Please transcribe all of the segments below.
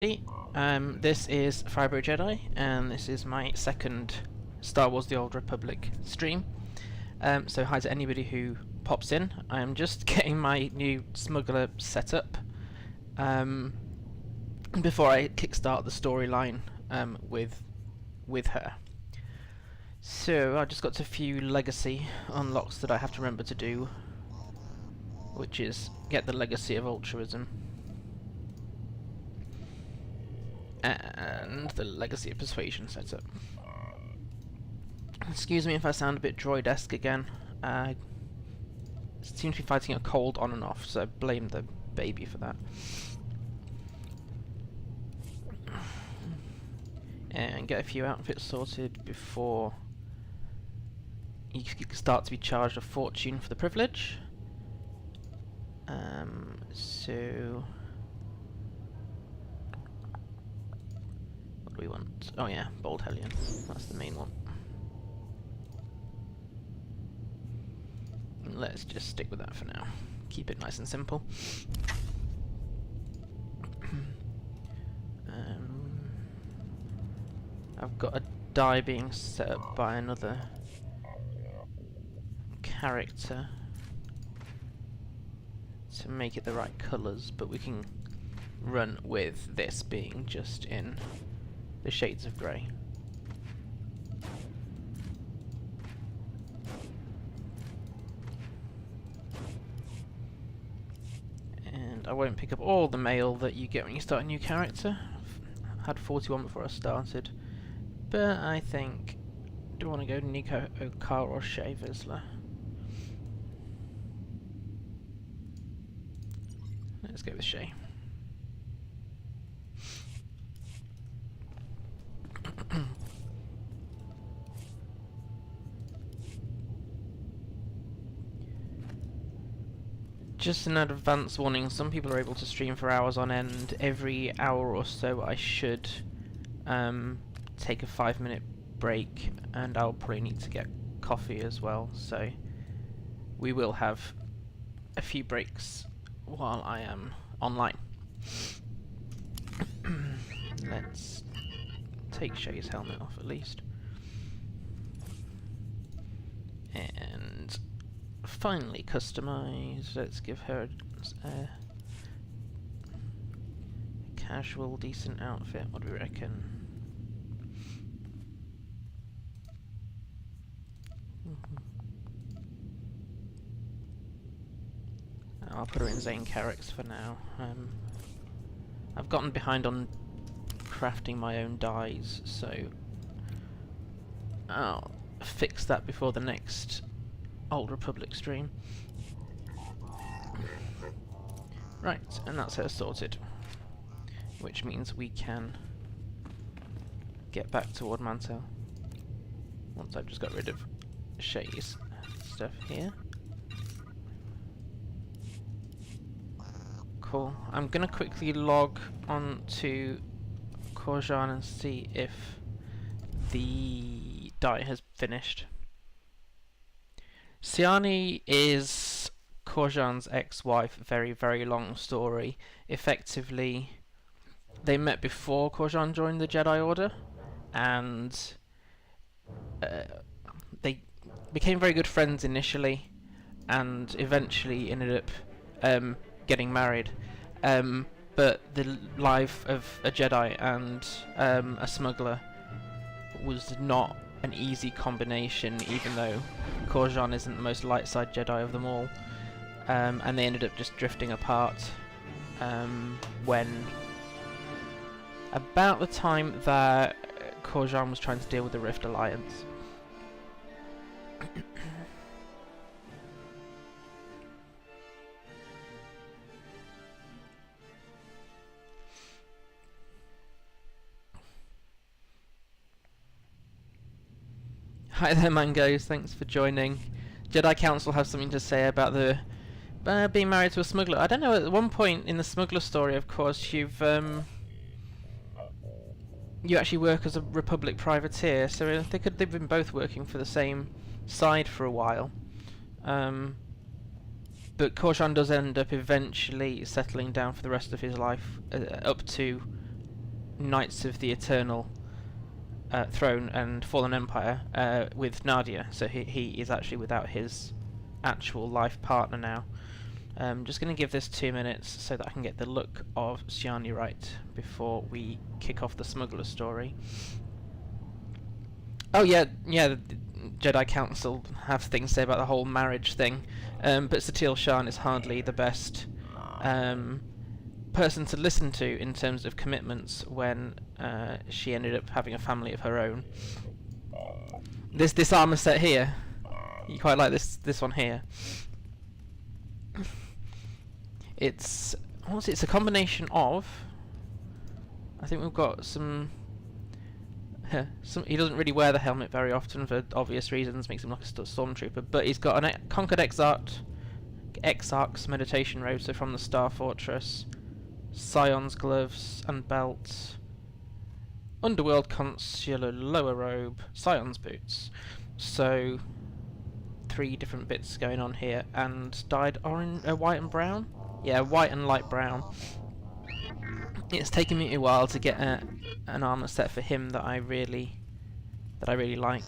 This is Fibro Jedi, and this is my second Star Wars The Old Republic stream. So hi to anybody who pops in. I'm just getting my new smuggler set up before I kickstart the storyline with her. So I just got a few legacy unlocks that I have to remember to do, which is get the legacy of altruism and the legacy of persuasion setup. Excuse me if I sound a bit droid-esque again. I seem to be fighting a cold on and off, so blame the baby for that. And get a few outfits sorted before you start to be charged a fortune for the privilege. So what do we want? Oh yeah, Bold Hellion. That's the main one. Let's just stick with that for now. Keep it nice and simple. I've got a die being set up by another character to make it the right colours, but we can run with this being just in the shades of grey. And I won't pick up all the mail that you get when you start a new character. I had 41 before I started, but I think do I want to go Nico Okar or Shay Vizsla? Let's go with Shay. Just an advance warning, some people are able to stream for hours on end. Every hour or so I should take a 5-minute break, and I'll probably need to get coffee as well, so we will have a few breaks while I am online. Let's take Shay's helmet off at least. And finally customize. Let's give her a casual decent outfit. What do we reckon? I'll put her in Zane Carricks for now. I've gotten behind on crafting my own dyes, so I'll fix that before the next Old Republic stream. Right, and that's her sorted, which means we can get back to Ord Mantell once I've just got rid of Shay's stuff here. Cool. I'm gonna quickly log on to Korjan and see if the dye has finished. Sjani is Korjan's ex-wife. Very, very long story. Effectively, they met before Korjan joined the Jedi Order, and they became very good friends initially, and eventually ended up getting married. But the life of a Jedi and a smuggler was not an easy combination, even though Korjan isn't the most light side Jedi of them all. And they ended up just drifting apart when about the time that Korjan was trying to deal with the Rift Alliance. Hi there, Mangoes, thanks for joining. Jedi Council have something to say about the being married to a smuggler. I don't know, at one point in the Smuggler Story, of course, you actually work as a Republic privateer, so they've been both working for the same side for a while. But Korjan does end up eventually settling down for the rest of his life up to Knights of the Eternal Throne and Fallen Empire with Nadia, so he is actually without his actual life partner now. Just going to give this 2 minutes so that I can get the look of Sjani right before we kick off the Smuggler Story. Oh yeah, the Jedi Council have things to say about the whole marriage thing, but Satil Shan is hardly the best person to listen to in terms of commitments when she ended up having a family of her own. This armor set here, you quite like this one here. It's a combination of, I think we've got some. He doesn't really wear the helmet very often for obvious reasons, makes him like a stormtrooper, but he's got an Conquered Exarch's meditation robe, so from the Star Fortress, Scion's gloves and belt, Underworld Consular lower robe, Scion's boots. So 3 different bits going on here, and dyed orange, white and brown. Yeah, white and light brown. It's taken me a while to get an armor set for him that I really like.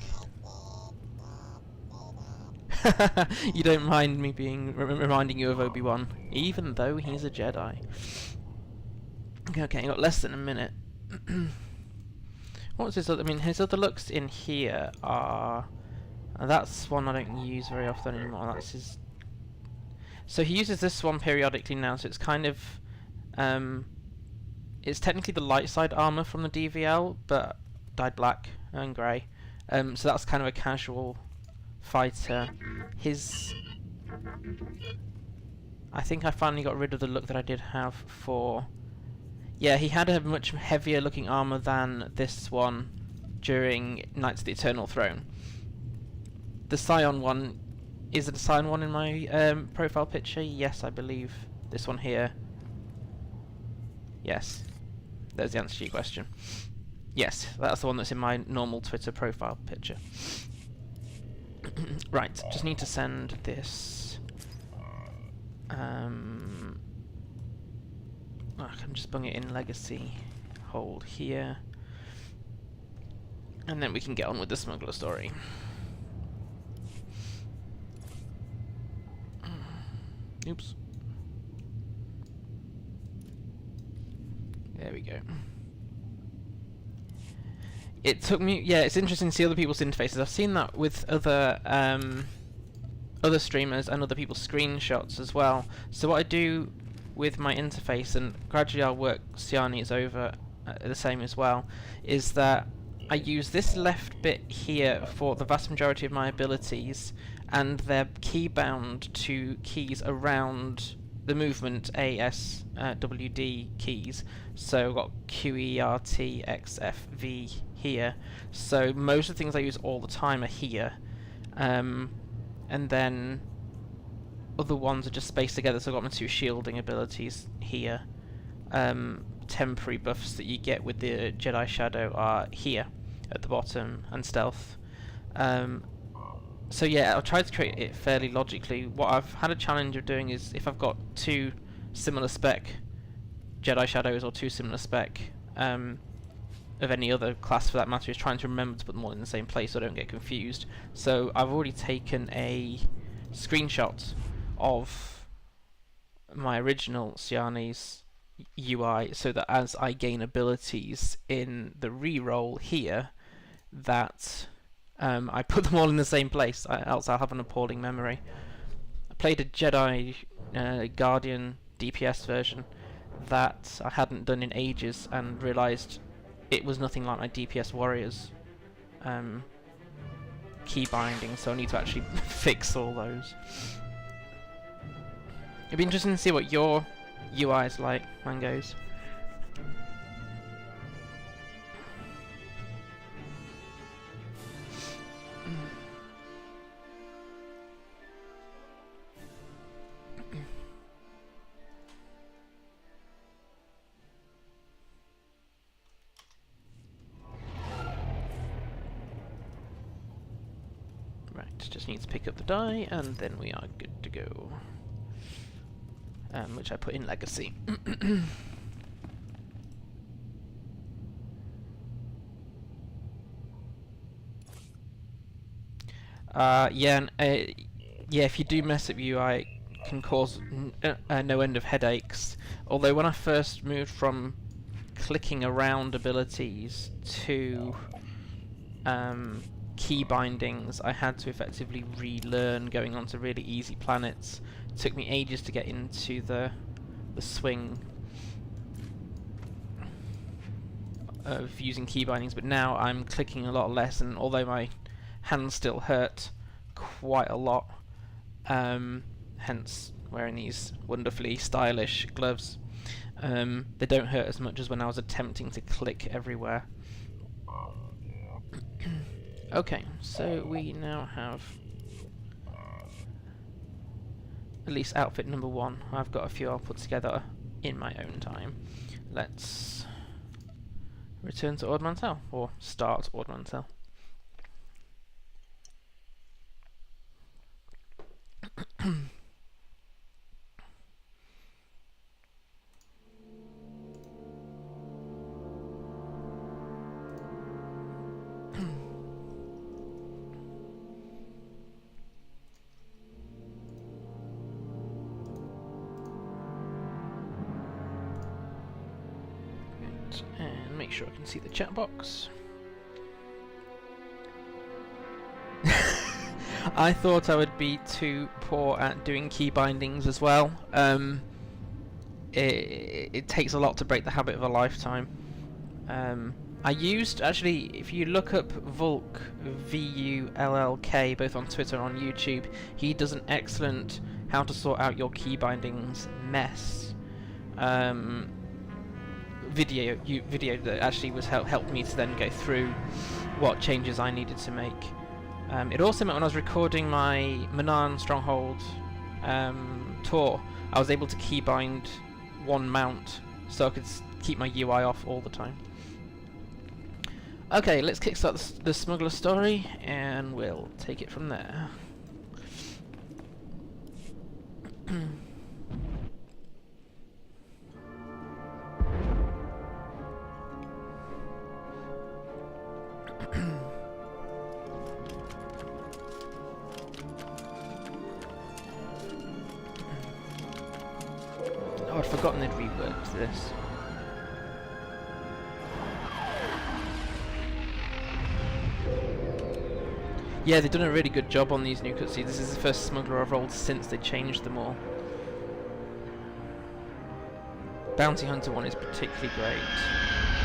You don't mind me reminding you of Obi-Wan, even though he's a Jedi. Okay, got less than a minute. What's his other? I mean, his other looks in here are. That's one I don't use very often anymore. That's his. So he uses this one periodically now. So it's kind of. It's technically the light side armor from the DVL, but dyed black and grey. So that's kind of a casual fighter. I think I finally got rid of the look that I did have for. Yeah, he had a much heavier looking armor than this one during Knights of the Eternal Throne. The Scion one, is it a Scion one in my profile picture? Yes, I believe this one here. Yes. There's the answer to your question. Yes, that's the one that's in my normal Twitter profile picture. Right, just need to send this. I can just bung it in Legacy. Hold here. And then we can get on with the Smuggler Story. Oops. There we go. It took me, yeah, it's interesting to see other people's interfaces. I've seen that with other streamers and other people's screenshots as well. So what I do with my interface, and gradually I'll work Sjani's over the same as well, is that I use this left bit here for the vast majority of my abilities, and they're key bound to keys around the movement A, S, W, D keys. So I've got Q, E, R, T, X, F, V here. So most of the things I use all the time are here. And then other ones are just spaced together, so I've got my 2 shielding abilities here. Temporary buffs that you get with the Jedi Shadow are here at the bottom, and stealth. So yeah, I'll try to create it fairly logically. What I've had a challenge of doing is, if I've got 2 similar spec Jedi Shadows or 2 similar spec of any other class for that matter, is trying to remember to put them all in the same place so I don't get confused. So I've already taken a screenshot of my original Sjani's UI, so that as I gain abilities in the reroll here, that I put them all in the same place, else I'll have an appalling memory. I played a Jedi Guardian DPS version that I hadn't done in ages, and realised it was nothing like my DPS Warriors key binding, so I need to actually fix all those. It'd be interesting to see what your UI is like, Mangoes. Just need to pick up the die, and then we are good to go. Which I put in Legacy. Yeah, yeah. If you do mess up UI, it can cause no end of headaches. Although when I first moved from clicking around abilities to key bindings, I had to effectively relearn going onto really easy planets. It took me ages to get into the swing of using key bindings, but now I'm clicking a lot less, and although my hands still hurt quite a lot, hence wearing these wonderfully stylish gloves, they don't hurt as much as when I was attempting to click everywhere. Okay, so we now have at least outfit number 1. I've got a few I'll put together in my own time. Let's return to Ord Mantell, or start Ord Mantell. And make sure I can see the chat box. I thought I would be too poor at doing key bindings as well. It takes a lot to break the habit of a lifetime. I used, actually, if you look up Vulk, V-U-L-L-K, both on Twitter and on YouTube, he does an excellent how to sort out your key bindings mess video that actually was helped me to then go through what changes I needed to make. It also meant when I was recording my Manan Stronghold tour, I was able to keybind one mount, so I could keep my UI off all the time. Okay, let's kickstart the Smuggler Story, and we'll take it from there. Oh, I'd forgotten they'd reworked this. Yeah, they've done a really good job on these new cutscenes. This is the first Smuggler I've rolled since they changed them all. Bounty Hunter one is particularly great,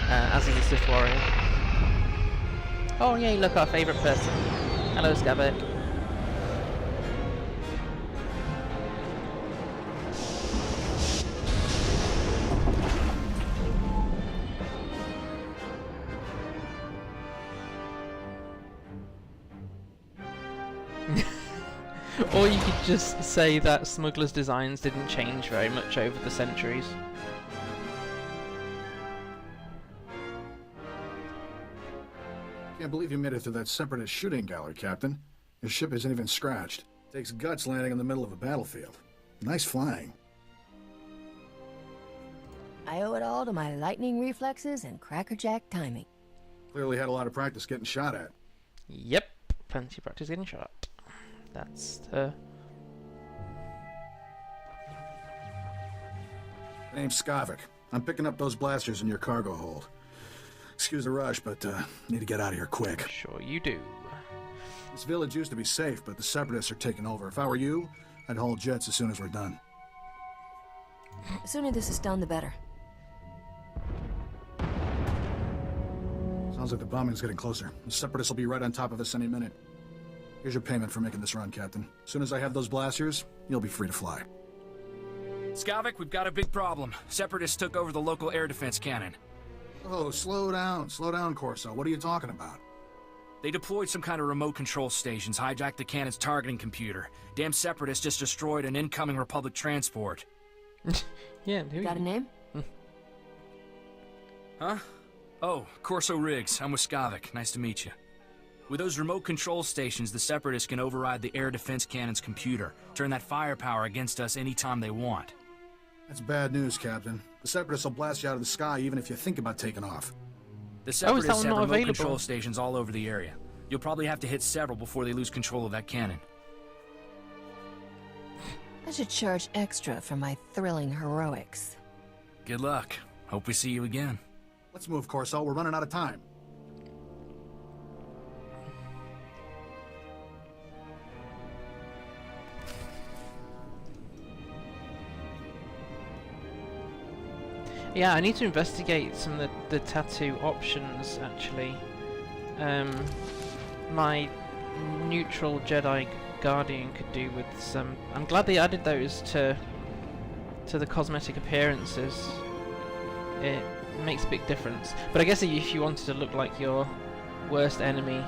as is the Sith Warrior. Oh yay, look, our favourite person. Hello, Scavik. Or you could just say that Smuggler's designs didn't change very much over the centuries. Can't believe you made it through that Separatist shooting gallery, Captain. Your ship isn't even scratched. Takes guts landing in the middle of a battlefield. Nice flying. I owe it all to my lightning reflexes and crackerjack timing. Clearly had a lot of practice getting shot at. Yep, plenty of practice getting shot. That's the... Name's Skavik. I'm picking up those blasters in your cargo hold. Excuse the rush, but need to get out of here quick. Sure you do. This village used to be safe, but the Separatists are taking over. If I were you, I'd haul jets as soon as we're done. The sooner this is done, the better. Sounds like the bombing's getting closer. The Separatists will be right on top of us any minute. Here's your payment for making this run, Captain. As soon as I have those blasters, you'll be free to fly. Skavik, we've got a big problem. Separatists took over the local air defense cannon. Oh, slow down, Corso. What are you talking about? They deployed some kind of remote control stations, hijacked the cannon's targeting computer. Damn Separatists just destroyed an incoming Republic transport. Yeah, Got a name? Huh? Oh, Corso Riggs. I'm with Skavik. Nice to meet you. With those remote control stations, the Separatists can override the air defense cannon's computer, turn that firepower against us anytime they want. That's bad news, Captain. The Separatists will blast you out of the sky even if you think about taking off. The Separatists have remote available? control stations all over the area. You'll probably have to hit several before they lose control of that cannon. I should charge extra for my thrilling heroics. Good luck. Hope we see you again. Let's move, Corso. We're running out of time. Yeah, I need to investigate some of the tattoo options, actually. My neutral Jedi Guardian could do with some... I'm glad they added those to the cosmetic appearances. It makes a big difference. But I guess if you wanted to look like your worst enemy,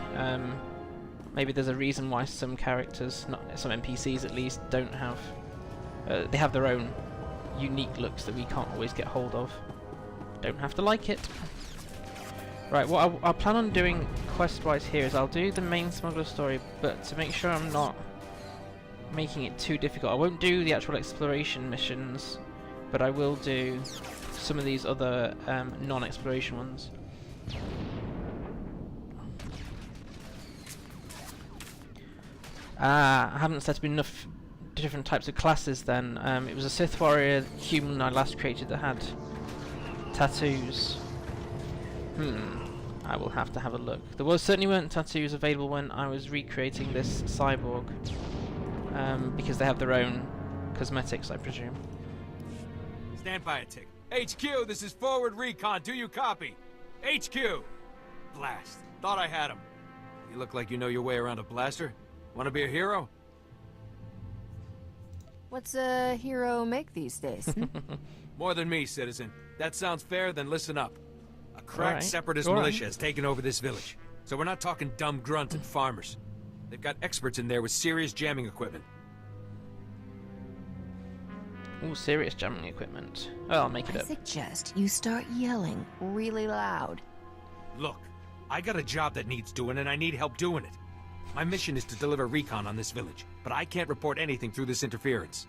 maybe there's a reason why some characters, some NPCs at least, don't have... they have their own unique looks that we can't always get hold of. Don't have to like it. Right, what I'll plan on doing quest-wise here is I'll do the main smuggler story, but to make sure I'm not making it too difficult, I won't do the actual exploration missions, but I will do some of these other non-exploration ones. I haven't set up enough different types of classes then. It was a Sith warrior human I last created that had tattoos. I will have to have a look. There certainly weren't tattoos available when I was recreating this cyborg, because they have their own cosmetics, I presume. Stand by a tick. HQ, this is forward recon. Do you copy? HQ! Blast. Thought I had him. You look like you know your way around a blaster. Want to be a hero? What's a hero make these days? More than me, citizen. That sounds fair, then listen up. A cracked Alright, separatist go on. militia has taken over this village. So we're not talking dumb grunts and farmers. They've got experts in there with serious jamming equipment. Ooh, serious jamming equipment. Oh, I'll make it I up. suggest you start yelling really loud. Look, I got a job that needs doing and I need help doing it. My mission is to deliver recon on this village, but I can't report anything through this interference.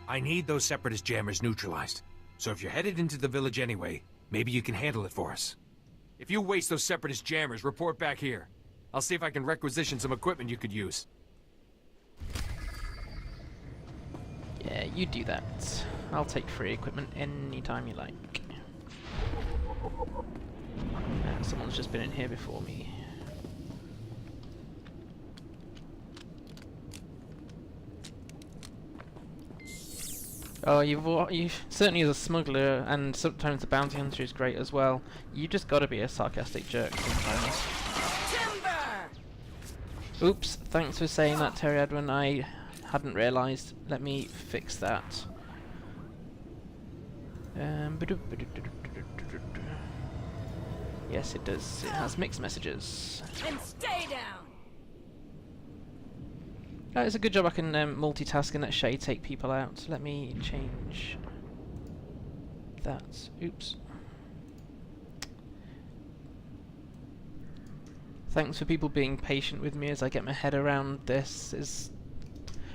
I need those separatist jammers neutralized. So if you're headed into the village anyway, maybe you can handle it for us. If you waste those separatist jammers, report back here. I'll see if I can requisition some equipment you could use. Yeah, you do that. I'll take free equipment anytime you like. Someone's just been in here before me. Oh, you've certainly as a smuggler, and sometimes the bounty hunter is great as well. You just gotta be a sarcastic jerk sometimes. Timber! Oops, thanks for saying that, Terry Edwin. I hadn't realised. Let me fix that. Yes, it does. It has mixed messages. And stay down! It's a good job I can multitask and let Shay take people out. Let me change that. Oops. Thanks for people being patient with me as I get my head around this. It's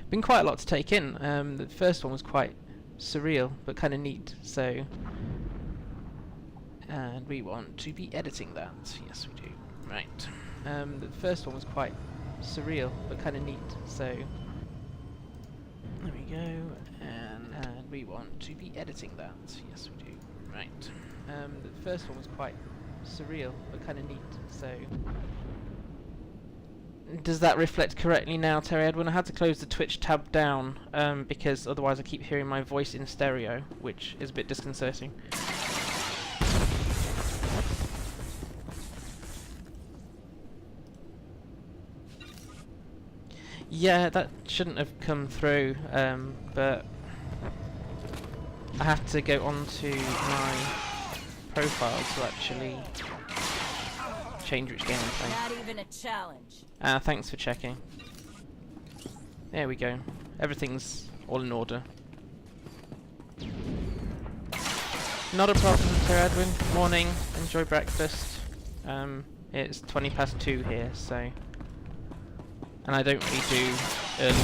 been quite a lot to take in. The first one was quite surreal, but kind of neat. So, and we want to be editing that. Yes, we do. Right. The first one was quite surreal, but kind of neat. So, there we go. And we want to be editing that. Yes, we do. Right. The first one was quite surreal, but kind of neat. So. Does that reflect correctly now, Terry Edwin? I had to close the Twitch tab down because otherwise I keep hearing my voice in stereo, which is a bit disconcerting. Yeah, that shouldn't have come through, but I have to go onto my profile to actually change which game I'm playing. Not even a challenge. Thanks for checking. There we go. Everything's all in order. Not a problem, Sir Edwin. Morning. Enjoy breakfast. It's 2:20 here, so... And I don't really do early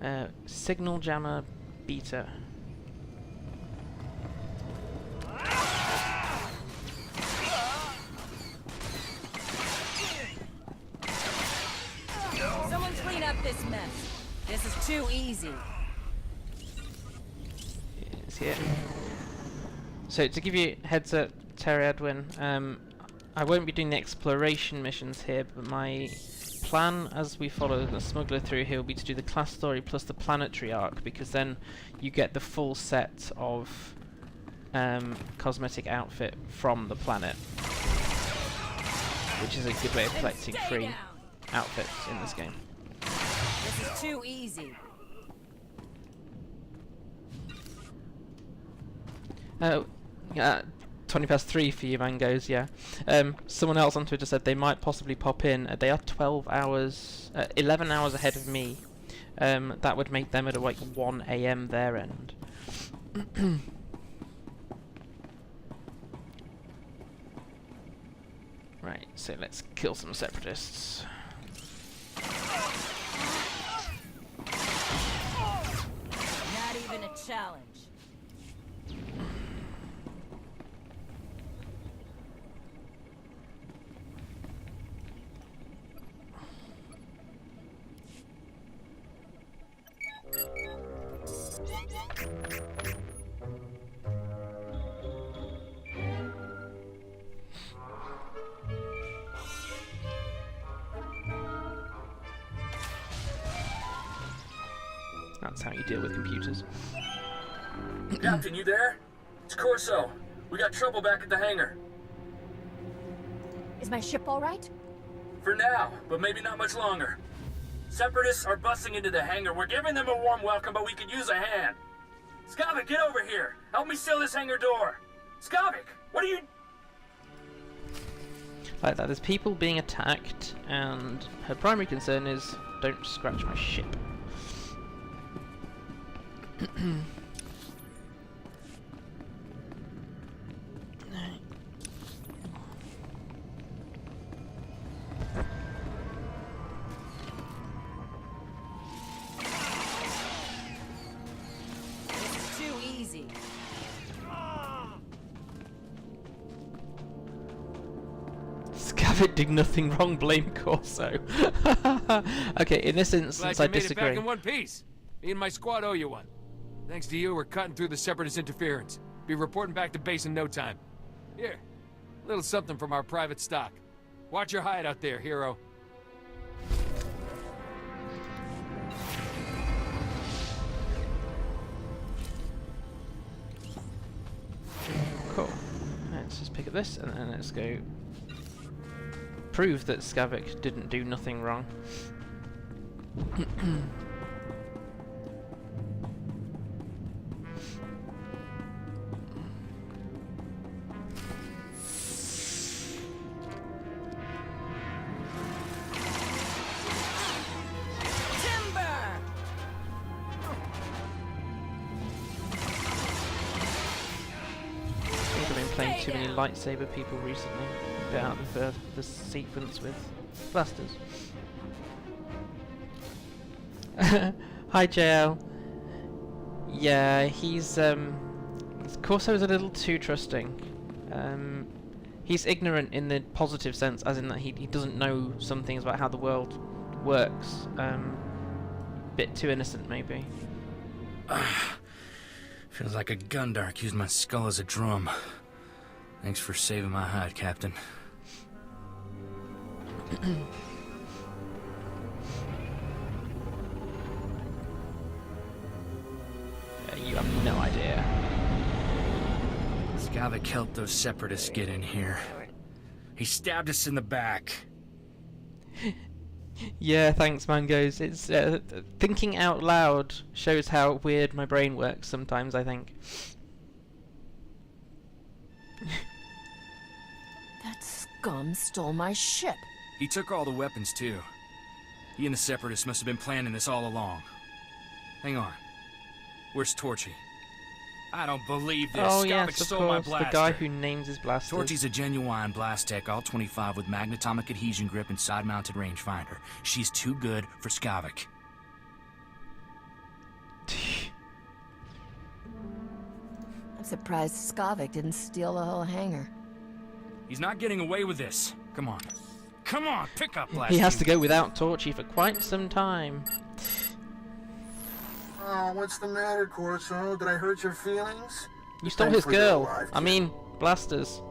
mornings. Signal jammer beta. too easy. It's here. So to give you heads up, Terry Edwin, I won't be doing the exploration missions here, but my plan as we follow the smuggler through here will be to do the class story plus the planetary arc, because then you get the full set of cosmetic outfit from the planet, which is a good way of collecting free outfits in this game. This is too easy. Yeah, 3:20 for you, Mangoes, yeah. Someone else on Twitter said they might possibly pop in. They are 11 hours ahead of me. That would make them at like 1 AM their end. Right, so let's kill some separatists. Not even a challenge. That's how you deal with computers. Captain, you there? It's Corso. We got trouble back at the hangar. Is my ship all right? For now, but maybe not much longer. Separatists are busting into the hangar. We're giving them a warm welcome, but we could use a hand. Skavik, get over here. Help me seal this hangar door. Skavik, what are you... Like that, there's people being attacked, and her primary concern is, don't scratch my ship. This is too easy. Scavit did nothing wrong, blame Corso. Okay, in this instance Glad I you made it disagree. back in one piece. Me and my squad owe you one. Thanks to you, we're cutting through the Separatist interference. Be reporting back to base in no time. Here, a little something from our private stock. Watch your hide out there, hero. Cool. Let's just pick up this, and then let's go prove that Skavik didn't do nothing wrong. Playing too many lightsaber people recently. A bit out of the sequence with blasters. Hi JL. Yeah, he's Corso's a little too trusting. He's ignorant in the positive sense, as in that he doesn't know some things about how the world works. Bit too innocent, maybe. Feels like a Gundark used my skull as a drum. Thanks for saving my hide, Captain. You have no idea. Skavik helped those separatists get in here. He stabbed us in the back. Yeah, thanks, Mangoes. It's thinking out loud shows how weird my brain works sometimes, I think. That scum stole my ship. He took all the weapons, too. He and the separatists must have been planning this all along. Hang on. Where's Torchy? I don't believe this. Oh Skavik yes, of stole my course, the blaster. guy who names his blaster. Torchy's a genuine blast tech, all 25 with magnetomic adhesion grip and side-mounted rangefinder. She's too good for Skavik. I'm surprised Skavik didn't steal the whole hangar. He's not getting away with this. Come on. Come on, pick up, blast. He has to go without Torchy for quite some time. Oh, what's the matter, Corso? Did I hurt your feelings? You stole his Thankfully they're girl. alive, I kid. mean, blasters.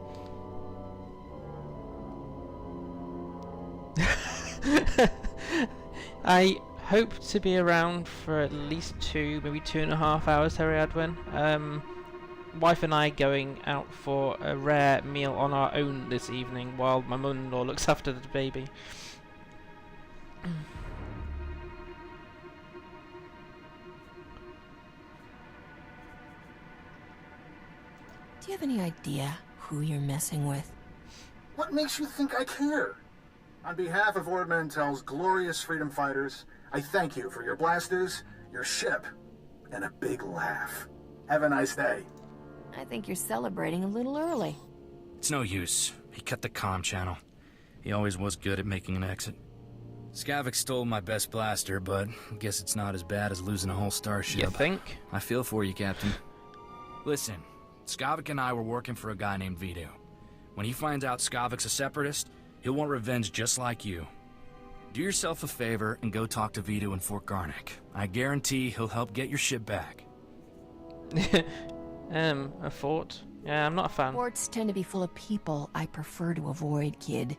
I hope to be around for at least 2, maybe 2.5 hours, Terry Adwin. Wife and I going out for a rare meal on our own this evening while my mum-in-law looks after the baby. Do you have any idea who you're messing with? What makes you think I care? On behalf of Ord Mantell's glorious freedom fighters, I thank you for your blasters, your ship, and a big laugh. Have a nice day. I think you're celebrating a little early. It's no use. He cut the comm channel. He always was good at making an exit. Skavik stole my best blaster, but I guess it's not as bad as losing a whole starship. You think? I feel for you, Captain. Listen, Skavik and I were working for a guy named Vito. When he finds out Skavik's a separatist, he'll want revenge just like you. Do yourself a favor and go talk to Vito in Fort Garnick. I guarantee he'll help get your ship back. A fort? Yeah, I'm not a fan. Forts tend to be full of people I prefer to avoid, kid.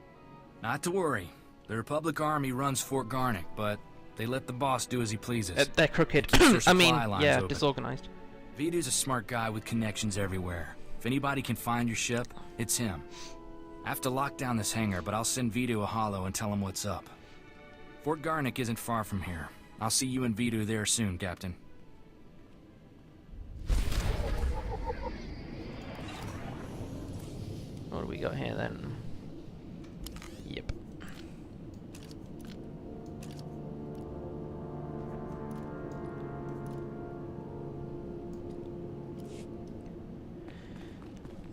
Not to worry. The Republic Army runs Fort Garnick, but they let the boss do as he pleases. They're crooked. Keeps their I mean, supply lines yeah, open. disorganized. Vito's a smart guy with connections everywhere. If anybody can find your ship, it's him. I have to lock down this hangar, but I'll send Vito a holo and tell him what's up. Fort Garnick isn't far from here. I'll see you and Vito there soon, Captain. What do we got here then? Yep.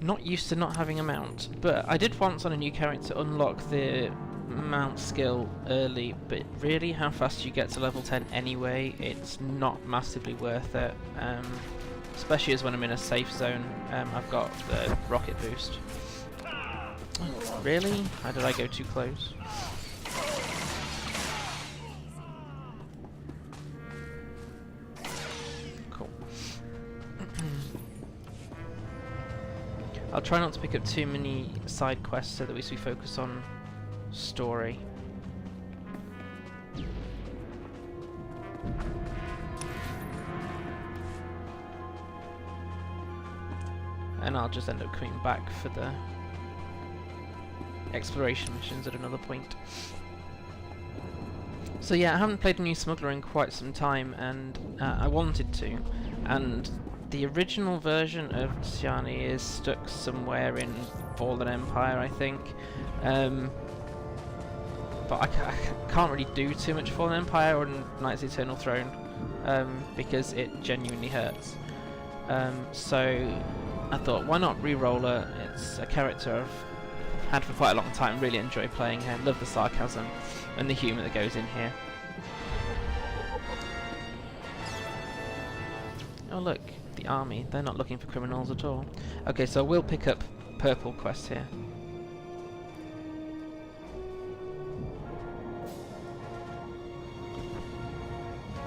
Not used to not having a mount, but I did once on a new character unlock the mount skill early, but really how fast you get to level 10 anyway, it's not massively worth it, especially as when I'm in a safe zone. I've got the rocket boost. Oh, really? How did I go too close? Cool. I'll try not to pick up too many side quests so that we focus on story. And I'll just end up coming back for the exploration missions at another point. So yeah, I haven't played a new Smuggler in quite some time, and I wanted to, and the original version of Sjani is stuck somewhere in Fallen Empire, I think. But I can't really do too much Fallen Empire or Knights of the Eternal Throne, because it genuinely hurts. So I thought, why not re-roll her? It's a character I've had for quite a long time, really enjoy playing her, love the sarcasm and the humour that goes in here. Oh look, the army, they're not looking for criminals at all. Okay, so we'll pick up purple quests here.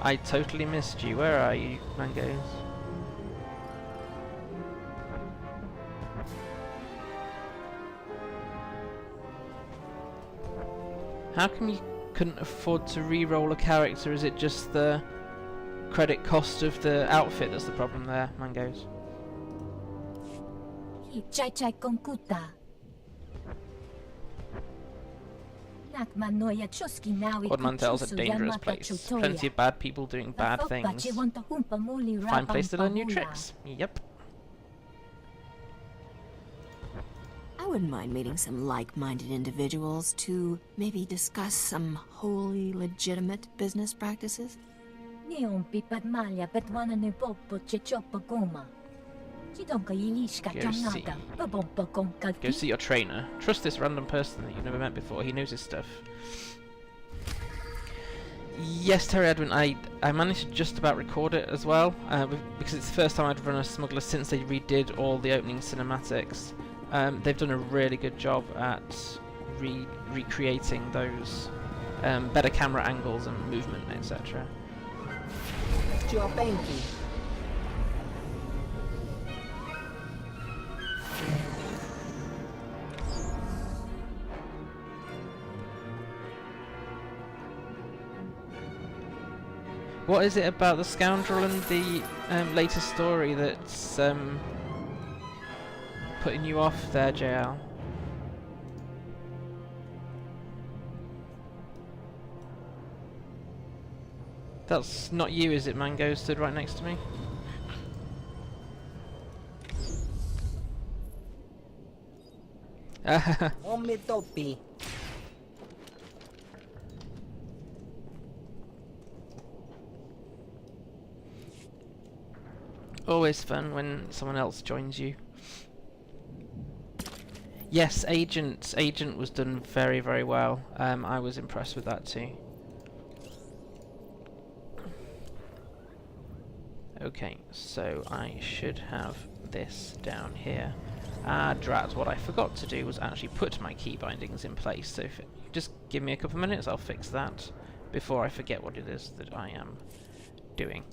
I totally missed you. Where are you, Mangoes? How come you couldn't afford to re-roll a character? Is it just the credit cost of the outfit that's the problem there, Mangoes? Ord Mantell's a dangerous place. Plenty of bad people doing bad things. Fine place to learn new tricks. Yep. I wouldn't mind meeting some like-minded individuals to maybe discuss some wholly legitimate business practices. Go see your trainer. Trust this random person that you've never met before. He knows his stuff. Yes, Terry Edwin, I managed to just about record it as well, because it's the first time I'd run a Smuggler since they redid all the opening cinematics. They've done a really good job at recreating those better camera angles and movement, etc. What's your banky? What is it about the scoundrel and the latest story that's putting you off there, JL? That's not you, is it, Mango? Stood right next to me. Omitopi. Always fun when someone else joins you. Yes, Agent was done very, very well. I was impressed with that too. Okay, so I should have this down here. Drat, what I forgot to do was actually put my key bindings in place, so if just give me a couple of minutes, I'll fix that before I forget what it is that I am doing.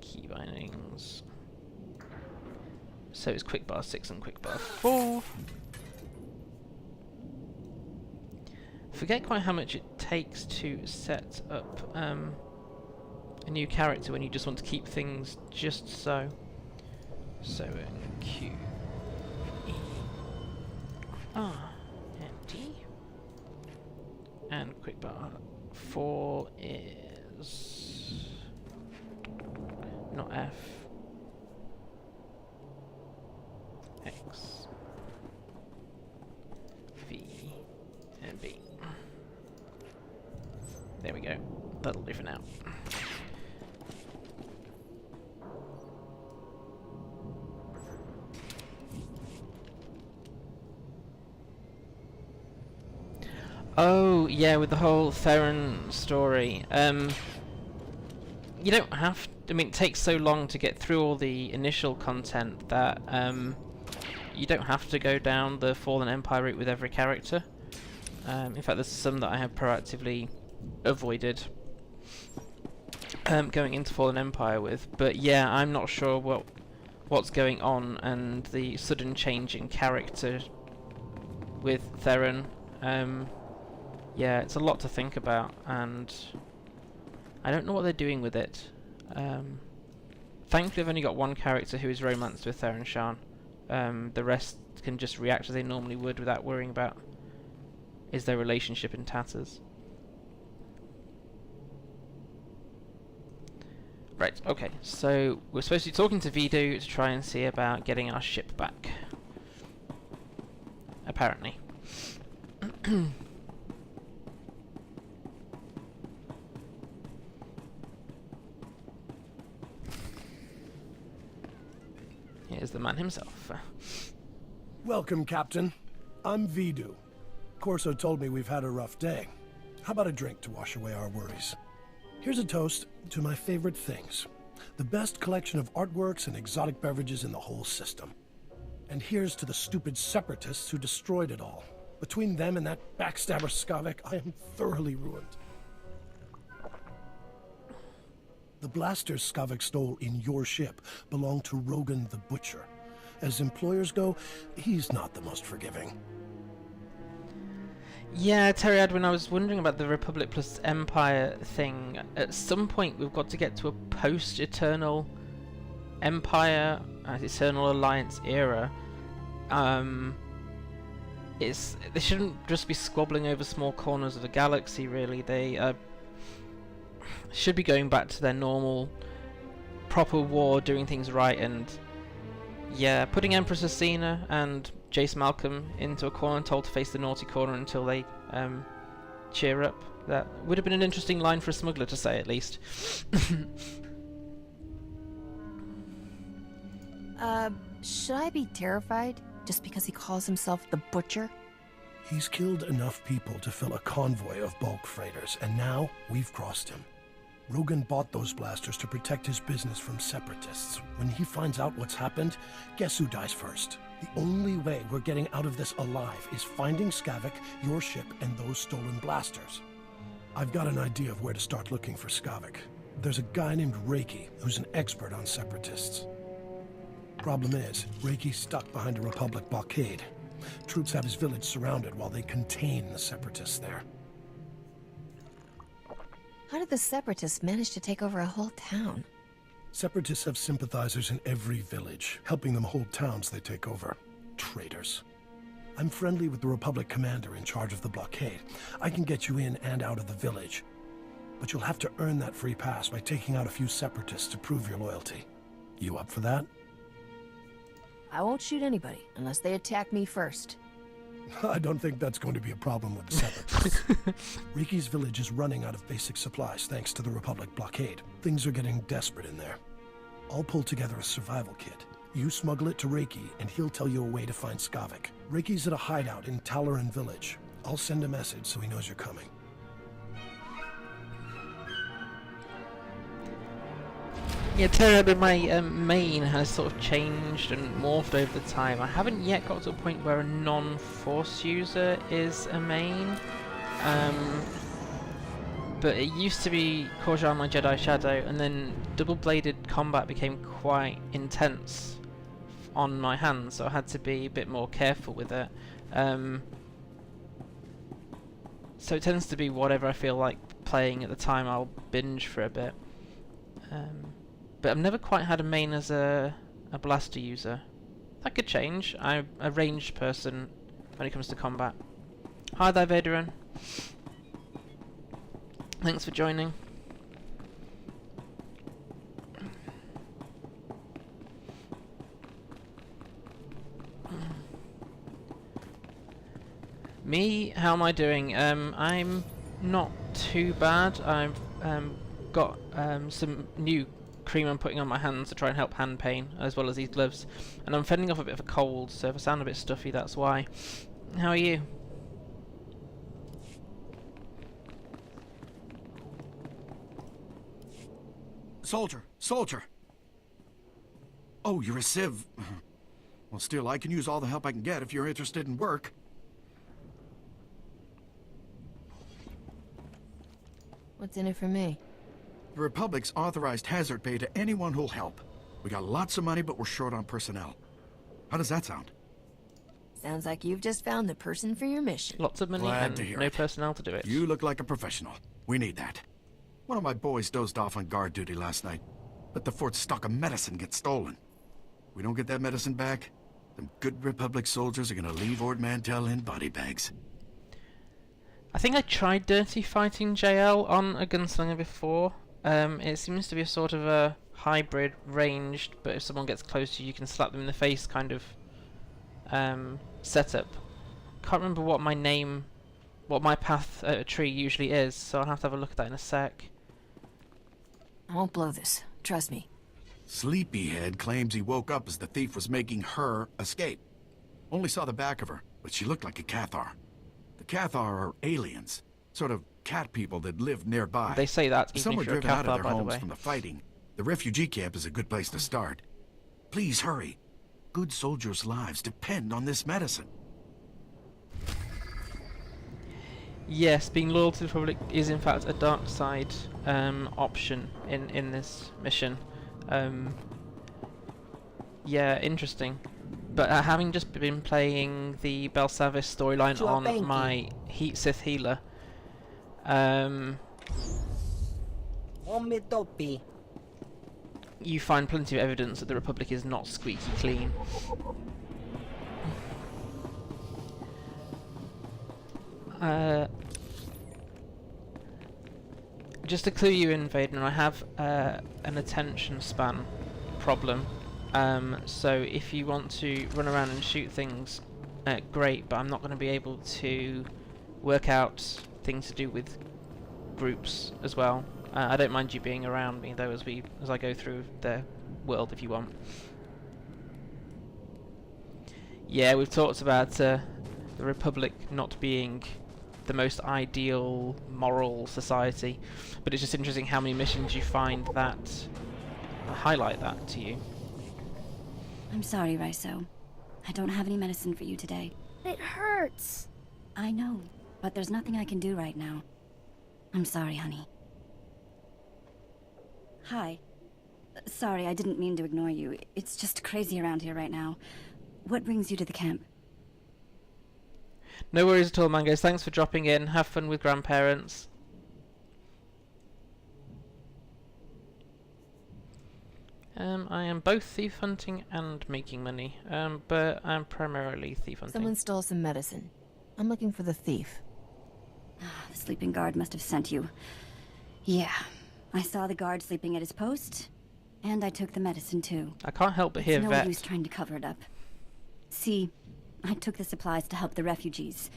Key bindings. So it's quick bar 6 and quick bar 4. Forget quite how much it takes to set up a new character when you just want to keep things just so. So Q E R M D, and quick bar 4 is not F, X, V, and B. There we go. That'll do for now. Oh, yeah, with the whole Theron story. You don't have to, I mean, it takes so long to get through all the initial content that you don't have to go down the Fallen Empire route with every character. In fact, there's some that I have proactively avoided going into Fallen Empire with. But yeah, I'm not sure what's going on, and the sudden change in character with Theron. Yeah, it's a lot to think about, and I don't know what they're doing with it. Thankfully, I've only got one character who is romanced with Theron Shan. The rest can just react as they normally would without worrying about is their relationship in tatters. Right, okay, so we're supposed to be talking to Vidu to try and see about getting our ship back. Apparently. Here's the man himself. Welcome, Captain. I'm Vidu. Corso told me we've had a rough day. How about a drink to wash away our worries? Here's a toast to my favorite things. The best collection of artworks and exotic beverages in the whole system. And here's to the stupid separatists who destroyed it all. Between them and that backstabber Skavek, I am thoroughly ruined. The blasters Skavek stole in your ship belong to Rogan the Butcher. As employers go, he's not the most forgiving. Yeah, Terry Adwin, I was wondering about the Republic plus Empire thing. At some point we've got to get to a post-Eternal Empire, Eternal Alliance era. They shouldn't just be squabbling over small corners of the galaxy, really. They should be going back to their normal, proper war, doing things right, and yeah, putting Empress Asina and Jace Malcolm into a corner and told to face the naughty corner until they cheer up. That would have been an interesting line for a smuggler to say, at least. Should I be terrified just because he calls himself the Butcher? He's killed enough people to fill a convoy of bulk freighters, and now we've crossed him. Rogan bought those blasters to protect his business from separatists. When he finds out what's happened, guess who dies first? The only way we're getting out of this alive is finding Skavik, your ship, and those stolen blasters. I've got an idea of where to start looking for Skavik. There's a guy named Reiki who's an expert on separatists. Problem is, Reiki's stuck behind a Republic blockade. Troops have his village surrounded while they contain the separatists there. How did the Separatists manage to take over a whole town? Separatists have sympathizers in every village, helping them hold towns they take over. Traitors. I'm friendly with the Republic commander in charge of the blockade. I can get you in and out of the village. But you'll have to earn that free pass by taking out a few Separatists to prove your loyalty. You up for that? I won't shoot anybody unless they attack me first. I don't think that's going to be a problem with the Separatists. Reiki's village is running out of basic supplies thanks to the Republic blockade. Things are getting desperate in there. I'll pull together a survival kit. You smuggle it to Reiki, and he'll tell you a way to find Skavik. Reiki's at a hideout in Talaran village. I'll send a message so he knows you're coming. Yeah, terribly, my main has sort of changed and morphed over the time. I haven't yet got to a point where a non-force user is a main. But it used to be Korjan, my Jedi Shadow, and then double-bladed combat became quite intense on my hands, so I had to be a bit more careful with it. So it tends to be whatever I feel like playing at the time. I'll binge for a bit. But I've never quite had a main as a blaster user. That could change. I'm a ranged person when it comes to combat. Hi there, Vaderan. Thanks for joining. Me, how am I doing? I'm not too bad. I've got some new cream I'm putting on my hands to try and help hand pain, as well as these gloves. And I'm fending off a bit of a cold, so if I sound a bit stuffy, that's why. How are you? Soldier! Oh, you're a civ. Well, still, I can use all the help I can get if you're interested in work. What's in it for me? The Republic's authorized hazard pay to anyone who'll help. We got lots of money, but we're short on personnel. How does that sound? Sounds like you've just found the person for your mission. Lots of money Glad to and hear no it. personnel to do it. You look like a professional. We need that. One of my boys dozed off on guard duty last night. Let the fort's stock of medicine get stolen. We don't get that medicine back, them good Republic soldiers are gonna leave Ord Mantell in body bags. I think I tried dirty fighting JL on a gunslinger before. It seems to be a sort of a hybrid ranged, but if someone gets close to you, you can slap them in the face kind of setup. Can't remember what my path tree usually is, so I'll have to have a look at that in a sec. I won't blow this. Trust me. Sleepyhead claims he woke up as the thief was making her escape. Only saw the back of her, but she looked like a Cathar. The Cathar are aliens, sort of cat people that live nearby. They say that Some even were if you're a driven out of Cathar, their by the homes way. from the fighting. The refugee camp is a good place to start. Please hurry. Good soldiers' lives depend on this medicine. Yes, being loyal to the Republic is in fact a dark side option in this mission. Yeah, interesting. But having just been playing the Belsavis storyline on my Sith healer, you find plenty of evidence that the Republic is not squeaky clean. Just to clue you in, Vaden, I have an attention span problem. So if you want to run around and shoot things, great, but I'm not going to be able to work out things to do with groups as well. I don't mind you being around me though as I go through the world if you want. Yeah, we've talked about the Republic not being the most ideal moral society, but it's just interesting how many missions you find that highlight that to you. I'm sorry, Raiso. I don't have any medicine for you today. It hurts. I know, but there's nothing I can do right now. I'm sorry, honey. Hi. Sorry, I didn't mean to ignore you. It's just crazy around here right now. What brings you to the camp? No worries at all, Mangoes. Thanks for dropping in. Have fun with grandparents. I am both thief hunting and making money, but I'm primarily thief hunting. Someone stole some medicine. I'm looking for the thief. The sleeping guard must have sent you. Yeah, I saw the guard sleeping at his post, and I took the medicine too. I can't help but hear no vet. use trying to cover it up. See, I took the supplies to help the refugees.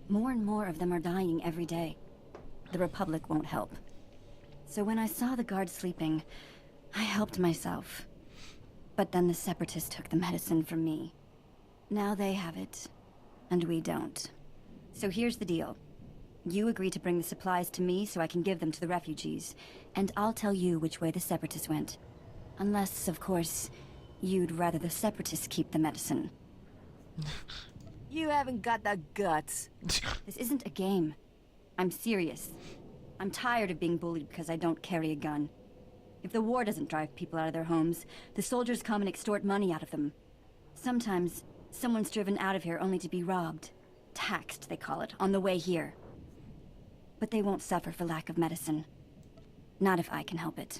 More and more of them are dying every day. The Republic won't help. So when I saw the guard sleeping, I helped myself. But then the Separatists took the medicine from me. Now they have it, and we don't. So here's the deal. You agree to bring the supplies to me so I can give them to the refugees, and I'll tell you which way the Separatists went. Unless, of course, you'd rather the Separatists keep the medicine. You haven't got the guts. This isn't a game. I'm serious. I'm tired of being bullied because I don't carry a gun. If the war doesn't drive people out of their homes, the soldiers come and extort money out of them. Sometimes, someone's driven out of here only to be robbed. Taxed, they call it, on the way here. But they won't suffer for lack of medicine. Not if I can help it.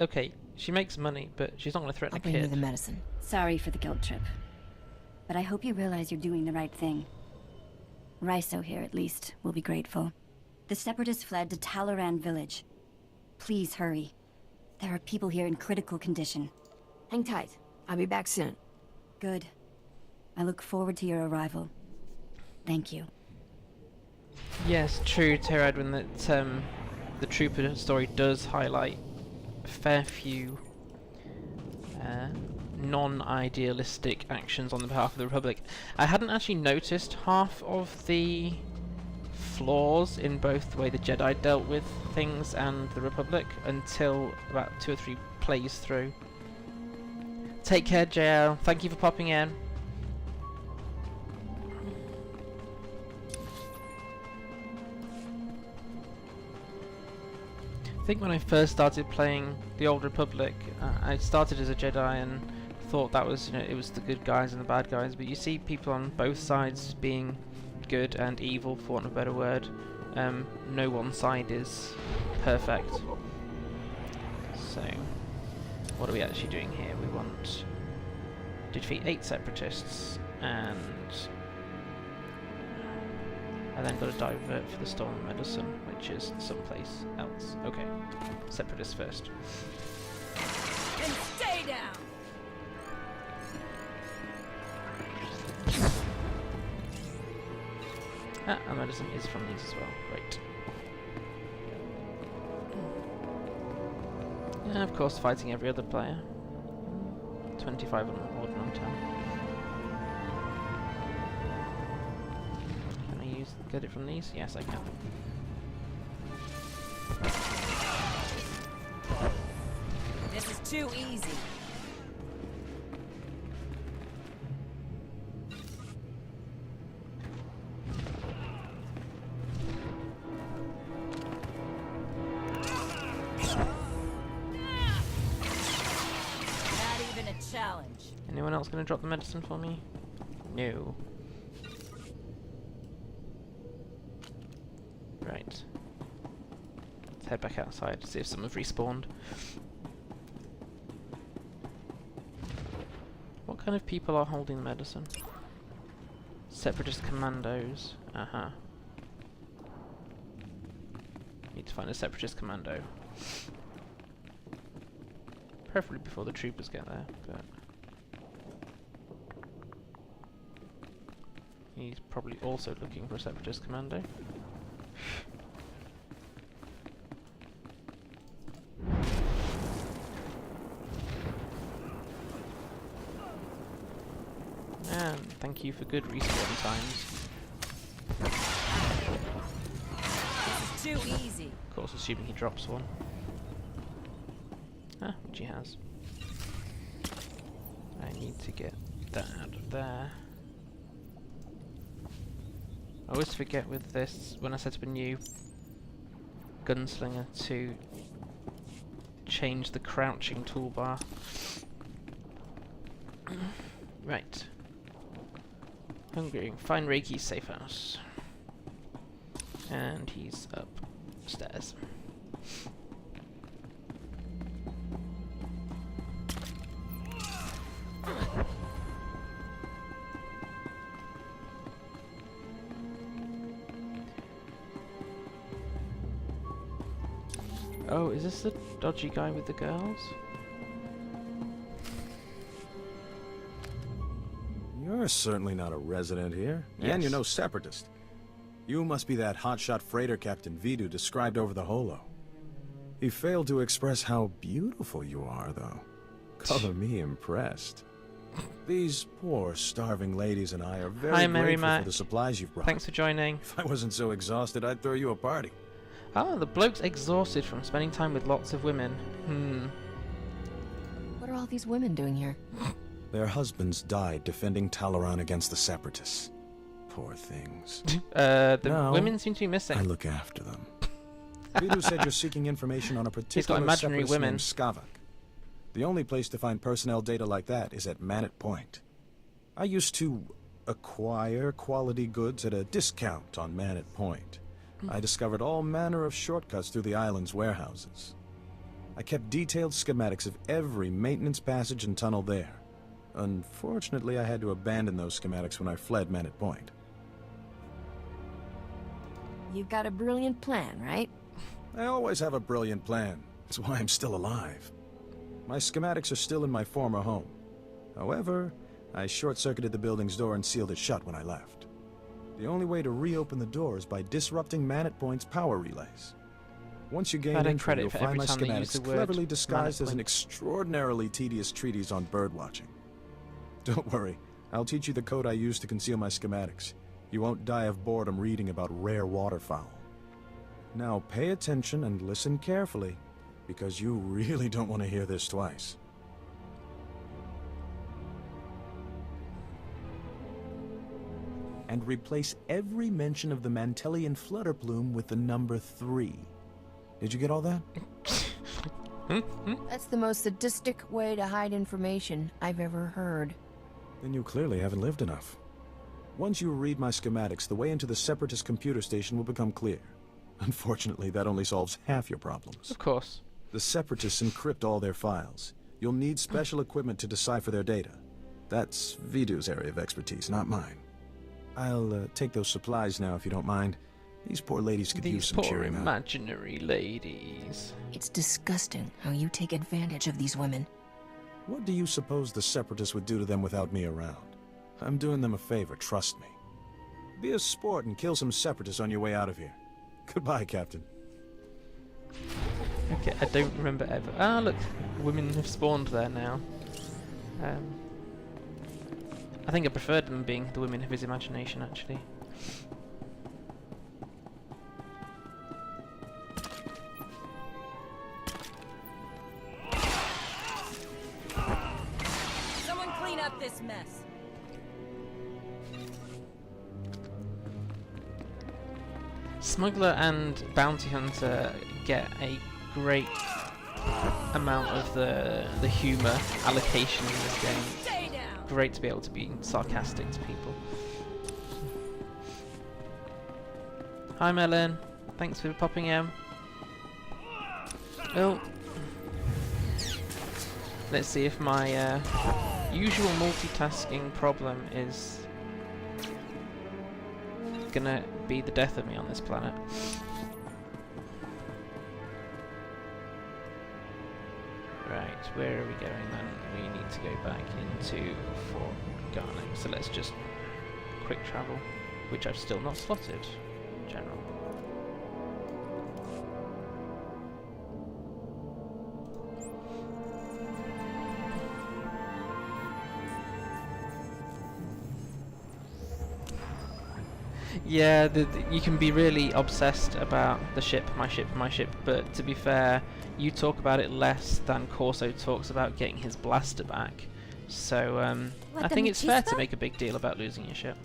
Okay, she makes money, but she's not going to threaten I'll a bring you kid. the medicine. Sorry for the guilt trip. But I hope you realize you're doing the right thing. Raiso here, at least, will be grateful. The Separatists fled to Talaran village. Please hurry. There are people here in critical condition. Hang tight. I'll be back soon. Good. I look forward to your arrival. Thank you. Yes, true, Terra Edwin, that the Trooper story does highlight a fair few non-idealistic actions on the behalf of the Republic. I hadn't actually noticed half of the flaws in both the way the Jedi dealt with things and the Republic until about 2 or 3 plays through. Take care, JL. Thank you for popping in. I think when I first started playing the Old Republic, I started as a Jedi and thought that was, it was the good guys and the bad guys, but you see people on both sides being good and evil, for want of a better word. No one side is perfect. So, what are we actually doing here? We want to defeat 8 Separatists, and I then got to divert for the stolen medicine, which is someplace else. Okay, Separatists first. And stay down! Ah, our medicine is from these as well. Great. Yeah, of course, fighting every other player. 25 on Ord Mantell. Can I get it from these? Yes, I can. This is too easy. Challenge. Anyone else going to drop the medicine for me? No. Right. Let's head back outside to see if someone's respawned. What kind of people are holding the medicine? Separatist commandos. Uh-huh. Need to find a Separatist commando. Preferably before the troopers get there, but he's probably also looking for a Separatist commando. And thank you for good respawn times. This is too easy. Of course, assuming he drops one. Ah, which he has. I need to get that out of there. I always forget with this, when I set up a new gunslinger, to change the crouching toolbar. Right. Hungry. Find Reiki's safe house. And he's upstairs. Oh, is this the dodgy guy with the girls? You're certainly not a resident here, Yes. and you're no separatist. You must be that hotshot freighter Captain Vidu described over the holo. He failed to express how beautiful you are, though. Color me impressed. These poor, starving ladies and I are very Hi, Mary grateful Mac. for the supplies you've brought. Thanks for joining. If I wasn't so exhausted, I'd throw you a party. Ah, the bloke's exhausted from spending time with lots of women. What are all these women doing here? Their husbands died defending Talaran against the separatists. Poor things. The Now, women seem to be missing. I look after them. Vidu said you're seeking information on a He's got particular imaginary separatist women. named Skavak. The only place to find personnel data like that is at Manet Point. I used to acquire quality goods at a discount on Manet Point. I discovered all manner of shortcuts through the island's warehouses. I kept detailed schematics of every maintenance passage and tunnel there. Unfortunately, I had to abandon those schematics when I fled Manet Point. You've got a brilliant plan, right? I always have a brilliant plan. That's why I'm still alive. My schematics are still in my former home. However, I short-circuited the building's door and sealed it shut when I left. The only way to reopen the door is by disrupting Manet Point's power relays. Once you gain I don't entry, credit you'll for find every my time they use the schematics word cleverly disguised Manet as an Point. extraordinarily tedious treatise on birdwatching. Don't worry, I'll teach you the code I use to conceal my schematics. You won't die of boredom reading about rare waterfowl. Now pay attention and listen carefully, because you really don't want to hear this twice. And replace every mention of the Mantellian flutterplume with the number 3. Did you get all that? That's the most sadistic way to hide information I've ever heard. Then you clearly haven't lived enough. Once you read my schematics, the way into the Separatist computer station will become clear. Unfortunately, that only solves half your problems. Of course. The Separatists encrypt all their files. You'll need special equipment to decipher their data. That's Vidu's area of expertise, not mine. I'll take those supplies now, if you don't mind. These poor ladies could use These some poor cheering up. imaginary ladies. It's disgusting how you take advantage of these women. What do you suppose the Separatists would do to them without me around? I'm doing them a favor, trust me. Be a sport and kill some Separatists on your way out of here. Goodbye, Captain. Okay, I don't remember ever. Ah, look, women have spawned there now. I think I preferred them being the women of his imagination, actually. Someone clean up this mess. Smuggler and Bounty Hunter get a great amount of the humour allocation in this game. Stay down. Great to be able to be sarcastic to people. Hi Melon, thanks for popping in. Oh. Let's see if my usual multitasking problem is gonna be the death of me on this planet. Right, where are we going then? We need to go back into Fort Garnet. So let's just quick travel, which I've still not slotted. General. Yeah, you can be really obsessed about the ship, my ship, my ship, but to be fair, you talk about it less than Corso talks about getting his blaster back. So I think it's fair to make a big deal about losing your ship.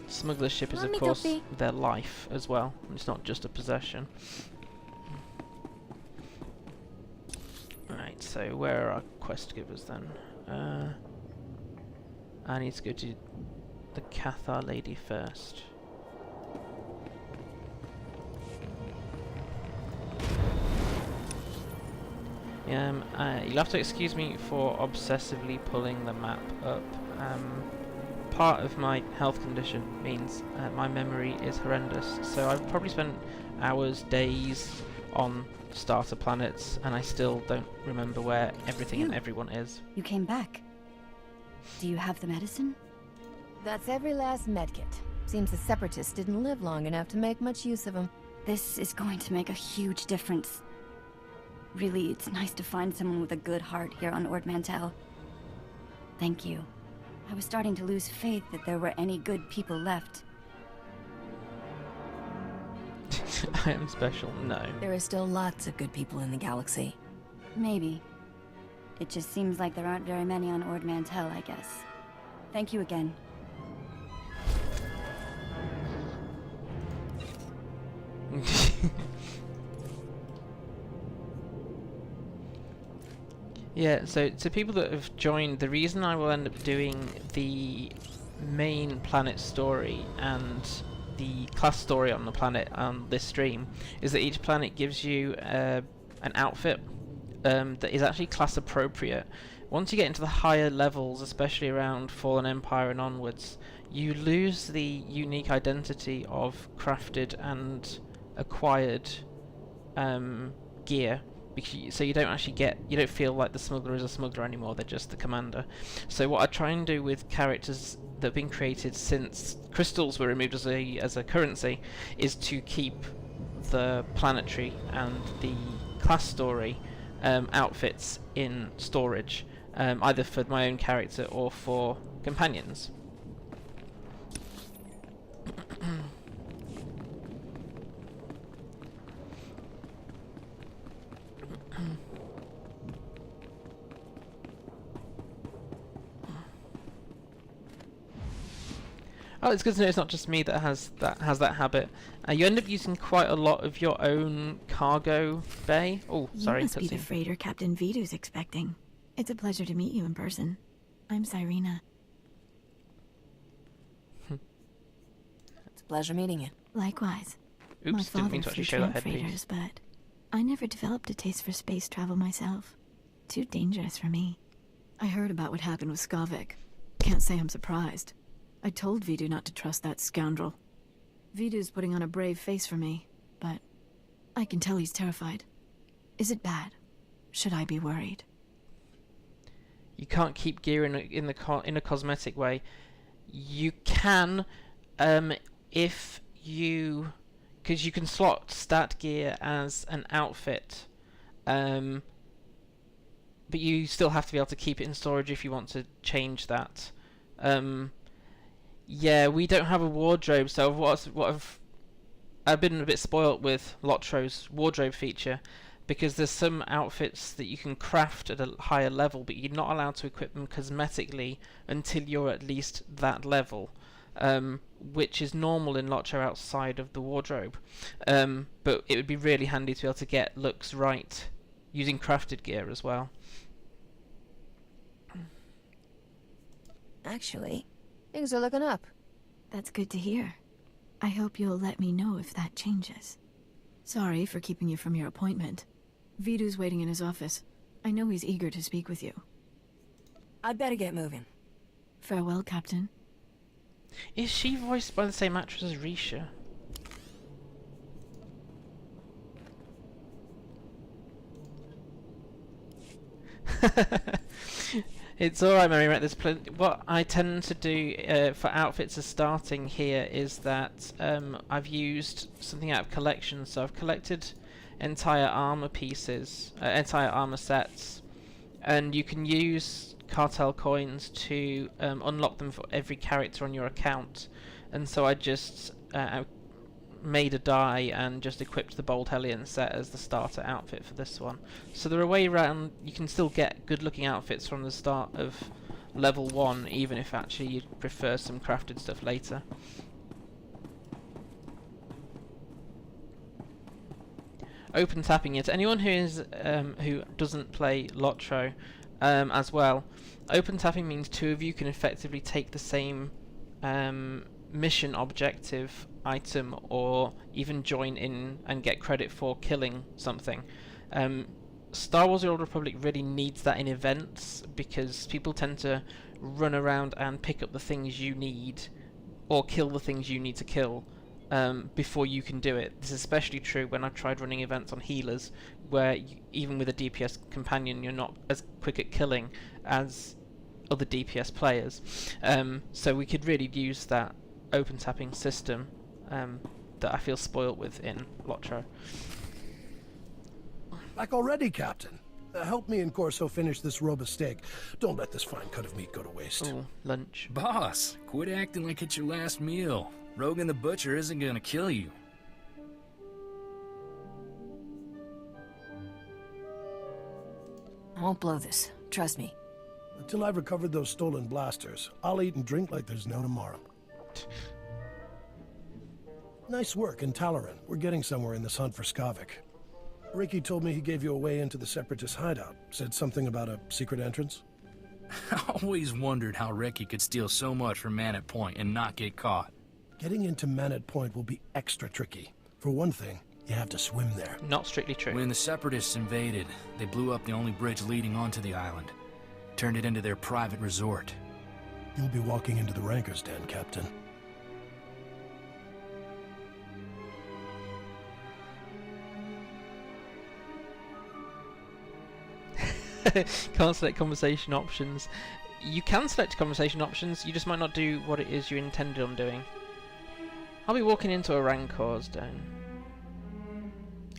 Smuggler's ship is of course their life as well. It's not just a possession. Right, so where are our quest givers then? I need to go to the Cathar lady first. You'll have to excuse me for obsessively pulling the map up. Part of my health condition means my memory is horrendous, so I've probably spent hours, days on starter planets, and I still don't remember where everything and everyone is. You came back. Do you have the medicine? That's every last medkit. Seems the Separatists didn't live long enough to make much use of them. This is going to make a huge difference. Really, it's nice to find someone with a good heart here on Ord Mantell. Thank you. I was starting to lose faith that there were any good people left. I am special? No. There are still lots of good people in the galaxy. Maybe. It just seems like there aren't very many on Ord Mantell, I guess. Thank you again. Yeah, so to people that have joined, the reason I will end up doing the main planet story and the class story on the planet on this stream is that each planet gives you an outfit that is actually class appropriate. Once you get into the higher levels, especially around Fallen Empire and onwards, you lose the unique identity of crafted and acquired gear. So you don't actually you don't feel like the smuggler is a smuggler anymore, they're just the commander. So what I try and do with characters that have been created since crystals were removed as a currency is to keep the planetary and the class story outfits in storage, either for my own character or for companions. Oh, it's good to know it's not just me that has that habit. You end up using quite a lot of your own cargo bay. Oh, sorry. You must be the freighter Captain Vidu's expecting. It's a pleasure to meet you in person. I'm Cyrena. It's a pleasure meeting you. Likewise. Oops, My didn't mean to father actually flew show that tramp headpiece. freighters, but I never developed a taste for space travel myself. Too dangerous for me. I heard about what happened with Skavik. Can't say I'm surprised. I told Vidu not to trust that scoundrel. Vidu's putting on a brave face for me, but I can tell he's terrified. Is it bad? Should I be worried? You can't keep gear in a cosmetic way. You can, if you, because you can slot stat gear as an outfit, but you still have to be able to keep it in storage if you want to change that. Yeah, we don't have a wardrobe, so I've been a bit spoilt with Lotro's wardrobe feature, because there's some outfits that you can craft at a higher level, but you're not allowed to equip them cosmetically until you're at least that level, which is normal in Lotro outside of the wardrobe. But it would be really handy to be able to get looks right using crafted gear as well. Actually, things are looking up. That's good to hear. I hope you'll let me know if that changes. Sorry for keeping you from your appointment. Vidu's waiting in his office. I know he's eager to speak with you. I'd better get moving. Farewell, Captain. Is she voiced by the same actress as Risha? It's alright, Mary. Right, there's what I tend to do for outfits as starting here is that I've used something out of collection. So I've collected entire armor pieces, entire armor sets, and you can use cartel coins to unlock them for every character on your account. And so I just made a die and just equipped the Bold Hellion set as the starter outfit for this one. So there are way around. You can still get good looking outfits from the start of level 1, even if actually you'd prefer some crafted stuff later. Open tapping it. Anyone who doesn't play Lotro as well, open tapping means two of you can effectively take the same mission objective item or even join in and get credit for killing something. Star Wars: The Old Republic really needs that in events because people tend to run around and pick up the things you need or kill the things you need to kill before you can do it. This is especially true when I've tried running events on healers, where even with a DPS companion you're not as quick at killing as other DPS players. So we could really use that open tapping system that I feel spoilt with in Lotro. Back already, Captain. Help me and Corso finish this robe of steak. Don't let this fine cut of meat go to waste. Ooh, lunch. Boss, quit acting like it's your last meal. Rogan the Butcher isn't gonna kill you. I won't blow this. Trust me. Until I've recovered those stolen blasters, I'll eat and drink like there's no tomorrow. Nice work in Talaran. We're getting somewhere in this hunt for Skavik. Ricky told me he gave you a way into the Separatist hideout. Said something about a secret entrance? I always wondered how Ricky could steal so much from Manat Point and not get caught. Getting into Manat Point will be extra tricky. For one thing, you have to swim there. Not strictly true. When the Separatists invaded, they blew up the only bridge leading onto the island. Turned it into their private resort. You'll be walking into the Ranker's Den, Captain. Can't select conversation options. You can select conversation options, you just might not do what it is you intended on doing. I'll be walking into a Rancor's Den.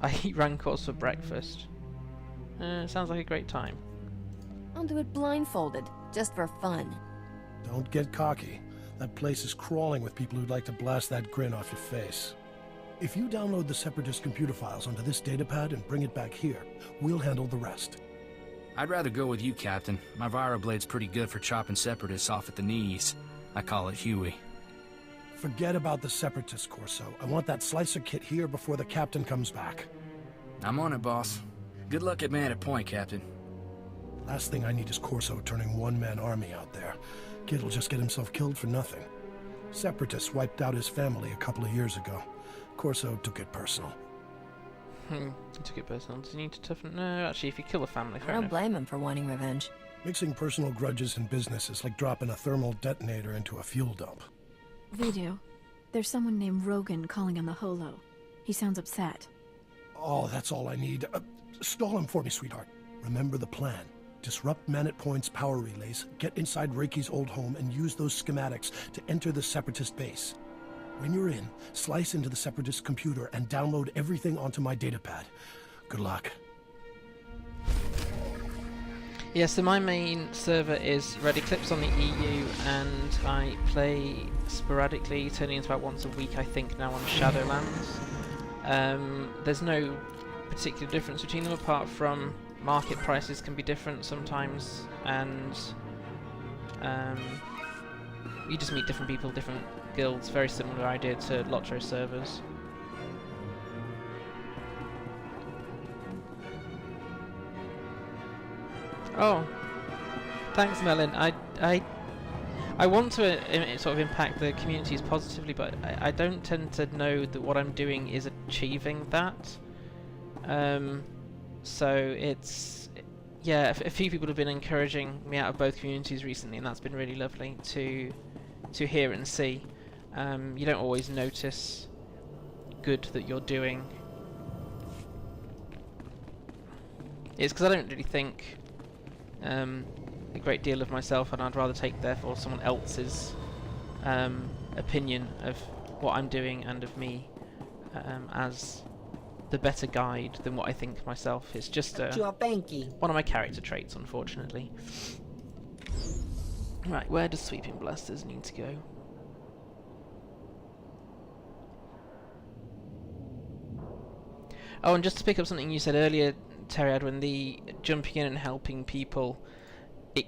I eat Rancors for breakfast. Sounds like a great time. I'll do it blindfolded, just for fun. Don't get cocky. That place is crawling with people who'd like to blast that grin off your face. If you download the Separatist computer files onto this datapad and bring it back here, we'll handle the rest. I'd rather go with you, Captain. My Viroblade's pretty good for chopping Separatists off at the knees. I call it Huey. Forget about the Separatist, Corso. I want that slicer kit here before the Captain comes back. I'm on it, boss. Good luck at Manat Point, Captain. Last thing I need is Corso turning one-man army out there. Kid'll just get himself killed for nothing. Separatists wiped out his family a couple of years ago. Corso took it personal. He took it personal. Does he need to toughen? No, actually, if you kill a family, fair I don't enough. blame him for wanting revenge. Mixing personal grudges in business is like dropping a thermal detonator into a fuel dump. Vidu, there's someone named Rogan calling on the holo. He sounds upset. Oh, that's all I need. Stall him for me, sweetheart. Remember the plan. Disrupt Manat Point's power relays, get inside Reiki's old home, and use those schematics to enter the Separatist base. When you're in, slice into the Separatist computer and download everything onto my datapad. Good luck. Yeah, so my main server is Red Eclipse on the EU, and I play sporadically, turning into about once a week, I think, now on Shadowlands. There's no particular difference between them apart from market prices can be different sometimes, and you just meet different people, different guilds. Very similar idea to Lotro servers. Oh, thanks, Melon. I want to sort of impact the communities positively, but I don't tend to know that what I'm doing is achieving that. So it's, yeah, a few people have been encouraging me out of both communities recently, and that's been really lovely to hear and see. You don't always notice good that you're doing. It's because I don't really think a great deal of myself, and I'd rather take therefore someone else's opinion of what I'm doing and of me as the better guide than what I think myself. It's just one of my character traits, unfortunately. Right, where does Sweeping Blasters need to go? Oh, and just to pick up something you said earlier, Terry Edwin, the jumping in and helping people, it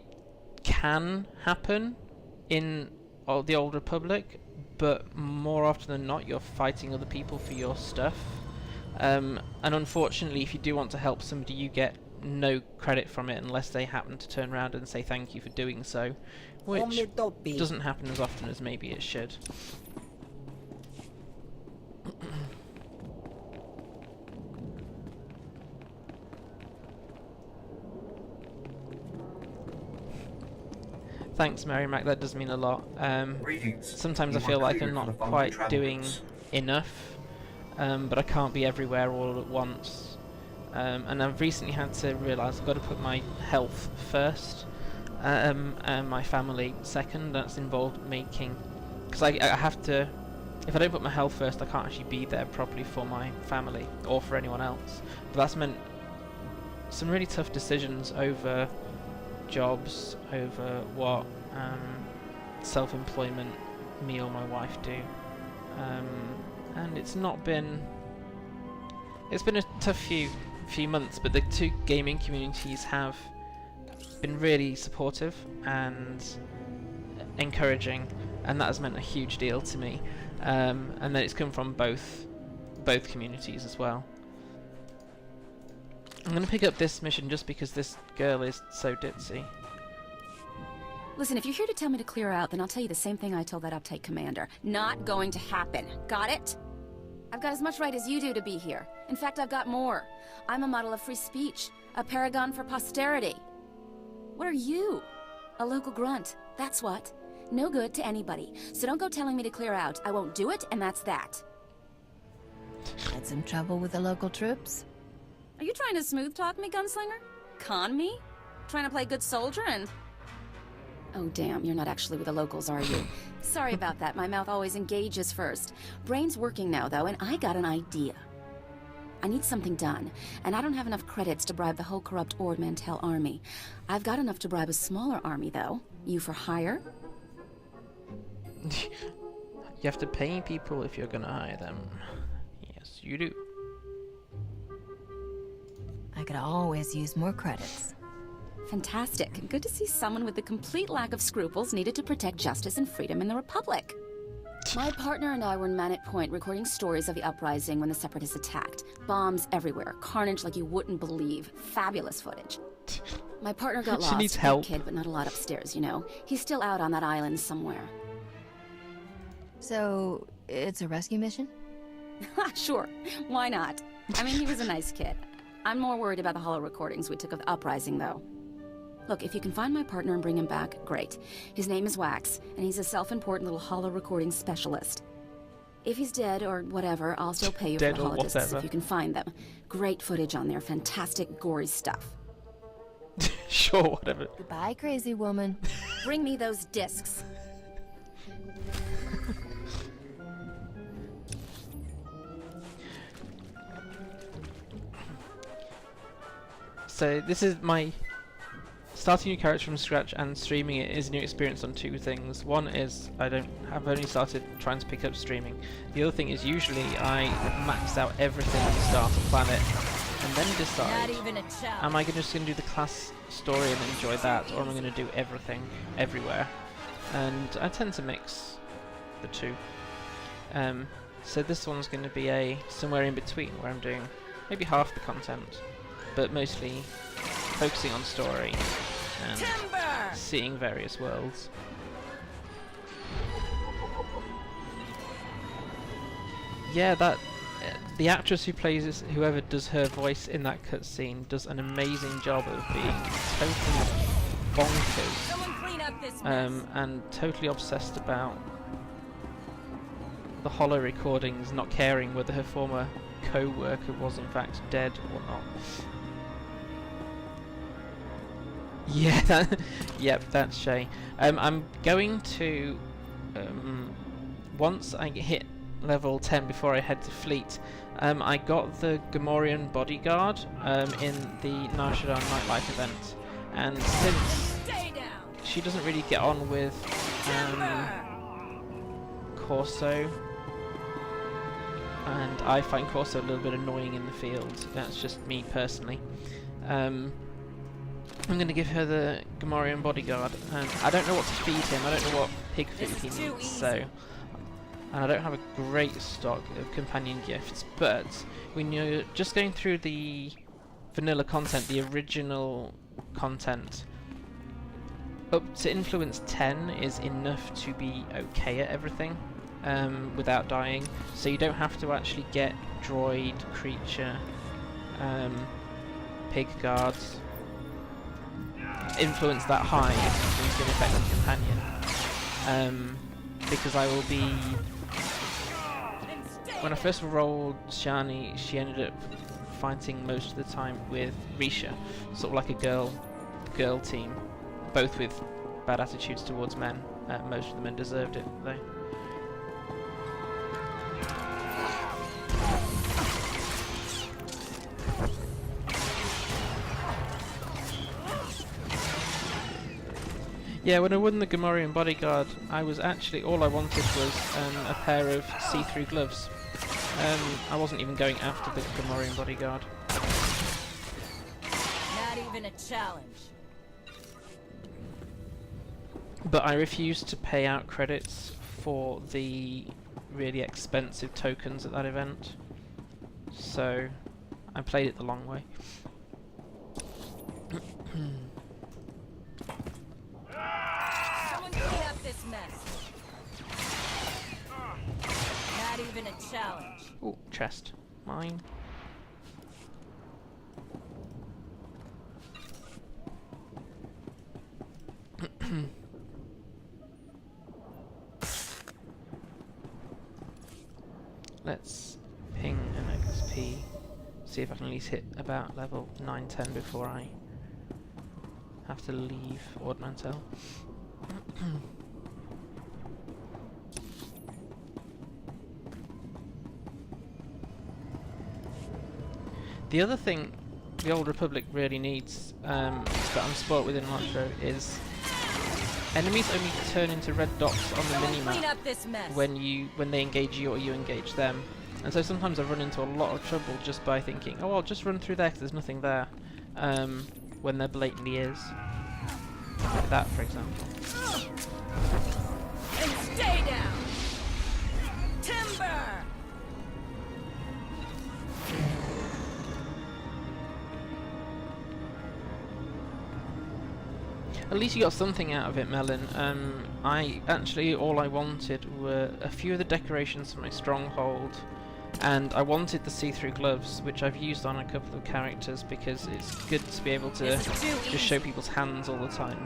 can happen in the Old Republic, but more often than not you're fighting other people for your stuff. And unfortunately, if you do want to help somebody, you get no credit from it unless they happen to turn around and say thank you for doing so, which doesn't happen as often as maybe it should. Thanks, Mary Mac, that does mean a lot. Sometimes I feel like I'm not quite doing enough, but I can't be everywhere all at once. And I've recently had to realise I've got to put my health first, and my family second. That's involved making... Because I have to... If I don't put my health first, I can't actually be there properly for my family, or for anyone else. But that's meant some really tough decisions over jobs, over what self-employment me or my wife do, and it's not been... It's been a tough few months, but the two gaming communities have been really supportive and encouraging, and that has meant a huge deal to me, and then it's come from both communities as well. I'm going to pick up this mission just because this girl is so ditzy. Listen, if you're here to tell me to clear out, then I'll tell you the same thing I told that uptight commander. Not going to happen. Got it? I've got as much right as you do to be here. In fact, I've got more. I'm a model of free speech, a paragon for posterity. What are you? A local grunt. That's what. No good to anybody. So don't go telling me to clear out. I won't do it, and that's that. Had some trouble with the local troops? Are you trying to smooth talk me, gunslinger? Con me? Trying to play good soldier and... Oh damn, you're not actually with the locals, are you? Sorry about that, my mouth always engages first. Brain's working now though, and I got an idea. I need something done, and I don't have enough credits to bribe the whole corrupt Ord Mantell army. I've got enough to bribe a smaller army though. You for hire? You have to pay people if you're gonna hire them. Yes, you do. I could always use more credits. Fantastic. Good to see someone with the complete lack of scruples needed to protect justice and freedom in the Republic. My partner and I were in Manat Point recording stories of the uprising when the Separatists attacked. Bombs everywhere, carnage like you wouldn't believe. Fabulous footage. My partner got lost. She needs help. Kid, but not a lot upstairs, you know. He's still out on that island somewhere. So, it's a rescue mission? Sure. Why not? I mean, he was a nice kid. I'm more worried about the holo recordings we took of the uprising, though. Look, if you can find my partner and bring him back, great. His name is Wax, and he's a self-important little holo recording specialist. If he's dead or whatever, I'll still pay you for the holodiscs if you can find them. Great footage on there, fantastic gory stuff. Sure, whatever. Goodbye, crazy woman. Bring me those discs. So this is my starting a new character from scratch, and streaming it is a new experience on two things. One is I've only started trying to pick up streaming. The other thing is usually I max out everything at the start of Planet and then decide, am I just going to do the class story and enjoy that, or am I going to do everything everywhere? And I tend to mix the two. So this one's going to be somewhere in between, where I'm doing maybe half the content, but mostly focusing on story and seeing various worlds. Yeah, the actress who plays whoever does her voice in that cutscene does an amazing job of being totally bonkers, and totally obsessed about the holo recordings, not caring whether her former co-worker was in fact dead or not. Yeah, yep, that's Shay. I'm going to, once I hit level 10 before I head to Fleet, I got the Gamorrean bodyguard in the Nar Shaddaa Nightlife event, and since she doesn't really get on with Corso, and I find Corso a little bit annoying in the field. That's just me personally. I'm going to give her the Gamorrean bodyguard, and I don't know what to feed him. I don't know what pig food he needs, so... And I don't have a great stock of companion gifts, but we know just going through the vanilla content, the original content, up to influence 10 is enough to be okay at everything without dying. So you don't have to actually get droid, creature, pig guards, influence that high into an effective companion. Because I will be... When I first rolled Sjani, she ended up fighting most of the time with Risha, sort of like a girl team, both with bad attitudes towards men. Most of the men deserved it, though. Yeah, when I won the Gamorrean bodyguard, I was actually, all I wanted was a pair of see-through gloves. I wasn't even going after the Gamorrean bodyguard. Not even a challenge. But I refused to pay out credits for the really expensive tokens at that event. So, I played it the long way. Someone clean up this mess. Not even a challenge. Ooh, chest. Mine. Let's ping an XP. See if I can at least hit about level 9-10 before I have to leave Ord Mantell. The other thing the Old Republic really needs, that I'm spoilt with in Nitro, is enemies only turn into red dots on the minimap when they engage you or you engage them. And so sometimes I run into a lot of trouble just by thinking, oh, I'll just run through there because there's nothing there, when there blatantly is. Like that, for example. And stay down! Timber! At least you got something out of it, Melon. I actually, all I wanted were a few of the decorations for my stronghold, and I wanted the see-through gloves, which I've used on a couple of characters because it's good to be able to just show people's hands all the time,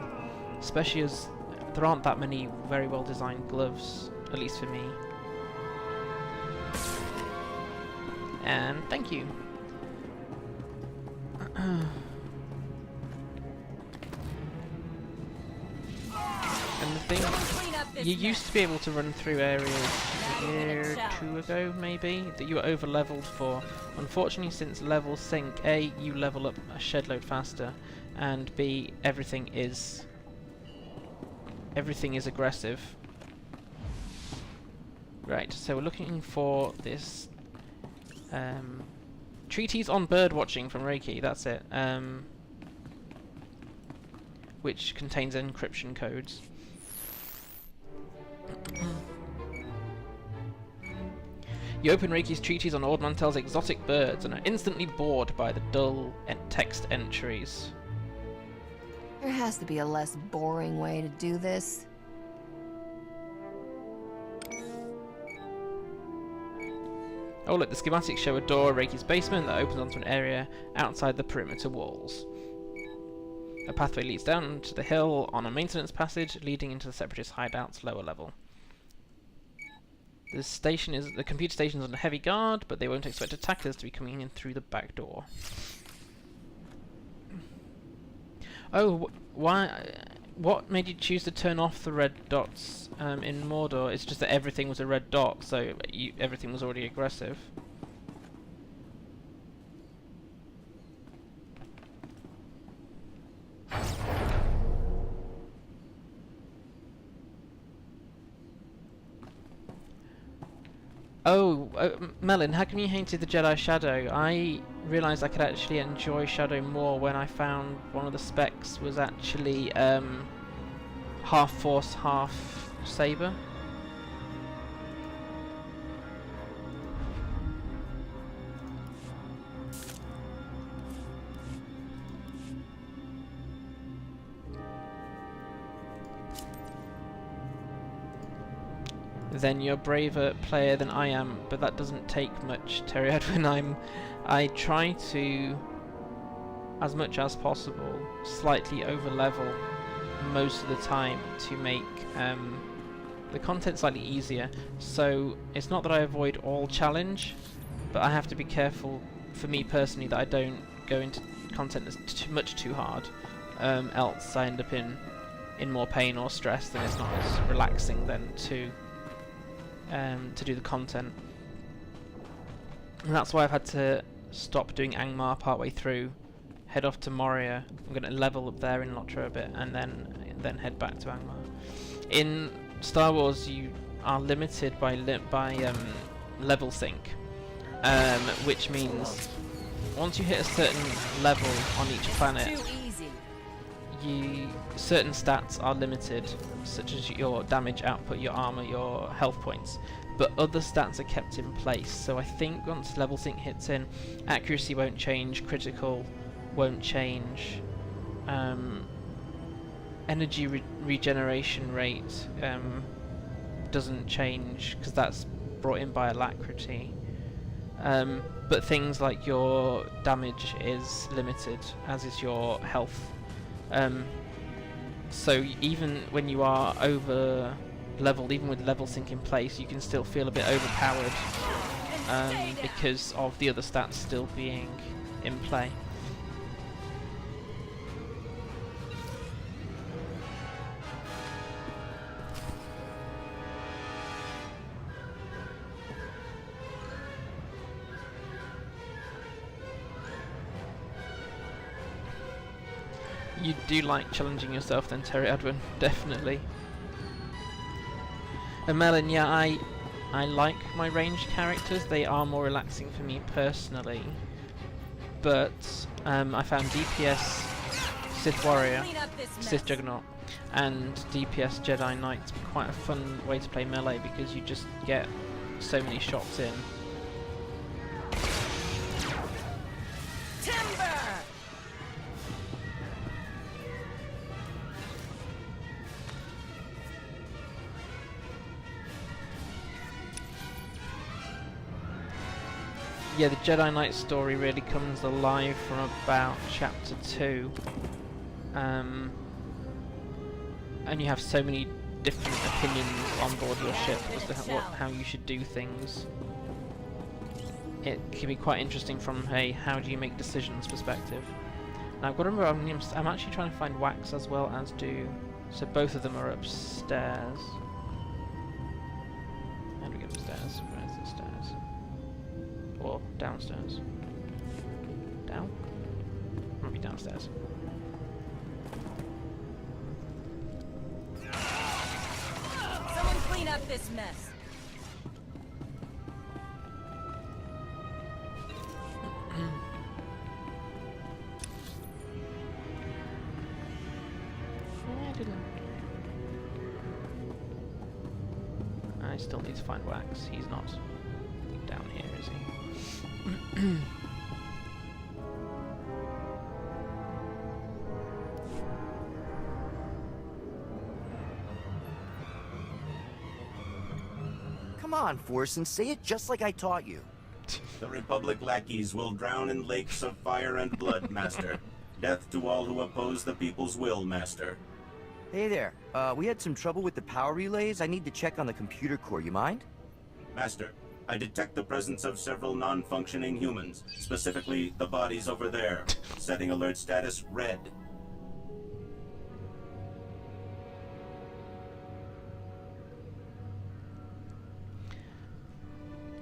especially as there aren't that many very well-designed gloves, at least for me. And thank you. And the thing, you used to be able to run through areas a year or two ago, maybe, that you were over-leveled for. Unfortunately, since level sync, A, you level up a shed load faster, and B, everything is aggressive. Right, so we're looking for this treatise on bird watching from Reiki, that's it, which contains encryption codes. You open Reiki's treatise on Ord Mantell's exotic birds and are instantly bored by the dull text entries. There has to be a less boring way to do this. Oh look, the schematics show a door, Reiki's basement, that opens onto an area outside the perimeter walls. A pathway leads down to the hill on a maintenance passage leading into the Separatist hideout's lower level. The computer station is under heavy guard, but they won't expect attackers to be coming in through the back door. Oh, why? What made you choose to turn off the red dots in Mordor? It's just that everything was a red dot, so everything was already aggressive. Oh, Melon, how come you hated the Jedi Shadow? I realised I could actually enjoy Shadow more when I found one of the specs was actually half Force, half Saber. Then you're a braver player than I am, but that doesn't take much, Terry Edwin. I try to, as much as possible, slightly over level most of the time to make the content slightly easier. So it's not that I avoid all challenge, but I have to be careful, for me personally, that I don't go into content that's much too hard, else I end up in more pain or stress, then it's not as relaxing then to do the content. And that's why I've had to stop doing Angmar partway through, head off to Moria. I'm going to level up there in Lotra a bit, and then head back to Angmar. In Star Wars, you are limited by level sync, which means once you hit a certain level on each planet, certain stats are limited, such as your damage output, your armor, your health points, but other stats are kept in place. So I think once level sync hits in, accuracy won't change, critical won't change, energy regeneration rate doesn't change because that's brought in by alacrity, but things like your damage is limited, as is your health. So even when you are over leveled, even with level sync in place, you can still feel a bit overpowered because of the other stats still being in play. You do like challenging yourself then, Terry Edwin, definitely. And Melon, yeah, I like my ranged characters, they are more relaxing for me personally. But I found DPS Sith Warrior, Sith Juggernaut, and DPS Jedi Knight to be quite a fun way to play melee because you just get so many shots in. Yeah, the Jedi Knight story really comes alive from about chapter 2. And you have so many different opinions on board your ship as to how you should do things. It can be quite interesting from a how do you make decisions perspective. Now I've got to remember, I'm actually trying to find Wax as well as do... So both of them are upstairs. How do we get upstairs? Where's the stairs? Or downstairs? Down? Might be downstairs. Someone clean up this mess. I still need to find Wax. He's not down here, is he? Come on, Force, and say it just like I taught you. The Republic lackeys will drown in lakes of fire and blood, Master. Death to all who oppose the people's will, Master. Hey there, we had some trouble with the power relays. I need to check on the computer core, you mind? Master, I detect the presence of several non-functioning humans, specifically the bodies over there. Setting alert status red.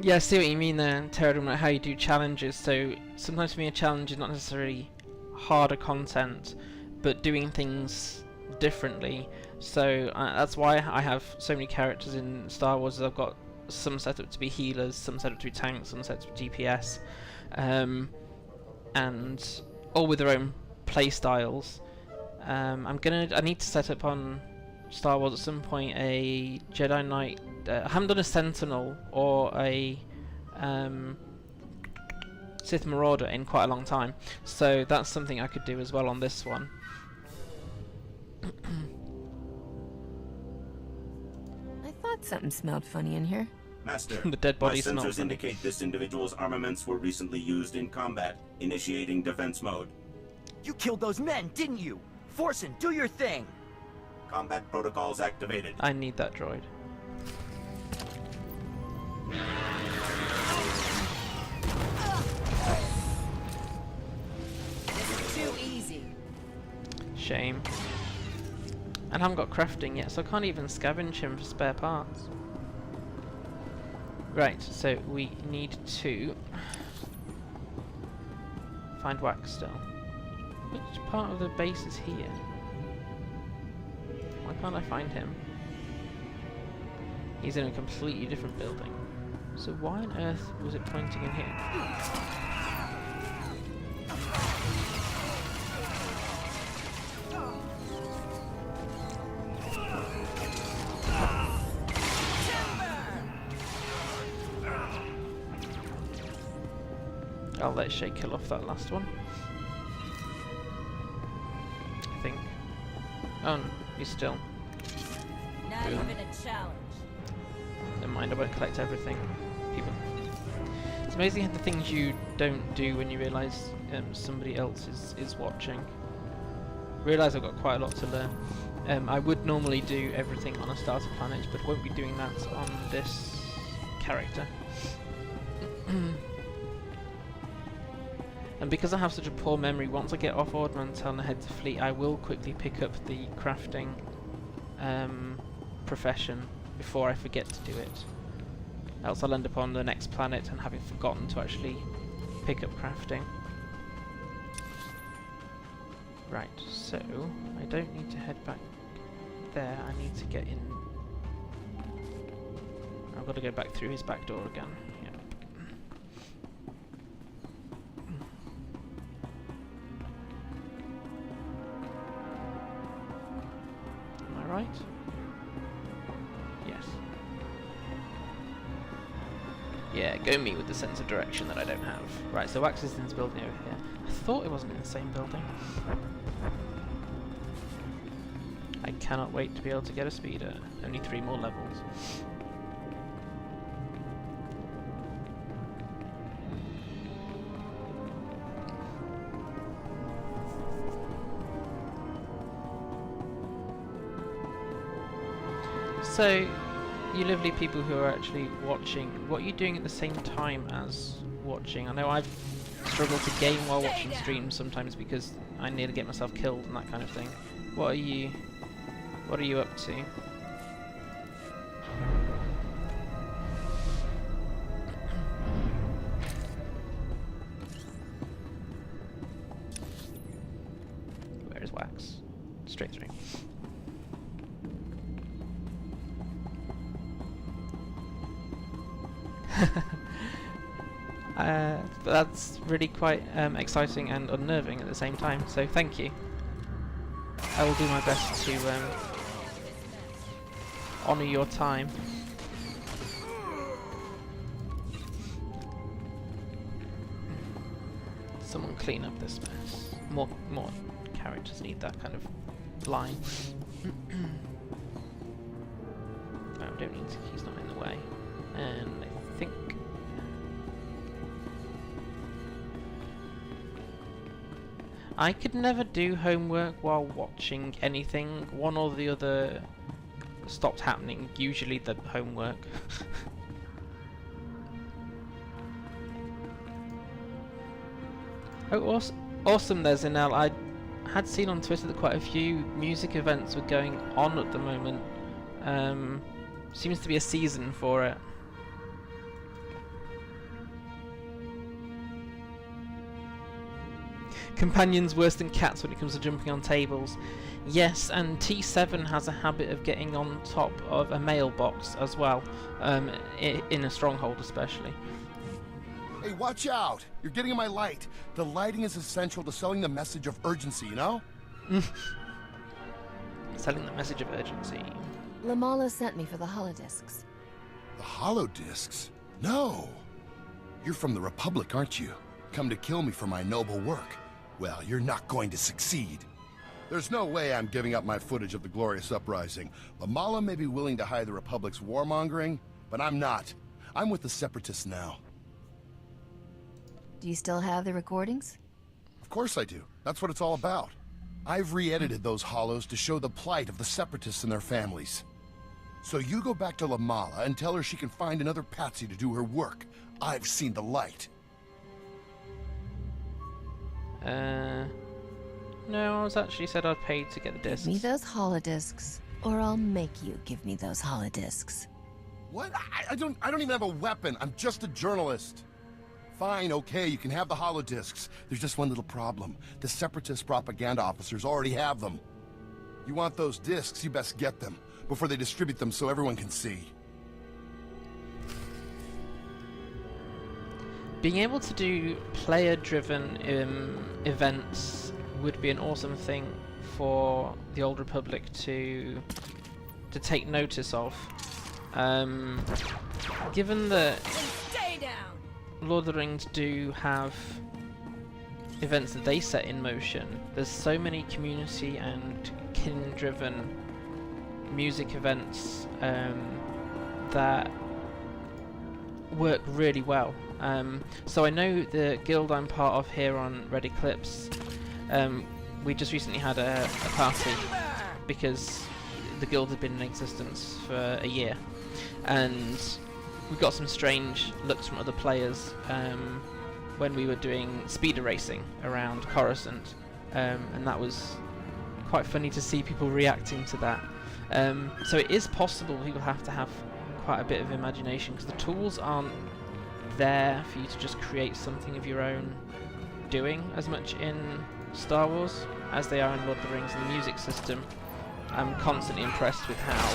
Yeah, I see what you mean there, Terry, about how you do challenges. So sometimes for me a challenge is not necessarily harder content, but doing things differently. So that's why I have so many characters in Star Wars. I've got some set up to be healers, some set up to be tanks, some set up to be GPS, and all with their own play styles. I need to set up on Star Wars at some point a Jedi Knight. I haven't done a Sentinel or a Sith Marauder in quite a long time, so that's something I could do as well on this one. I thought something smelled funny in here. Master, the dead body my smells sensors funny. indicate this individual's armaments were recently used in combat, initiating defense mode. You killed those men, didn't you? Forsen, do your thing! Combat protocols activated. I need that droid. Too easy. Shame. And I haven't got crafting yet, so I can't even scavenge him for spare parts. Right, so we need to find Wax still. Which part of the base is here? Why can't I find him? He's in a completely different building. So why on earth was it pointing in here? I'll let Shay kill off that last one. I think. Oh, no, he's still. Not Boom. even a challenge. Never mind, I won't collect everything. People. It's amazing how the things you don't do when you realise somebody else is watching. Realise I've got quite a lot to learn. I would normally do everything on a starter planet, but won't be doing that on this character. And because I have such a poor memory, once I get off Ord Mantell and head to fleet, I will quickly pick up the crafting profession before I forget to do it. Else I'll end up on the next planet and having forgotten to actually pick up crafting. Right, so I don't need to head back there, I need to get in. I've got to go back through his back door again. Yeah. Am I right? Yes. Yeah, go me with the sense of direction that I don't have. Right, so Wax is in this building over here. I thought it wasn't in the same building. I cannot wait to be able to get a speeder. Only 3 more levels. So, you lovely people who are actually watching, what are you doing at the same time as watching? I know I've struggled to game while watching streams sometimes because I nearly get myself killed and that kind of thing. What are you up to? Where is Wax? Straight through. That's really quite exciting and unnerving at the same time, so thank you. I will do my best to honour your time. Someone clean up this mess. More characters need that kind of line. No, we don't need to, he's not in the way. And I think I could never do homework while watching anything. One or the other stopped happening, usually the homework. Oh, awesome, there's Inel. I had seen on Twitter that quite a few music events were going on at the moment. Seems to be a season for it. Companions worse than cats when it comes to jumping on tables. Yes, and T7 has a habit of getting on top of a mailbox as well, in a stronghold especially. Hey, watch out! You're getting in my light. The lighting is essential to selling the message of urgency, you know? Selling the message of urgency. Lamala sent me for the holodiscs. The holodiscs? No! You're from the Republic, aren't you? Come to kill me for my noble work. Well, you're not going to succeed. There's no way I'm giving up my footage of the glorious uprising. Lamala may be willing to hide the Republic's warmongering, but I'm not. I'm with the Separatists now. Do you still have the recordings? Of course I do. That's what it's all about. I've re-edited those holos to show the plight of the Separatists and their families. So you go back to Lamala and tell her she can find another patsy to do her work. I've seen the light. No, I was actually said I'd paid to get the discs. Give me those holodiscs, or I'll make you give me those holodiscs. What? I don't even have a weapon. I'm just a journalist. Fine, okay, you can have the holodiscs. There's just one little problem. The Separatist propaganda officers already have them. You want those discs, you best get them, before they distribute them so everyone can see. Being able to do player-driven events would be an awesome thing for the Old Republic to take notice of. Given that Lord of the Rings do have events that they set in motion, there's so many community and kin-driven music events that work really well. So I know the guild I'm part of here on Red Eclipse, we just recently had a party because the guild had been in existence for a year, and we got some strange looks from other players when we were doing speeder racing around Coruscant, and that was quite funny to see people reacting to that. So it is possible. People have to have quite a bit of imagination because the tools aren't there for you to just create something of your own doing as much in Star Wars as they are in Lord of the Rings. And the music system, I'm constantly impressed with how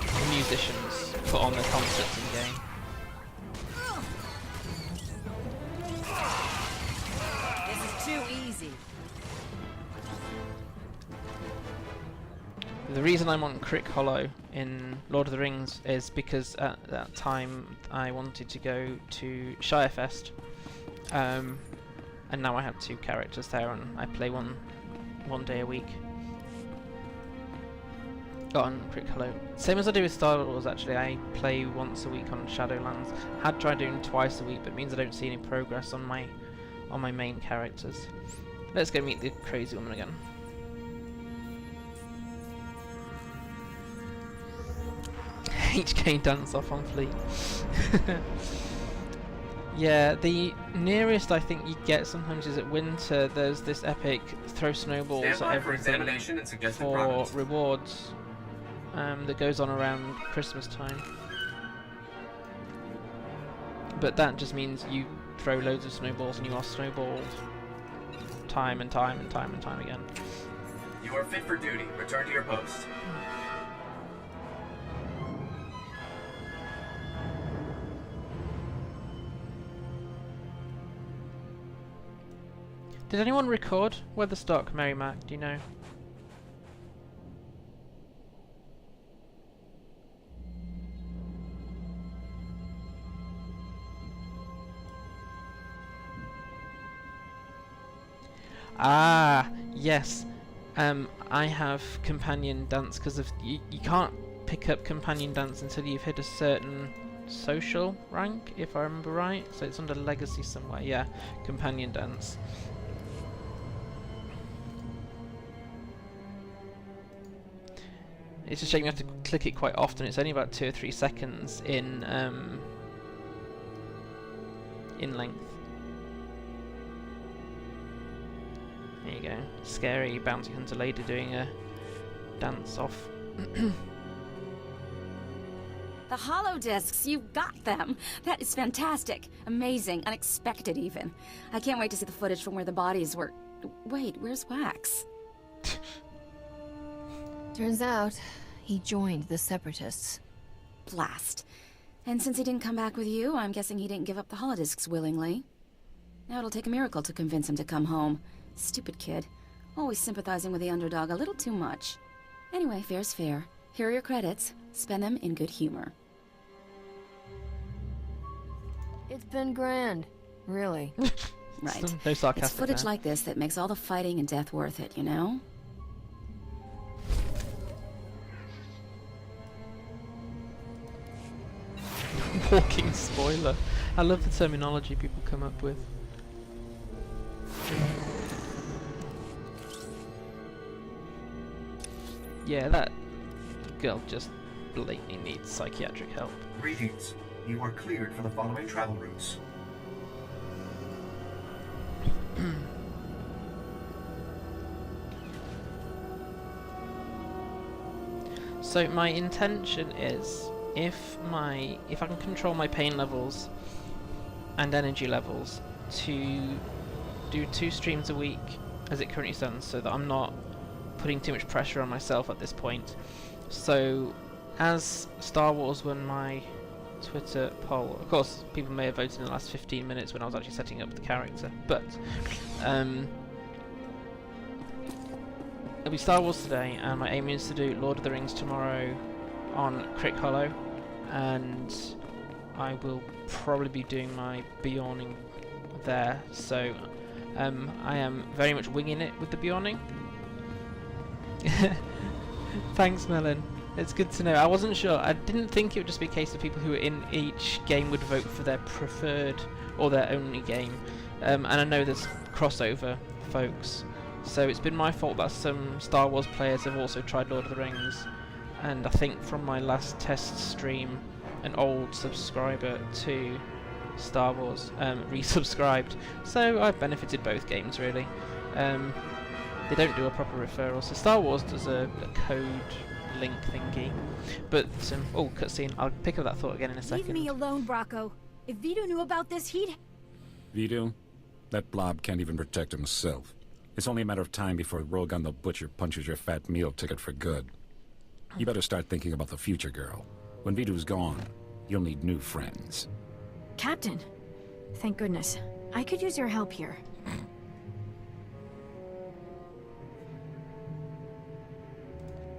the musicians put on their concerts in game. This is too easy. The reason I'm on Crick Hollow in Lord of the Rings is because at that time I wanted to go to Shirefest, and now I have 2 characters there and I play one day a week on Crick Hollow. Same as I do with Star Wars actually. I play once a week on Shadowlands. Had tried doing twice a week, but it means I don't see any progress on my main characters. Let's go meet the crazy woman again. HK dance off on Fleet. Yeah, the nearest I think you get sometimes is at winter. There's this epic throw snowballs at everything for rewards that goes on around Christmas time. But that just means you throw loads of snowballs and you are snowballed time and time and time and time again. You are fit for duty. Return to your post. Did anyone record Weatherstock, Mary Mac? Do you know? Ah, yes. I have companion dance because of you can't pick up companion dance until you've hit a certain social rank, if I remember right. So it's under legacy somewhere. Yeah, companion dance. It's a shame you have to click it quite often. It's only about 2 or 3 seconds in length. There you go. Scary bounty hunter lady doing a dance off. The holodiscs, you've got them. That is fantastic. Amazing. Unexpected, even. I can't wait to see the footage from where the bodies were... Wait, where's Wax? Turns out, he joined the Separatists. Blast. And since he didn't come back with you, I'm guessing he didn't give up the holodiscs willingly. Now it'll take a miracle to convince him to come home. Stupid kid. Always sympathizing with the underdog a little too much. Anyway, fair's fair. Here are your credits. Spend them in good humor. It's been grand. Really. Right. No sarcastic It's footage there. like this that makes all the fighting and death worth it, you know? Walking spoiler. I love the terminology people come up with. Yeah, that girl just blatantly needs psychiatric help. Greetings. You are cleared for the following travel routes. So my intention is, if I can control my pain levels and energy levels, to do 2 streams a week as it currently stands, so that I'm not putting too much pressure on myself at this point. So as Star Wars won my Twitter poll, of course people may have voted in the last 15 minutes when I was actually setting up the character, but it'll be Star Wars today, and my aim is to do Lord of the Rings tomorrow on Crick Hollow, and I will probably be doing my Bjorning there, so I am very much winging it with the Bjorning. Thanks, Melon. It's good to know. I wasn't sure. I didn't think it would just be a case of people who are in each game would vote for their preferred or their only game, and I know there's crossover folks. So it's been my fault that some Star Wars players have also tried Lord of the Rings, and I think from my last test stream, an old subscriber to Star Wars resubscribed, so I've benefited both games really. They don't do a proper referral, so Star Wars does a code link thingy, but oh, cutscene, I'll pick up that thought again in a second. Leave me alone, Bracco. If Vito knew about this, he'd... Vito? That blob can't even protect himself. It's only a matter of time before Rogan the Butcher punches your fat meal ticket for good. You better start thinking about the future, girl. When Vito's gone, you'll need new friends. Captain! Thank goodness. I could use your help here.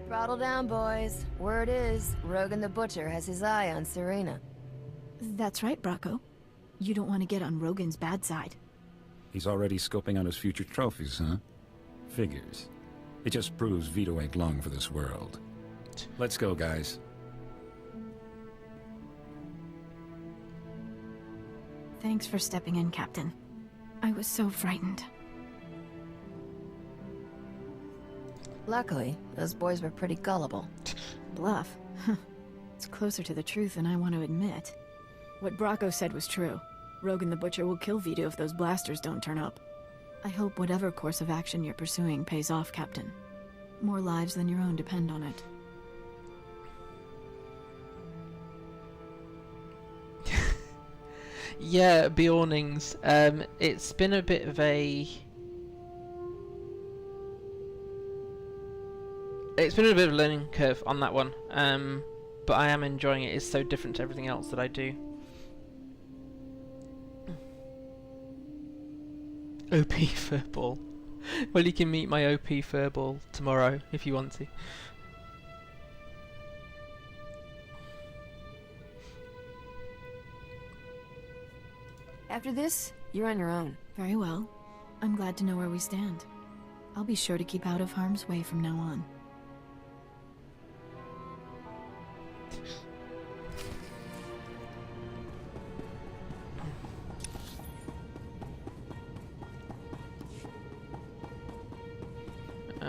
Throttle down, boys. Word is, Rogan the Butcher has his eye on Serena. That's right, Bracco. You don't want to get on Rogan's bad side. He's already scoping out his future trophies, huh? Figures. It just proves Vito ain't long for this world. Let's go, guys. Thanks for stepping in, Captain. I was so frightened. Luckily, those boys were pretty gullible. Bluff? It's closer to the truth than I want to admit. What Bracco said was true. Rogan the Butcher will kill Vito if those blasters don't turn up. I hope whatever course of action you're pursuing pays off, Captain. More lives than your own depend on it. Yeah, Bjornings. It's been a bit of a... It's been a bit of a learning curve on that one, but I am enjoying it. It's so different to everything else that I do. OP Furball. Well, you can meet my OP Furball tomorrow if you want to. After this, you're on your own. Very well. I'm glad to know where we stand. I'll be sure to keep out of harm's way from now on.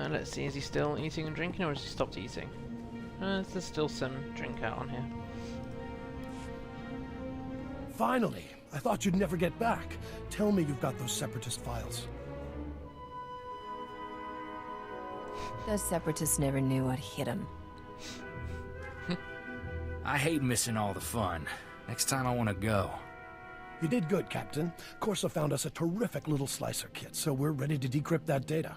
Let's see, is he still eating and drinking, or has he stopped eating? There's still some drink out on here. Finally! I thought you'd never get back. Tell me you've got those Separatist files. Those Separatists never knew what hit them. I hate missing all the fun. Next time I want to go. You did good, Captain. Corso found us a terrific little slicer kit, so we're ready to decrypt that data.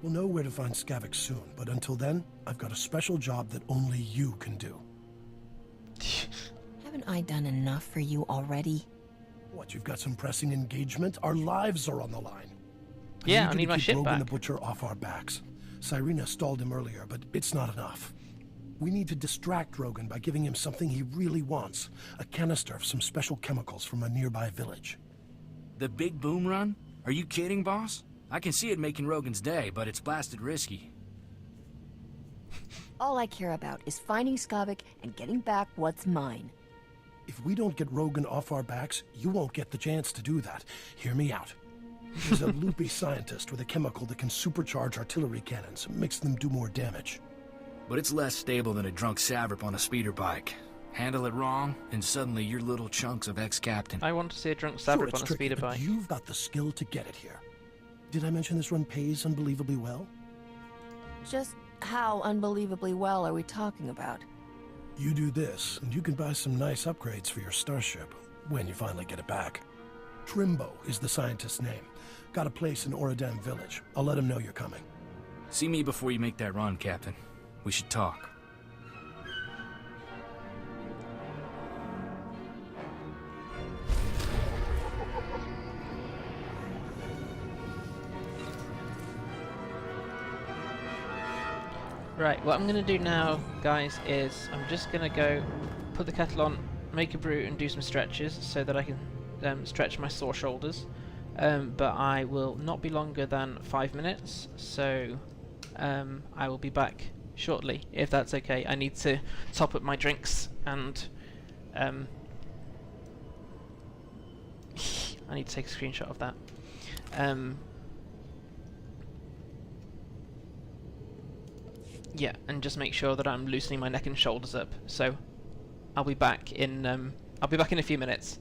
We'll know where to find Skavik soon, but until then, I've got a special job that only you can do. Haven't I done enough for you already? What, you've got some pressing engagement? Our lives are on the line. Yeah, I need my ship Rogan back. the Butcher off our backs. Cyrena stalled him earlier, but it's not enough. We need to distract Rogan by giving him something he really wants. A canister of some special chemicals from a nearby village. The big boom run? Are you kidding, boss? I can see it making Rogan's day, but it's blasted risky. All I care about is finding Skavik and getting back what's mine. If we don't get Rogan off our backs, you won't get the chance to do that. Hear me out. He's a loopy scientist with a chemical that can supercharge artillery cannons, makes them do more damage. But it's less stable than a drunk savrip on a speeder bike. Handle it wrong, and suddenly you're little chunks of ex-captain. I want to see a drunk Sure, savrip it's on a tricky, speeder but bike. you've got the skill to get it here. Did I mention this run pays unbelievably well? Just how unbelievably well are we talking about? You do this, and you can buy some nice upgrades for your starship, when you finally get it back. Trimbo is the scientist's name. Got a place in Oradam village. I'll let him know you're coming. See me before you make that run, Captain. We should talk. Right, what I'm going to do now, guys, is I'm just going to go put the kettle on, make a brew, and do some stretches so that I can stretch my sore shoulders. But I will not be longer than 5 minutes, so I will be back shortly, if that's okay. I need to top up my drinks, and I need to take a screenshot of that. Yeah, and just make sure that I'm loosening my neck and shoulders up. So I'll be back in a few minutes.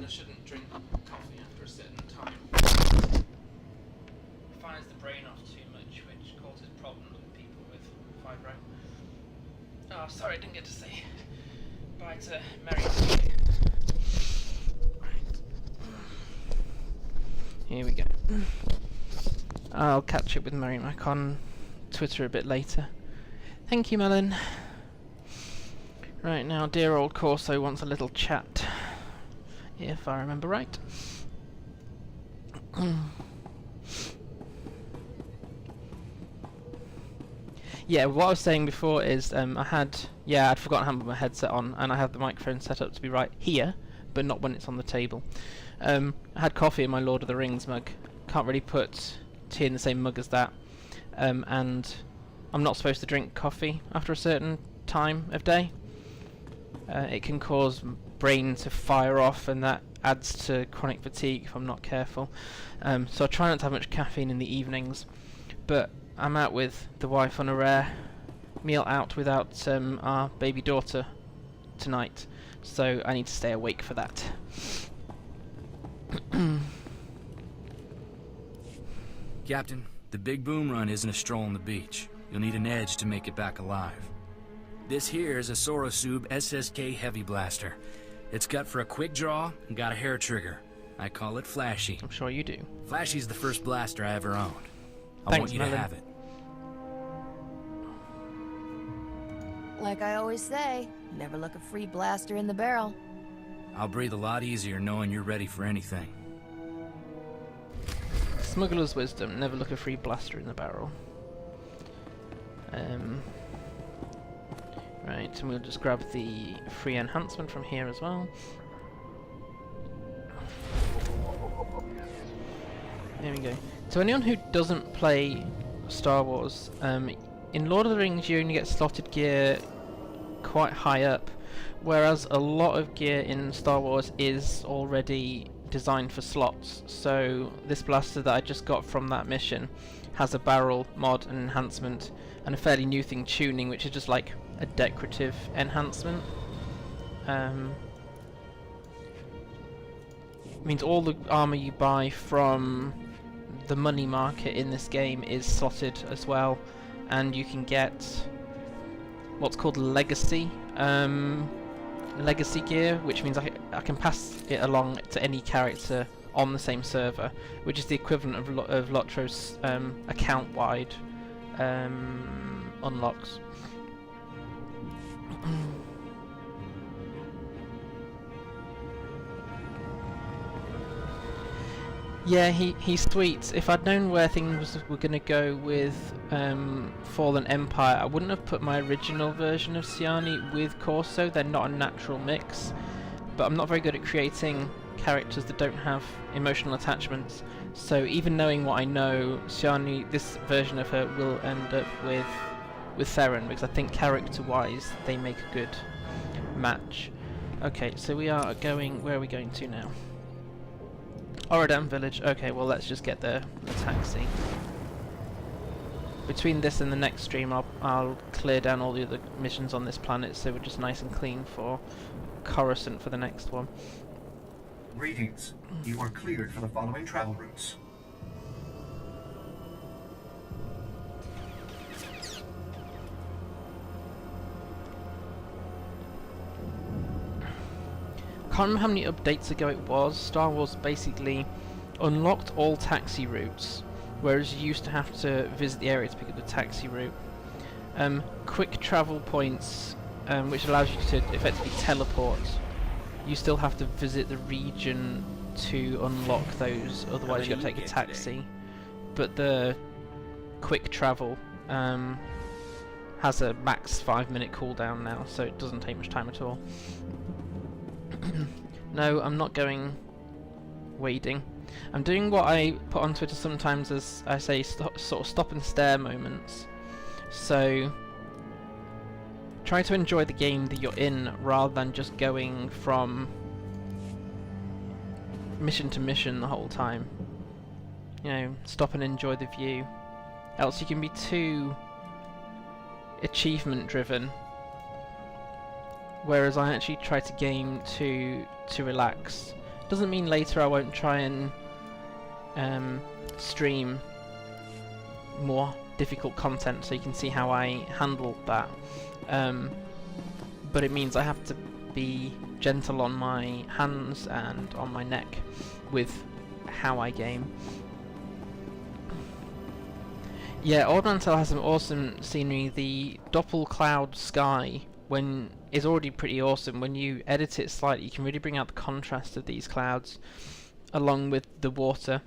I shouldn't drink coffee after a certain time. It fires the brain off too much, which causes problems with people with fibro. Oh, sorry, I didn't get to say bye to Mary. Right. Here we go. I'll catch up with Mary Mac on Twitter a bit later. Thank you, Melon. Right, now dear old Corso wants a little chat, if I remember right. Yeah, what I was saying before is I'd forgotten how to put my headset on, and I have the microphone set up to be right here, but not when it's on the table. I had coffee in my Lord of the Rings mug. Can't really put tea in the same mug as that, and I'm not supposed to drink coffee after a certain time of day. It can cause brain to fire off, and that adds to chronic fatigue if I'm not careful. So I try not to have much caffeine in the evenings, but I'm out with the wife on a rare meal out without our baby daughter tonight, so I need to stay awake for that. Captain, the big boom run isn't a stroll on the beach. You'll need an edge to make it back alive. This here is a Sorosub SSK Heavy Blaster. It's cut for a quick draw and got a hair trigger. I call it Flashy. I'm sure you do. Flashy's the first blaster I ever owned. I Thanks, want you Melon. to have it. Like I always say, never look a free blaster in the barrel. I'll breathe a lot easier knowing you're ready for anything. Smuggler's wisdom, never look a free blaster in the barrel. Right, and we'll just grab the free enhancement from here as well. There we go. To anyone who doesn't play Star Wars, in Lord of the Rings you only get slotted gear quite high up, whereas a lot of gear in Star Wars is already designed for slots. So this blaster that I just got from that mission has a barrel mod and enhancement, and a fairly new thing, tuning, which is just like a decorative enhancement. Means all the armor you buy from the money market in this game is slotted as well, and you can get what's called legacy gear, which means I can pass it along to any character on the same server, which is the equivalent of Lotro's account-wide unlocks. Yeah, he's sweet. If I'd known where things were going to go with Fallen Empire, I wouldn't have put my original version of Sjani with Corso. They're not a natural mix. But I'm not very good at creating characters that don't have emotional attachments. So even knowing what I know, Sjani, this version of her will end up with Theron, because I think character-wise they make a good match. Okay, so we are going... Where are we going to now? Oradam village. Okay, well let's just get the taxi. Between this and the next stream I'll clear down all the other missions on this planet, so we're just nice and clean for Coruscant for the next one. Greetings. You are cleared for the following travel routes. Can't remember how many updates ago it was. Star Wars basically unlocked all taxi routes, whereas you used to have to visit the area to pick up the taxi route. Quick travel points, which allows you to effectively teleport. You still have to visit the region to unlock those, otherwise you got to take a taxi. But the quick travel has a max 5-minute cooldown now, so it doesn't take much time at all. No, I'm not going wading. I'm doing what I put on Twitter sometimes as, I say, sort of stop and stare moments. So try to enjoy the game that you're in rather than just going from mission to mission the whole time. You know, stop and enjoy the view. Else you can be too achievement driven. Whereas I actually try to game to relax Doesn't mean later I won't try and stream more difficult content so you can see how I handle that. But it means I have to be gentle on my hands and on my neck with how I game. Yeah, Ord Mantell has some awesome scenery. The Doppelcloud sky is already pretty awesome. When you edit it slightly, you can really bring out the contrast of these clouds along with the water.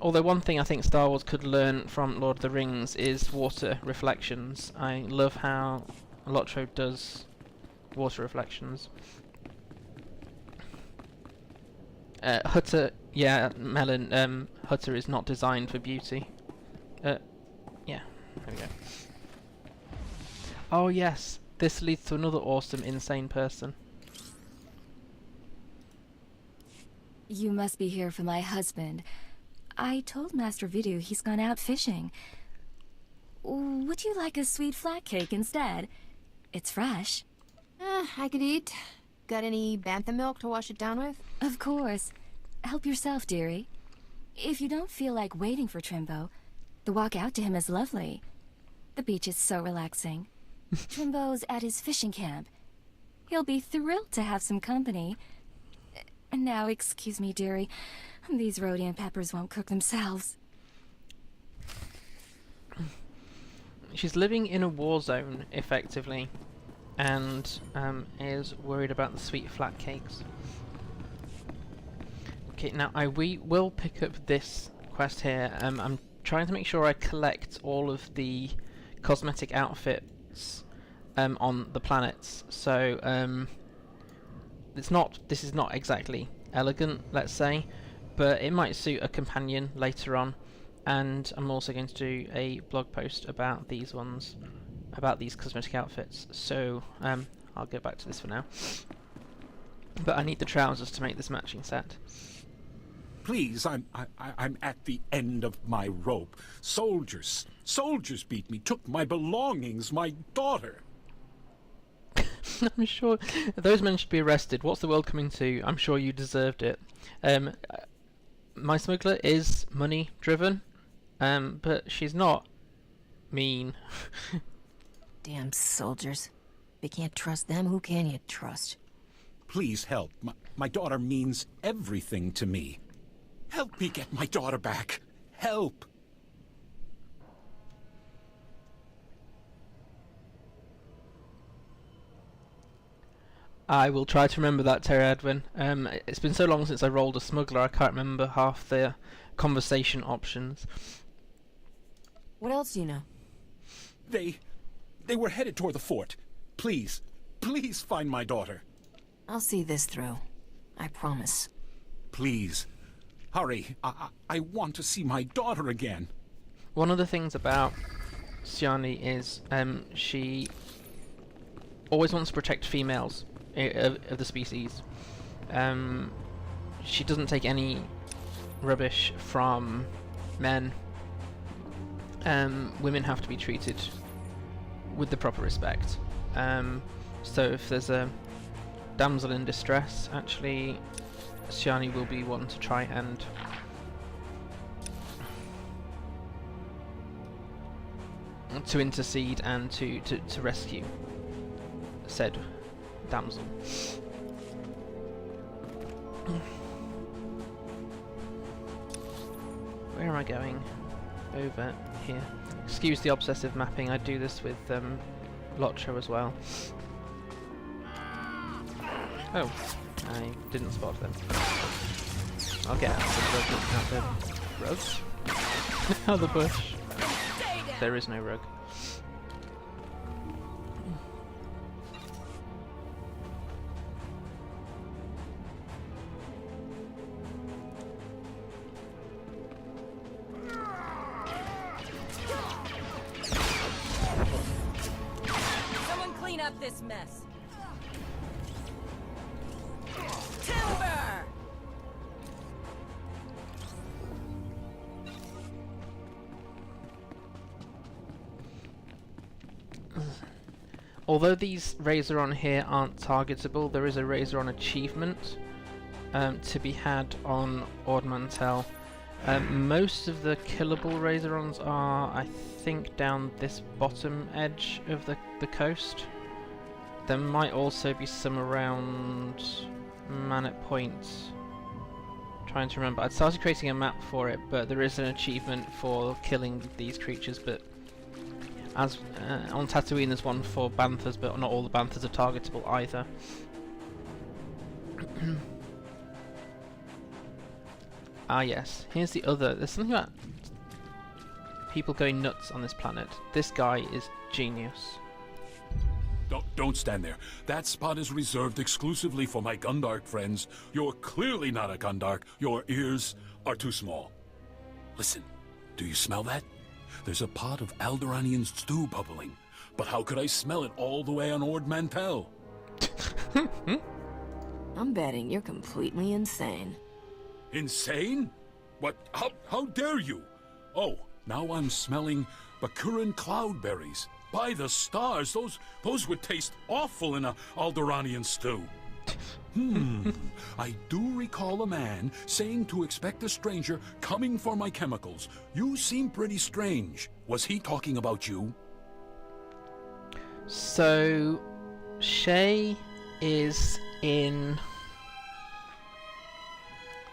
Although one thing I think Star Wars could learn from Lord of the Rings is water reflections. I love how Lotro does water reflections. Hutter, yeah, Melon, Hutter is not designed for beauty. Yeah, there we go. Oh yes, this leads to another awesome insane person. You must be here for my husband. I told Master Vidu he's gone out fishing. Would you like a sweet flat cake instead? It's fresh. I could eat. Got any bantha milk to wash it down with? Of course. Help yourself, dearie. If you don't feel like waiting for Trimbo, the walk out to him is lovely. The beach is so relaxing. Trimbo's at his fishing camp. He'll be thrilled to have some company. And now, excuse me, dearie. These Rhodian peppers won't cook themselves. She's living in a war zone, effectively, and is worried about the sweet flat cakes. Okay, now we will pick up this quest here. I'm trying to make sure I collect all of the cosmetic outfits on the planets. So this is not exactly elegant, let's say, but it might suit a companion later on. And I'm also going to do a blog post about these ones, about these cosmetic outfits. So I'll go back to this for now. But I need the trousers to make this matching set. Please, I'm at the end of my rope. Soldiers beat me, took my belongings, my daughter. I'm sure those men should be arrested. What's the world coming to? I'm sure you deserved it. My smuggler is money driven, but she's not mean. Damn soldiers. If you can't trust them, who can you trust? Please help. My daughter means everything to me. Help me get my daughter back. Help. I will try to remember that, Terry Edwin. It's been so long since I rolled a smuggler, I can't remember half the conversation options. What else do you know? They were headed toward the fort. Please find my daughter. I'll see this through. I promise. Please. Hurry. I want to see my daughter again. One of the things about Sjani is she always wants to protect females of the species. She doesn't take any rubbish from men. Women have to be treated with the proper respect. So if there's a damsel in distress, actually Sjani will be one to try and to intercede and to rescue said damsel. Where am I going? Over here. Excuse the obsessive mapping, I do this with Lotro as well. Oh, I didn't spot them. I'll get out the rug. Out the bush. There is no rug. Someone clean up this mess. Timber! Although these Razor on here aren't targetable, there is a Razor on achievement to be had on Ord Mantell. Most of the killable Razorons are, I think, down this bottom edge of the coast. There might also be some around Manet Point. Trying to remember. I started creating a map for it, but there is an achievement for killing these creatures, but as on Tatooine there's one for Banthas, but not all the Banthas are targetable either. Ah yes, here's the other. There's something about people going nuts on this planet. This guy is genius. Don't stand there. That spot is reserved exclusively for my Gundark friends. You're clearly not a Gundark. Your ears are too small. Listen, do you smell that? There's a pot of Alderaanian stew bubbling. But how could I smell it all the way on Ord Mantell? I'm betting you're completely insane. Insane? What? How dare you? Oh, now I'm smelling Bakuran cloudberries. By the stars, those would taste awful in a Alderaanian stew. I do recall a man saying to expect a stranger coming for my chemicals. You seem pretty strange. Was he talking about you? So, Shay is in...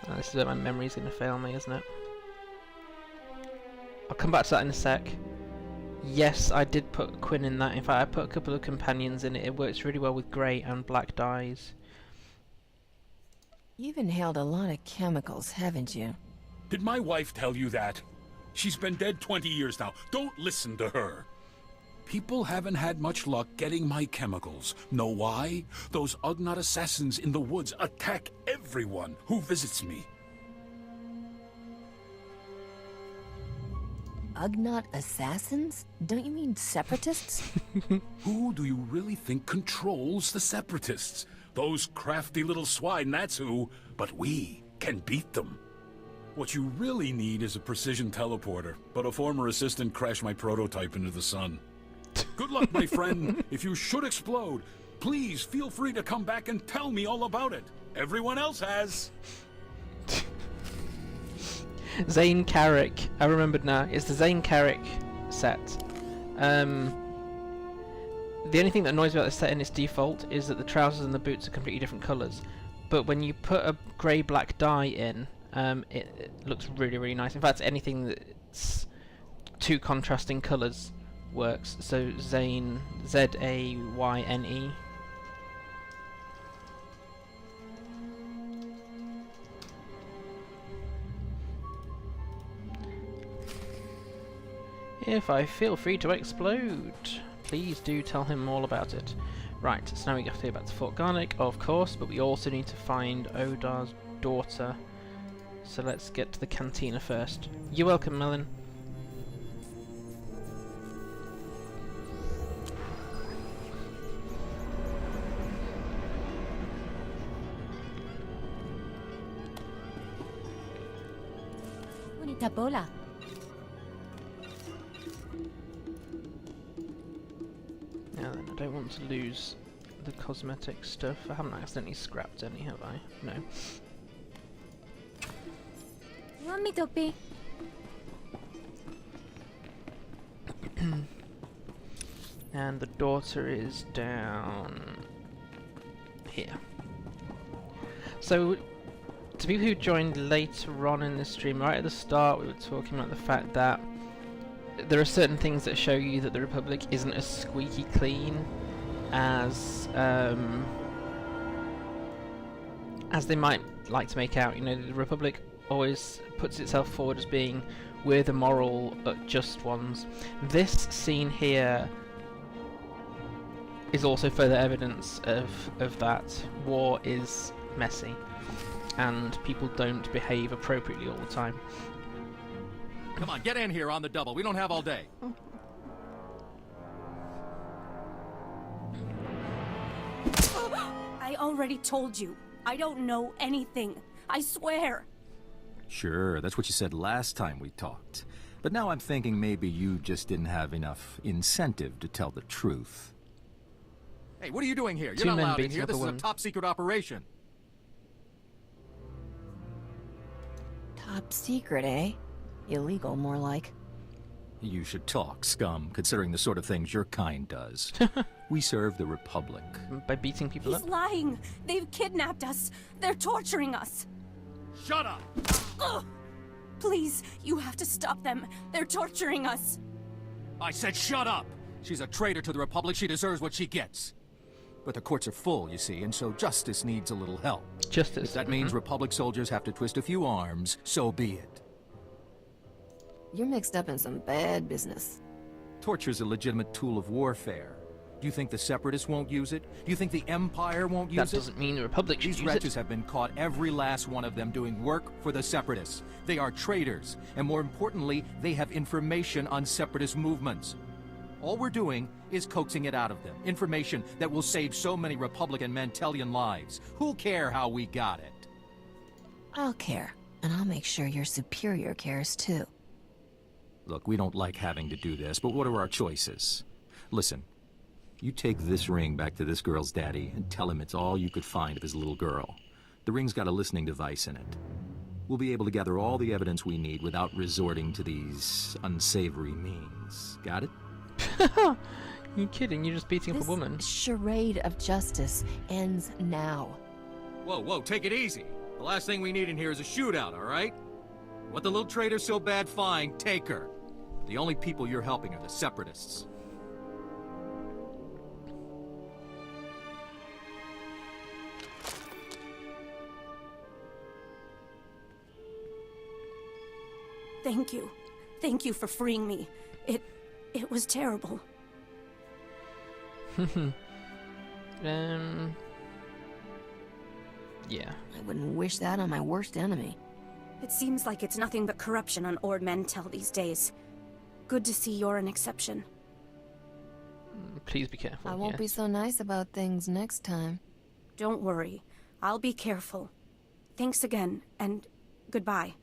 Oh, this is where my memory's going to fail me, isn't it? I'll come back to that in a sec. Yes, I did put Quinn in that. In fact, I put a couple of companions in it. It works really well with grey and black dyes. You've inhaled a lot of chemicals, haven't you? Did my wife tell you that? She's been dead 20 years now. Don't listen to her. People haven't had much luck getting my chemicals. Know why? Those Ugnaught assassins in the woods attack everyone who visits me. Ugnaught assassins? Don't you mean separatists? Who do you really think controls the separatists? Those crafty little swine, that's who. But we can beat them. What you really need is a precision teleporter, but a former assistant crashed my prototype into the sun. Good luck, my friend. If you should explode, please feel free to come back and tell me all about it. Everyone else has. Zane Carrick, I remembered now, it's the Zane Carrick set. The only thing that annoys me about this set in its default is that the trousers and the boots are completely different colours. But when you put a grey-black dye in, it looks really, really nice. In fact, anything that's two contrasting colours works. So Zane, Z-A-Y-N-E. If I feel free to explode, please do tell him all about it. Right, so now we have to go back to Fort Garnick, of course, but we also need to find Odar's daughter. So let's get to the cantina first. You're welcome, Melon. Bonita bola. Now then, I don't want to lose the cosmetic stuff. I haven't accidentally scrapped any, have I? No. You want me, Topi? And the daughter is down here. So, to people who joined later on in the stream, right at the start we were talking about the fact that there are certain things that show you that the Republic isn't as squeaky clean as they might like to make out. You know, the Republic always puts itself forward as being we're the moral, just ones. This scene here is also further evidence of that. War is messy, and people don't behave appropriately all the time. Come on, get in here on the double. We don't have all day. I already told you. I don't know anything. I swear. Sure, that's what you said last time we talked. But now I'm thinking maybe you just didn't have enough incentive to tell the truth. Hey, what are you doing here? You're not allowed in here. This is a top secret operation. Top secret, eh? Illegal, more like. You should talk, scum, considering the sort of things your kind does. We serve the Republic. By beating people He's lying. They've kidnapped us. They're torturing us. Shut up! Ugh. Please, you have to stop them. They're torturing us. I said shut up! She's a traitor to the Republic. She deserves what she gets. But the courts are full, you see, and so justice needs a little help. Justice. If that means Republic soldiers have to twist a few arms, so be it. You're mixed up in some bad business. Torture's a legitimate tool of warfare. Do you think the Separatists won't use it? Do you think the Empire won't use it? That doesn't mean the Republic should use it. These wretches have been caught, every last one of them, doing work for the Separatists. They are traitors, and more importantly, they have information on Separatist movements. All we're doing is coaxing it out of them. Information that will save so many Republican Mantellian lives. Who'll care how we got it? I'll care, and I'll make sure your superior cares too. Look, we don't like having to do this, but what are our choices? Listen, you take this ring back to this girl's daddy and tell him it's all you could find of his little girl. The ring's got a listening device in it. We'll be able to gather all the evidence we need without resorting to these unsavory means. Got it? You kidding? You're just beating up a woman. This charade of justice ends now. Whoa, whoa, take it easy. The last thing we need in here is a shootout, all right? What the little traitor's so bad, fine, take her. The only people you're helping are the Separatists. Thank you. Thank you for freeing me. It was terrible. Yeah. I wouldn't wish that on my worst enemy. It seems like it's nothing but corruption on Ord Mantell these days. Good to see you're an exception. Please be careful. I won't be so nice about things next time. Don't worry. I'll be careful. Thanks again, and goodbye.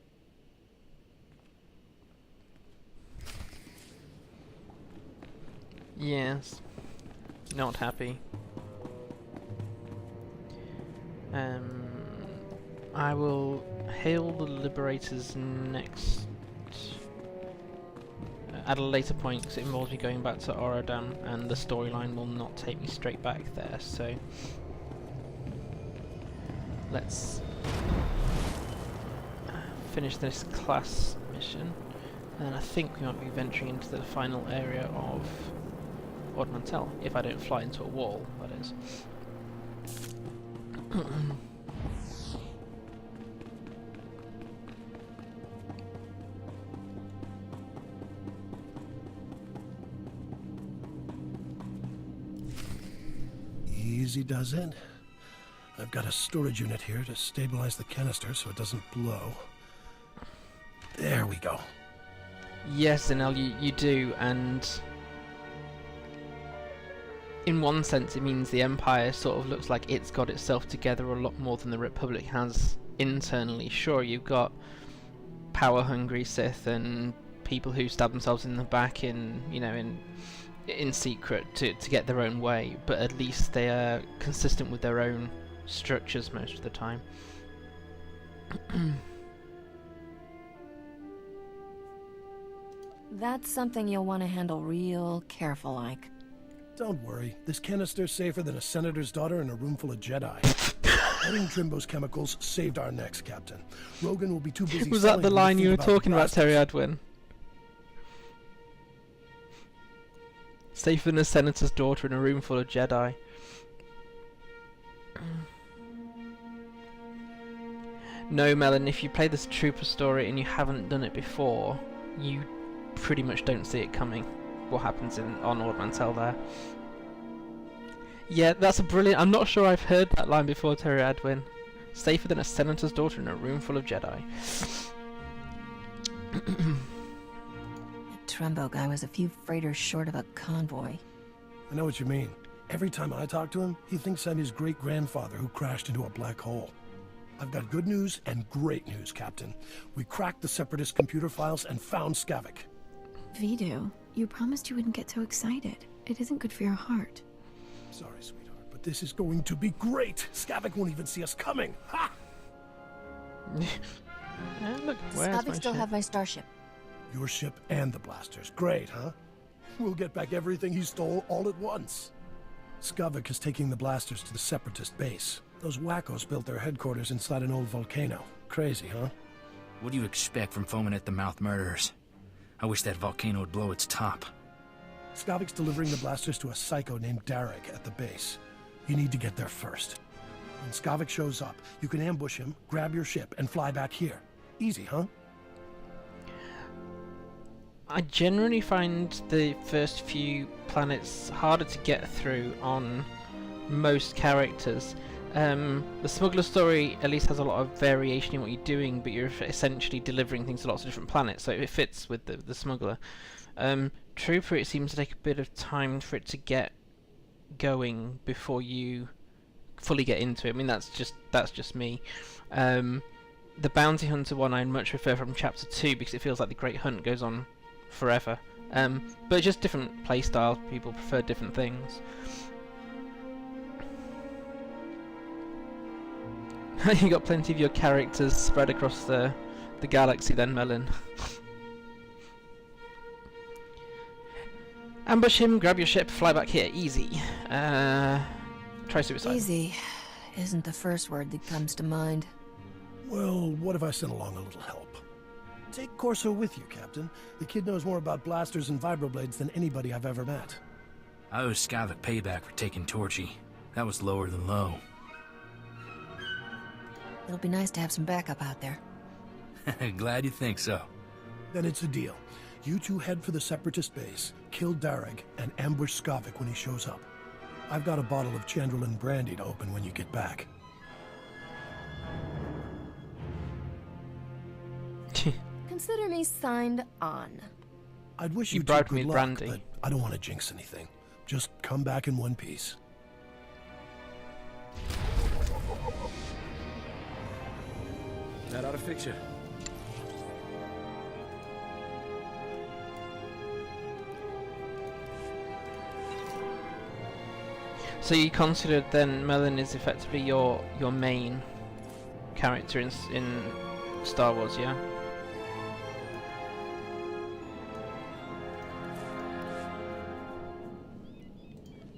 Yes. Not happy. I will hail the Liberators next at a later point, because it involves me going back to Orodan, and the storyline will not take me straight back there, so let's finish this class mission, and I think we might be venturing into the final area of Ord Mantell, if I don't fly into a wall, that is. Easy does it. I've got a storage unit here to stabilize the canister so it doesn't blow. There we go. Yes, Zanel, you do, and in one sense it means the Empire sort of looks like it's got itself together a lot more than the Republic has internally. Sure, you've got power-hungry Sith and people who stab themselves in the back in secret to get their own way, but at least they are consistent with their own structures most of the time. That's something you'll want to handle real careful, like. Don't worry, this canister's safer than a senator's daughter in a room full of Jedi. Adding Trimbo's chemicals saved our necks, Captain. Rogan will be too busy. Was that the line you were talking about, Terry Adwin? Safer than a senator's daughter in a room full of Jedi. No, Melon, if you play this Trooper story and you haven't done it before, you pretty much don't see it coming. What happens on Ord Mantell there. Yeah, that's a brilliant... I'm not sure I've heard that line before, Terry Adwin. Safer than a senator's daughter in a room full of Jedi. That Trumbo guy was a few freighters short of a convoy. I know what you mean. Every time I talk to him, he thinks I'm his great-grandfather who crashed into a black hole. I've got good news and great news, Captain. We cracked the Separatist computer files and found Skavik. Vidu, you promised you wouldn't get so excited. It isn't good for your heart. Sorry, sweetheart, but this is going to be great. Skavik won't even see us coming. Ha! Look, Does where's Skavik my still ship? have my starship? Your ship and the blasters. Great, huh? We'll get back everything he stole all at once. Skavik is taking the blasters to the Separatist base. Those wackos built their headquarters inside an old volcano. Crazy, huh? What do you expect from foaming-at-the-mouth murderers? I wish that volcano would blow its top. Skavik's delivering the blasters to a psycho named Derek at the base. You need to get there first. When Skavik shows up, you can ambush him, grab your ship, and fly back here. Easy, huh? I generally find the first few planets harder to get through on most characters. The Smuggler Story at least has a lot of variation in what you're doing, but you're essentially delivering things to lots of different planets, so it fits with the Smuggler. Trooper, it seems to take a bit of time for it to get going before you fully get into it. I mean, that's just me. The Bounty Hunter one I much prefer from Chapter 2 because it feels like the Great Hunt goes on forever. But just different playstyles, people prefer different things. You got plenty of your characters spread across the galaxy then, Melon. Ambush him, grab your ship, fly back here. Easy. Try suicide. Easy isn't the first word that comes to mind. Well, what if I sent along a little help? Take Corso with you, Captain. The kid knows more about blasters and vibroblades than anybody I've ever met. I owe Skavik payback for taking Torchy. That was lower than low. It'll be nice to have some backup out there. Glad you think so. Then it's a deal. You two head for the Separatist base, kill Darag, and ambush Skavik when he shows up. I've got a bottle of Chandrelin brandy to open when you get back. Consider me signed on. I'd wish You you bribed two me good with luck, brandy. but I don't want to jinx anything. Just come back in one piece. That ought to fix you. So you considered then Melon is effectively your main character in Star Wars, yeah?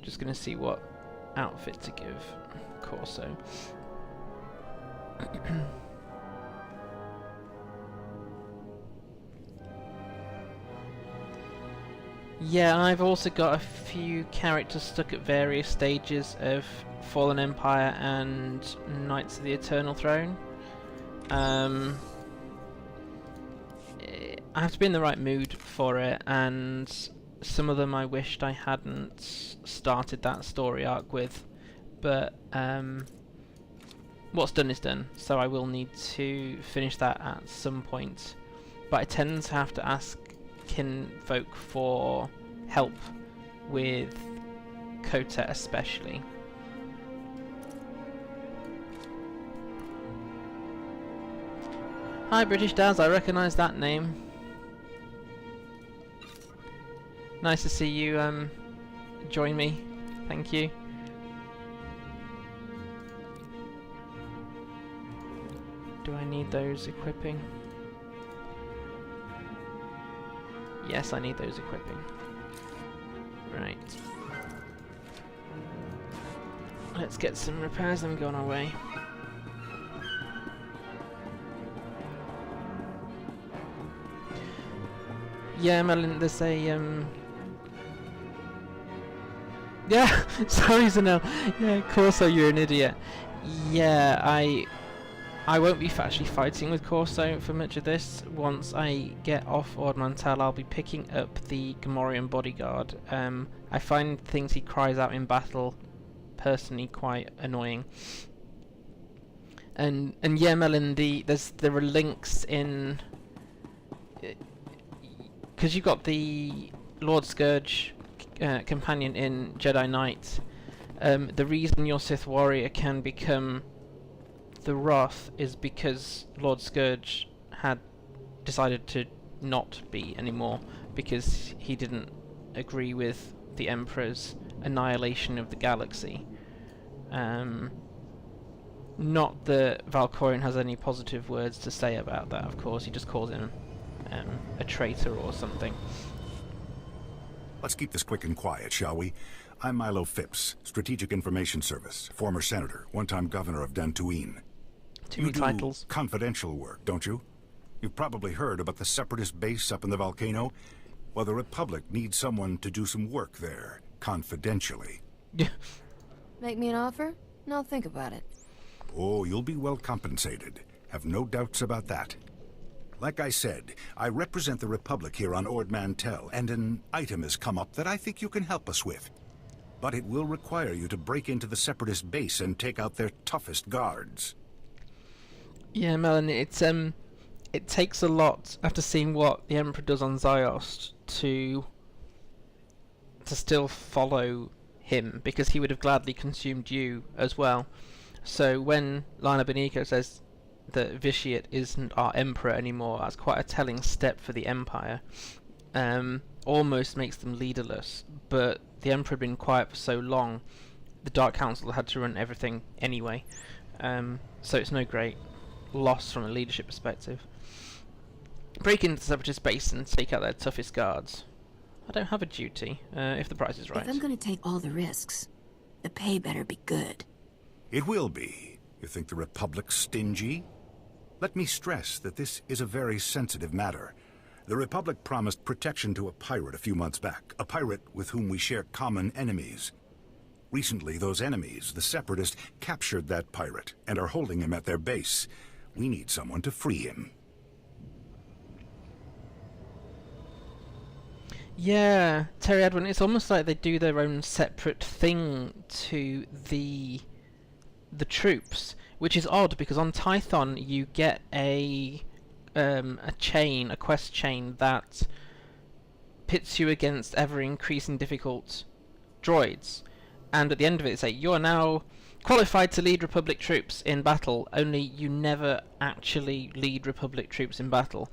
Just gonna see what outfit to give Corso. Yeah, I've also got a few characters stuck at various stages of Fallen Empire and Knights of the Eternal Throne. I have to be in the right mood for it, and some of them I wished I hadn't started that story arc with, but what's done is done, so I will need to finish that at some point. But I tend to have to ask kinfolk for help with Kota especially. Hi British Daz, I recognise that name. Nice to see you join me. Thank you. Do I need those equipping? Yes, I need those equipping. Right. Let's get some repairs and go on our way. Yeah, Melon, there's a yeah, sorry Zanel. Yeah, of course, you're an idiot. Yeah, I won't be actually fighting with Corso for much of this. Once I get off Ord Mantell, I'll be picking up the Gamorrean bodyguard. I find things he cries out in battle personally quite annoying. And yeah, Melon, there are links in, because you've got the Lord Scourge companion in Jedi Knight. The reason your Sith warrior can become the Wrath is because Lord Scourge had decided to not be anymore because he didn't agree with the Emperor's annihilation of the galaxy. Not that Valkorion has any positive words to say about that, of course. He just calls him a traitor or something. Let's keep this quick and quiet, shall we? I'm Milo Phipps, Strategic Information Service, former senator, one-time governor of Dantooine. Too many titles. Confidential work, don't you? You've probably heard about the Separatist base up in the volcano. Well, the Republic needs someone to do some work there, confidentially. Make me an offer, and I'll think about it. Oh, you'll be well compensated. Have no doubts about that. Like I said, I represent the Republic here on Ord Mantell, and an item has come up that I think you can help us with. But it will require you to break into the Separatist base and take out their toughest guards. Yeah, Melon, it takes a lot, after seeing what the Emperor does on Ziost, to still follow him, because he would have gladly consumed you as well. So when Lana Beniko says that Vitiate isn't our Emperor anymore, that's quite a telling step for the Empire. Almost makes them leaderless, but the Emperor had been quiet for so long, the Dark Council had to run everything anyway. So it's no great loss from a leadership perspective. Break into the Separatist base and take out their toughest guards. I don't have a duty, if the price is right. If I'm gonna take all the risks, the pay better be good. It will be. You think the Republic's stingy? Let me stress that this is a very sensitive matter. The Republic promised protection to a pirate a few months back, a pirate with whom we share common enemies. Recently, those enemies, the Separatists, captured that pirate and are holding him at their base. We need someone to free him. Yeah, Terry Edwin, it's almost like they do their own separate thing to the troops, which is odd because on Tython you get a quest chain that pits you against ever increasing difficult droids, and at the end of it they say you are now qualified to lead Republic troops in battle, only you never actually lead Republic troops in battle,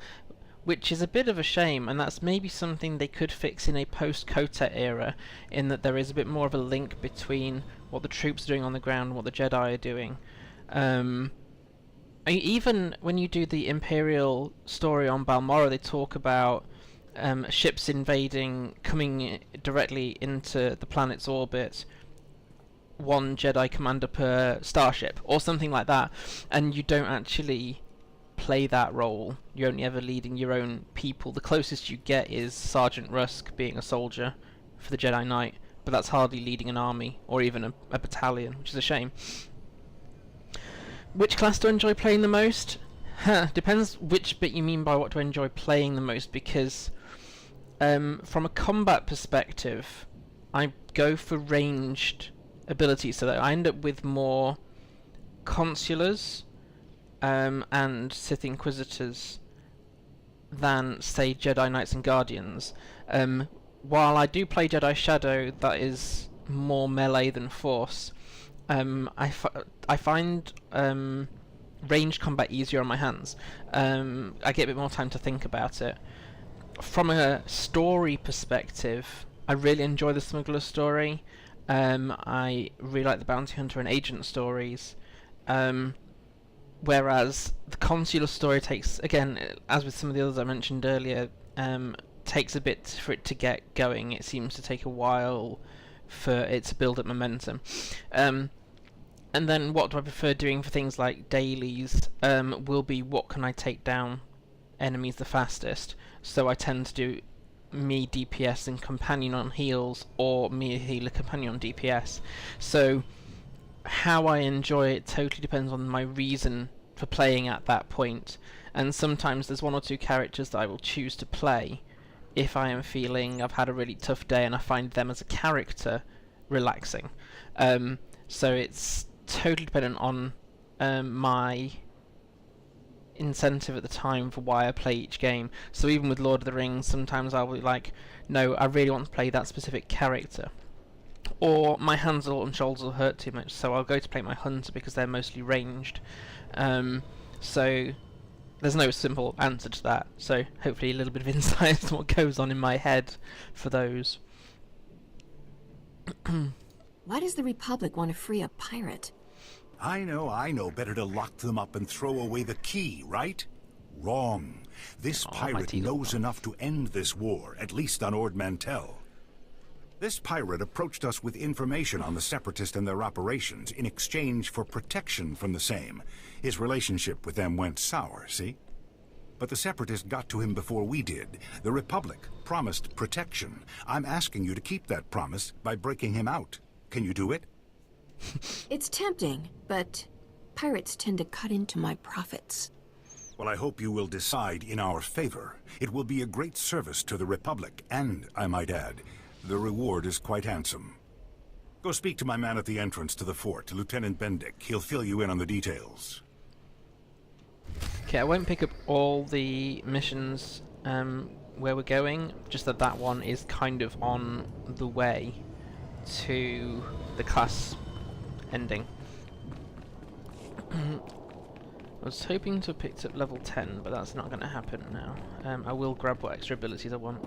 which is a bit of a shame, and that's maybe something they could fix in a post-Kotet era, in that there is a bit more of a link between what the troops are doing on the ground and what the Jedi are doing. Even when you do the Imperial story on Balmorra, they talk about ships invading, coming directly into the planet's orbit, one Jedi commander per starship, or something like that, and you don't actually play that role. You're only ever leading your own people. The closest you get is Sergeant Rusk being a soldier for the Jedi Knight, but that's hardly leading an army, or even a battalion, which is a shame. Which class do I enjoy playing the most? Depends which bit you mean by what do I enjoy playing the most, because from a combat perspective, I go for ranged abilities, so that I end up with more consulars and Sith Inquisitors than, say, Jedi Knights and Guardians. While I do play Jedi Shadow, that is more melee than force, I find ranged combat easier on my hands. I get a bit more time to think about it. From a story perspective, I really enjoy the Smuggler Story. I really like the Bounty Hunter and Agent stories. Whereas the Consular story takes, again, as with some of the others I mentioned earlier, takes a bit for it to get going. It seems to take a while for it to build up momentum. And then what do I prefer doing for things like dailies will be what can I take down enemies the fastest. So I tend to do me DPS and companion on heals, or me healer companion on DPS. So how I enjoy it totally depends on my reason for playing at that point, and sometimes there's one or two characters that I will choose to play if I am feeling I've had a really tough day and I find them as a character relaxing. So it's totally dependent on my incentive at the time for why I play each game. So even with Lord of the Rings, sometimes I'll be like, no, I really want to play that specific character, or my hands and shoulders will hurt too much, so I'll go to play my hunter because they're mostly ranged. So there's no simple answer to that, so hopefully a little bit of insight into what goes on in my head for those. Why does the Republic want to free a pirate? I know. Better to lock them up and throw away the key, right? Wrong. This pirate knows enough to end this war, at least on Ord Mantell. This pirate approached us with information on the Separatists and their operations in exchange for protection from the same. His relationship with them went sour, see? But the Separatists got to him before we did. The Republic promised protection. I'm asking you to keep that promise by breaking him out. Can you do it? It's tempting, but pirates tend to cut into my profits. Well, I hope you will decide in our favor. It will be a great service to the Republic, and, I might add, the reward is quite handsome. Go speak to my man at the entrance to the fort, Lieutenant Bendick. He'll fill you in on the details. Okay, I won't pick up all the missions where we're going, just that one is kind of on the way to the class ending. I was hoping to have picked up level 10, but that's not going to happen now. I will grab what extra abilities I want.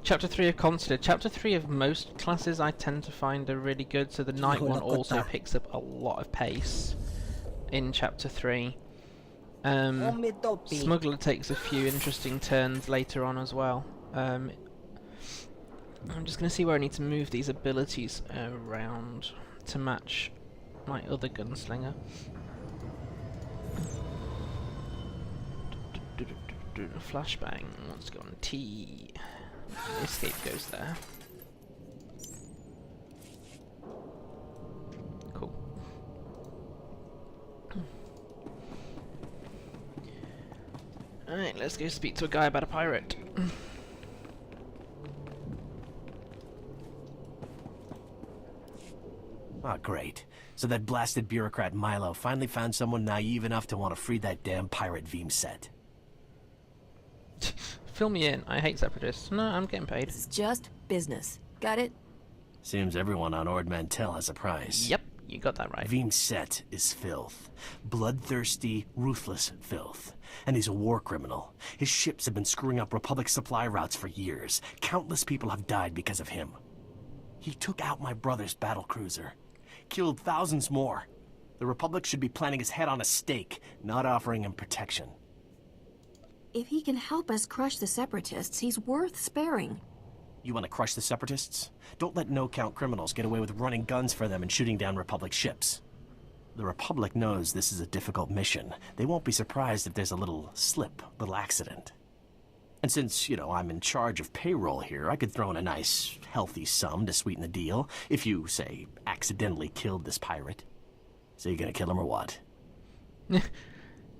Chapter 3 of Consular. Chapter 3 of most classes I tend to find are really good, so the night one also picks up a lot of pace in Chapter 3. Smuggler takes a few interesting turns later on as well. I'm just going to see where I need to move these abilities around to match my other gunslinger. Flashbang wants to go on T. Escape goes there. Cool. Alright, let's go speak to a guy about a pirate. Oh, great. So that blasted bureaucrat Milo finally found someone naive enough to want to free that damn pirate Vimset. Fill me in. I hate separatists. No, I'm getting paid. It's just business. Got it? Seems everyone on Ord Mantell has a price. Yep, you got that right. Vimset is filth. Bloodthirsty, ruthless filth. And he's a war criminal. His ships have been screwing up Republic supply routes for years. Countless people have died because of him. He took out my brother's battlecruiser. Killed thousands more. The Republic should be planting his head on a stake, not offering him protection. If he can help us crush the Separatists, he's worth sparing. You want to crush the Separatists? Don't let no-count criminals get away with running guns for them and shooting down Republic ships. The Republic knows this is a difficult mission. They won't be surprised if there's a little slip, little accident. And since, you know, I'm in charge of payroll here, I could throw in a nice, healthy sum to sweeten the deal if you, say, accidentally killed this pirate. So you gonna kill him or what?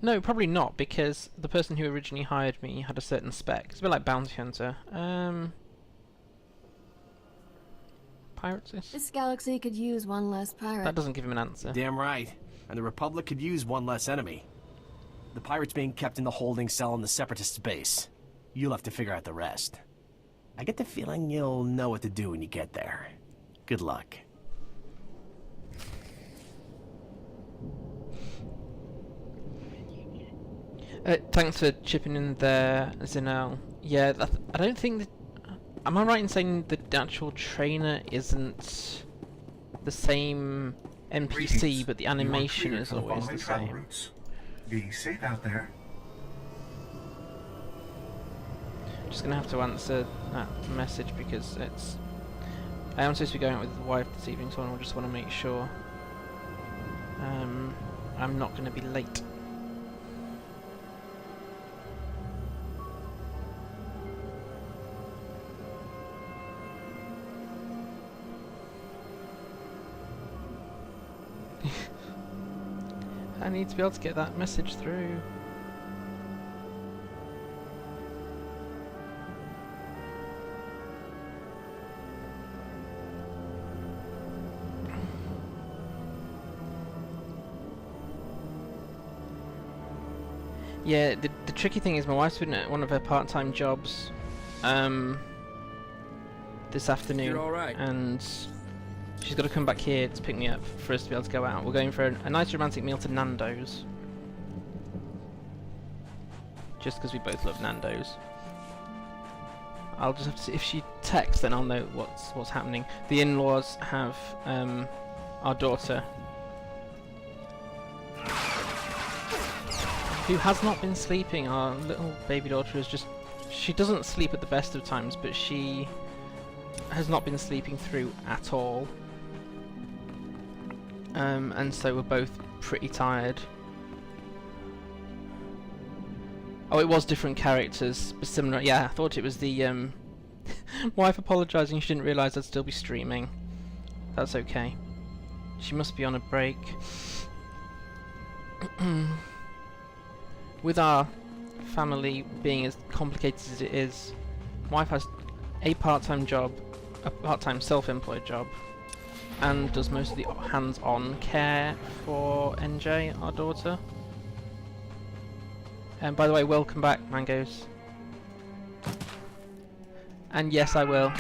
No, probably not, because the person who originally hired me had a certain spec. It's a bit like Bounty Hunter. Pirates? This galaxy could use one less pirate. That doesn't give him an answer. Damn right. And the Republic could use one less enemy. The pirate's being kept in the holding cell in the Separatists' base. You'll have to figure out the rest. I get the feeling you'll know what to do when you get there. Good luck. Thanks for chipping in there, Zinel. Yeah, I don't think that... Am I right in saying the actual trainer isn't the same NPC, but the animation is always the same? Be safe out there. Just gonna have to answer that message because it's... I am supposed to be going out with the wife this evening, so I just want to make sure I'm not going to be late. I need to be able to get that message through. Yeah, the tricky thing is my wife's been at one of her part-time jobs this afternoon, You're all right. and she's got to come back here to pick me up for us to be able to go out. We're going for a nice romantic meal to Nando's. Just because we both love Nando's. I'll just have to see if she texts, then I'll know what's happening. The in-laws have our daughter who has not been sleeping. Our little baby daughter is just... She doesn't sleep at the best of times, but she has not been sleeping through at all. And so we're both pretty tired. Oh, it was different characters, but similar. Yeah, I thought it was the wife apologising she didn't realise I'd still be streaming. That's okay. She must be on a break. With our family being as complicated as it is, wife has a part-time job, a part-time self-employed job, and does most of the hands-on care for NJ, our daughter. And by the way, welcome back, Mangoes. And yes, I will.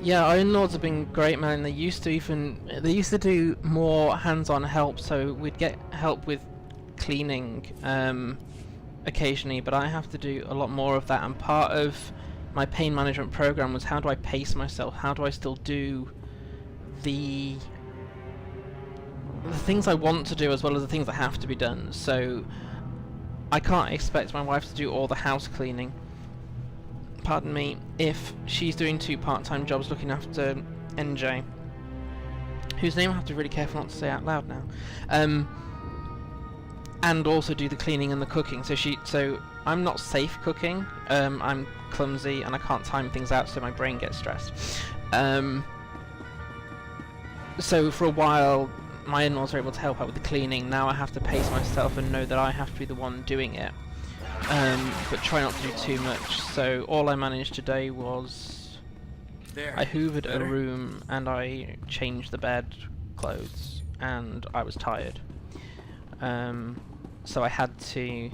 Yeah, our in-laws have been great, man. They used to do more hands-on help, so we'd get help with cleaning occasionally, but I have to do a lot more of that, and part of my pain management program was how do I pace myself, how do I still do the things I want to do as well as the things that have to be done. So I can't expect my wife to do all the house cleaning, pardon me, if she's doing 2 part-time jobs looking after NJ, whose name I have to be really careful not to say out loud now, and also do the cleaning and the cooking. So I'm not safe cooking, I'm clumsy and I can't time things out, so my brain gets stressed. So for a while my in-laws were able to help out with the cleaning. Now I have to pace myself and know that I have to be the one doing it. But try not to do too much. So all I managed today was I hoovered a room and I changed the bed clothes, and I was tired. So I had to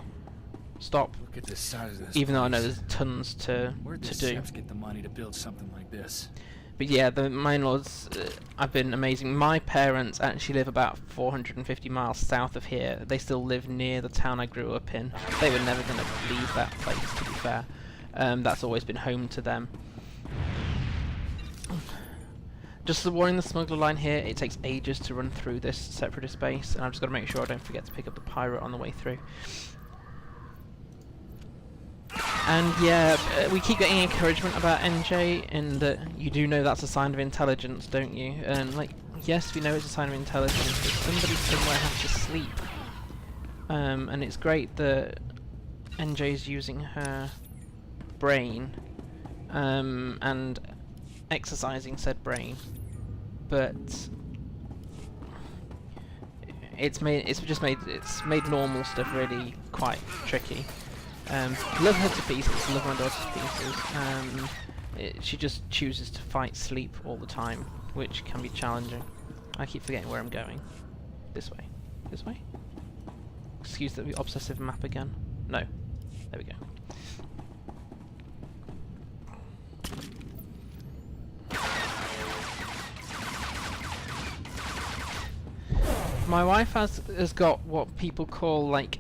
stop. Look at the size of this even though I know place. there's tons to Where'd the do. chefs get the money to build something like this? But yeah, my in-laws have been amazing. My parents actually live about 450 miles south of here. They still live near the town I grew up in. They were never going to leave that place, to be fair. That's always been home to them. Just a warning, the smuggler line here, it takes ages to run through this separatist base, and I've just got to make sure I don't forget to pick up the pirate on the way through. And yeah, we keep getting encouragement about NJ, in that you do know that's a sign of intelligence, don't you? And like, yes, we know it's a sign of intelligence, but somebody somewhere has to sleep. And it's great that NJ's using her brain, and exercising said brain, but it's made normal stuff really quite tricky. Love her to pieces, love my daughter to pieces. She just chooses to fight sleep all the time, which can be challenging. I keep forgetting where I'm going. This way. This way? Excuse the obsessive map again. No. There we go. My wife has got what people call like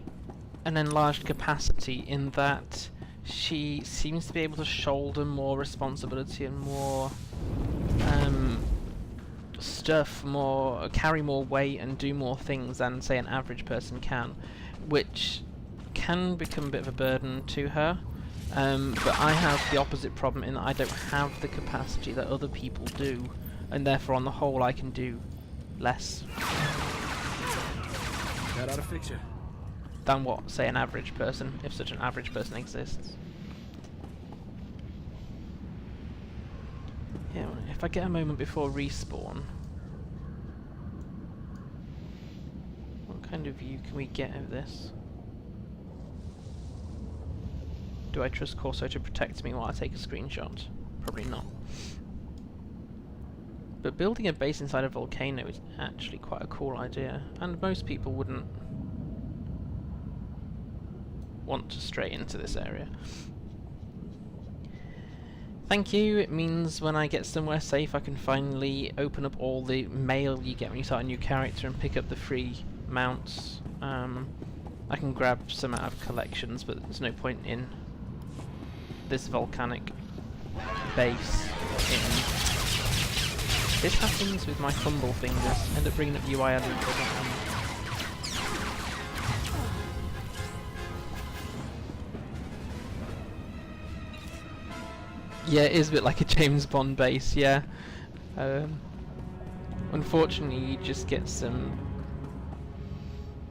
an enlarged capacity, in that she seems to be able to shoulder more responsibility and more stuff, carry more weight and do more things than say an average person can, which can become a bit of a burden to her. But I have the opposite problem in that I don't have the capacity that other people do, and therefore on the whole I can do less. That ought to fix you. Than what, say, an average person, if such an average person exists. Yeah, if I get a moment before respawn, what kind of view can we get of this? Do I trust Corso to protect me while I take a screenshot? Probably not. But building a base inside a volcano is actually quite a cool idea, and most people wouldn't want to stray into this area. thank you. It means when I get somewhere safe I can finally open up all the mail you get when you start a new character and pick up the free mounts. I can grab some out of collections, but there's no point in this volcanic base. This happens with my fumble fingers. End up bringing up UI elements. Yeah, it is a bit like a James Bond base, yeah. Unfortunately, you just get some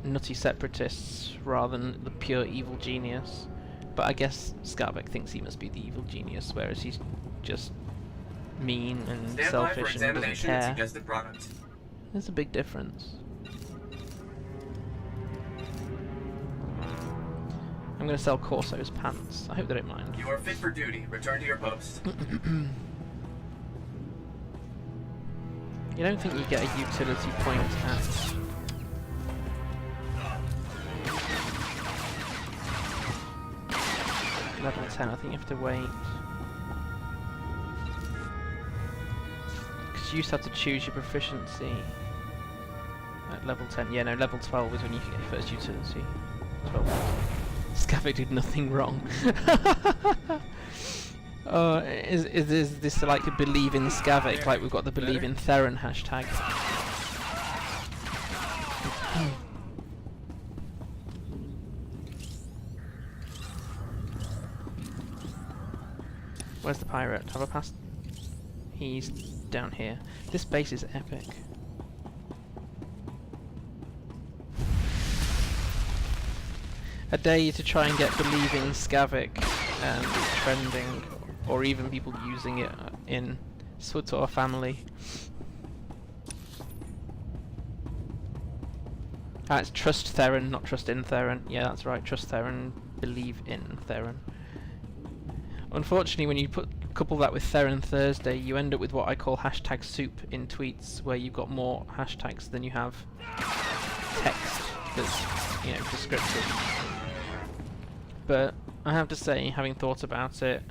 nutty separatists rather than the pure evil genius. But I guess Skavik thinks he must be the evil genius, whereas he's just mean and selfish and doesn't care. There's a big difference. I'm going to sell Corso's pants. I hope they don't mind. You are fit for duty. Return to your post. You don't think you get a utility point at... level 10, I think you have to wait. Because you used to have to choose your proficiency at level 10. Yeah, no, level 12 is when you get your first utility. 12. Skavik did nothing wrong. Is this like a believe in Skavik, like we've got the believe in Theron hashtag? Where's the pirate? Have I passed? He's down here. This base is epic. A day to try and get believing Skavik trending, or even people using it in SWTOR family. Ah, it's trust Theron, not trust in Theron. Yeah, that's right. Trust Theron, believe in Theron. Unfortunately, when you couple that with Theron Thursday, you end up with what I call hashtag soup in tweets, where you've got more hashtags than you have text that's, you know, descriptive. But I have to say, having thought about it,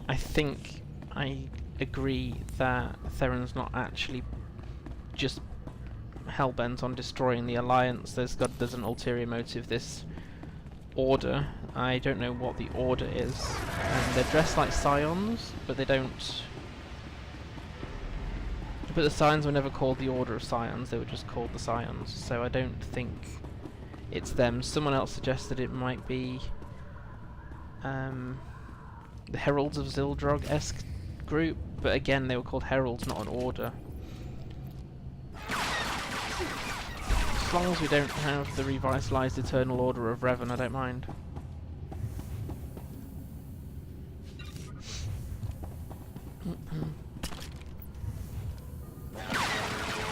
I think I agree that Theron's not actually just hellbent on destroying the Alliance. There's an ulterior motive. This Order, I don't know what the Order is. They're dressed like Scions, but they don't... But the Scions were never called the Order of Scions, they were just called the Scions, so I don't think it's them. Someone else suggested it might be the Heralds of Zildrog-esque group, but again they were called Heralds, not an Order. As long as we don't have the revitalised Eternal Order of Revan, I don't mind.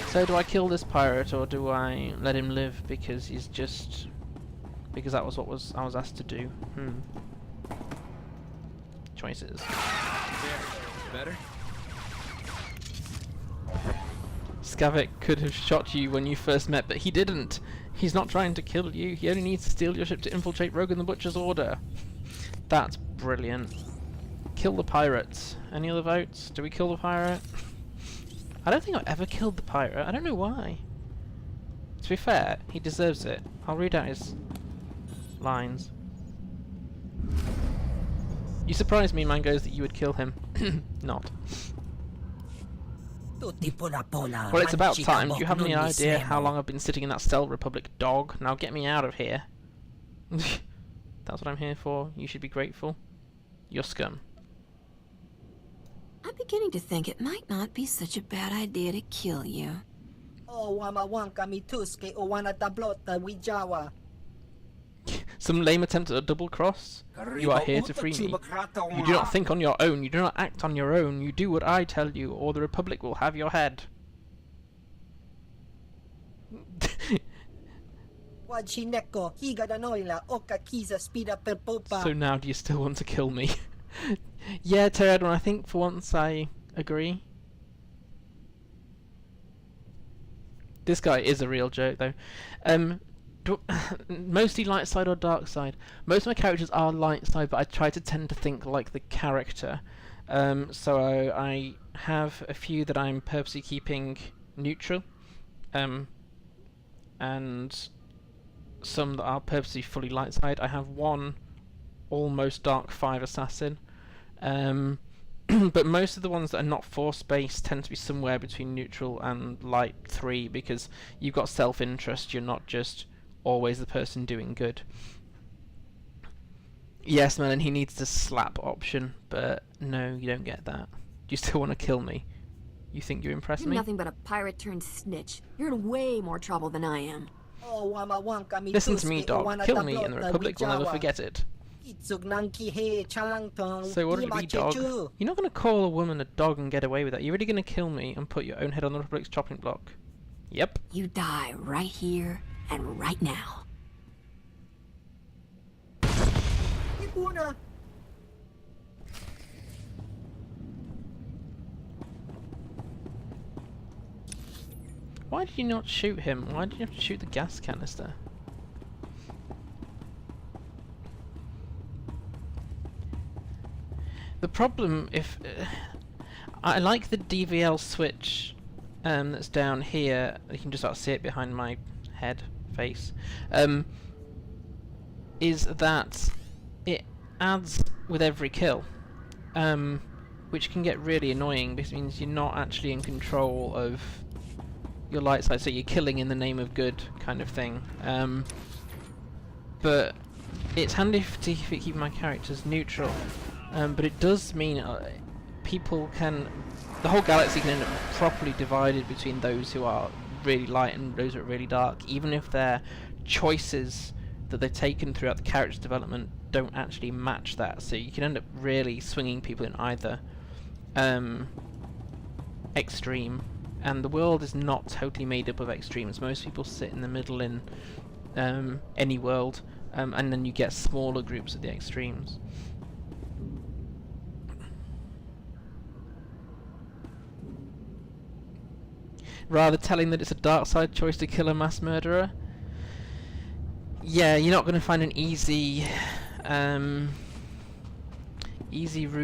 So do I kill this pirate, or do I let him live because he's just... because that was what I was asked to do? Choices. Better? Skavik could have shot you when you first met, but he didn't. He's not trying to kill you. He only needs to steal your ship to infiltrate Rogan the Butcher's Order. That's brilliant. Kill the pirates. Any other votes? Do we kill the pirate? I don't think I've ever killed the pirate. I don't know why. To be fair, he deserves it. I'll read out his lines. You surprised me, Mangoes, that you would kill him. Not. Well, it's about time. Do you have any idea how long I've been sitting in that cell, Republic dog? Now get me out of here. That's what I'm here for. You should be grateful. You're scum. I'm beginning to think it might not be such a bad idea to kill you. Some lame attempt at a double cross? You are here to free me. You do not think on your own, you do not act on your own, you do what I tell you, or the Republic will have your head. So now do you still want to kill me? Yeah, Pterodon, I think for once I agree. This guy is a real joke, though. Mostly light side or dark side. Most of my characters are light side, but I try to tend to think like the character. So I have a few that I'm purposely keeping neutral, and some that are purposely fully light side. I have one almost dark 5 assassin, but most of the ones that are not force-based tend to be somewhere between neutral and light 3, because you've got self-interest, you're not just always the person doing good. Yes, man, and he needs the slap option, but no, you don't get that. Do you still want to kill me? You think you impress You're me? nothing but a pirate turned snitch. You're in way more trouble than I am. Listen to me, dog. Kill me, and the Republic will never forget it. So what did it be, dog? You're not going to call a woman a dog and get away with that. You're really going to kill me and put your own head on the Republic's chopping block. Yep. You die right here and right now. Why did you not shoot him? Why did you have to shoot the gas canister? The problem, if I like the DVL switch that's down here, you can just sort of see it behind my head, face, is that it adds with every kill, which can get really annoying because it means you're not actually in control of your light side, so you're killing in the name of good kind of thing. But it's handy to keep my characters neutral. But it does mean people can... The whole galaxy can end up properly divided between those who are really light and those who are really dark, even if their choices that they've taken throughout the character development don't actually match that. So you can end up really swinging people in either extreme. And the world is not totally made up of extremes. Most people sit in the middle in any world, and then you get smaller groups at the extremes. Rather telling that it's a dark side choice to kill a mass murderer. Yeah, you're not going to find an easy route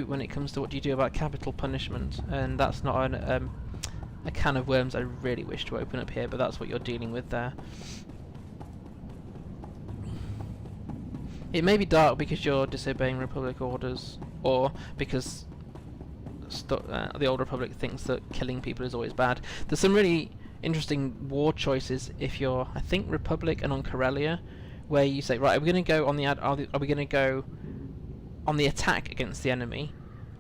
when it comes to what do you do about capital punishment, and that's not a can of worms I really wish to open up here, but that's what you're dealing with there. It may be dark because you're disobeying Republic orders, or because the Old Republic thinks that killing people is always bad. There's some really interesting war choices if you're, I think, Republic and on Corellia, where you say, right, are we going to go on the are we going to go on the attack against the enemy,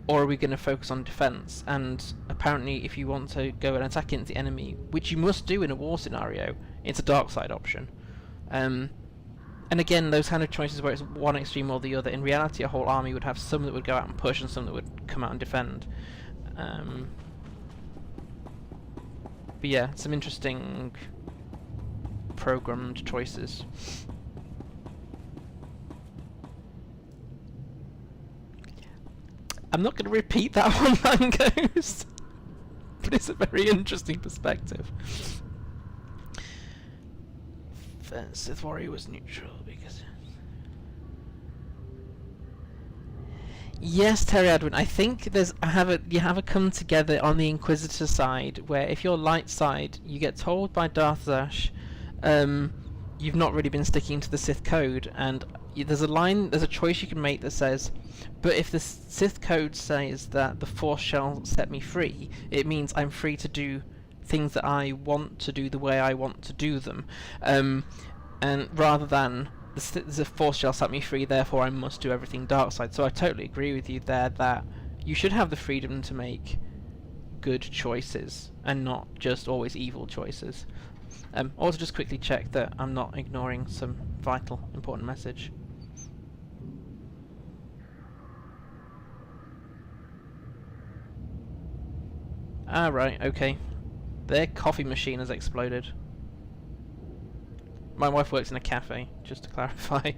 or are we going to focus on defense? And apparently, if you want to go and attack against the enemy, which you must do in a war scenario, it's a dark side option. And again, those kind of choices where it's one extreme or the other, in reality a whole army would have some that would go out and push and some that would come out and defend. But yeah, some interesting programmed choices. I'm not going to repeat that one, Mangoes, but it's a very interesting perspective. Sith Warrior was neutral because... Yes, Terry Adwin, I think you have a come together on the Inquisitor side, where if you're light side, you get told by Darth Zash, you've not really been sticking to the Sith code, and there's a choice you can make that says, but if the Sith code says that the Force shall set me free, it means I'm free to do things that I want to do the way I want to do them, and rather than the Force shall set me free, therefore I must do everything dark side. So I totally agree with you there that you should have the freedom to make good choices and not just always evil choices. Also just quickly check that I'm not ignoring some vital important message. Ah, right, okay. Their coffee machine has exploded. My wife works in a cafe, just to clarify.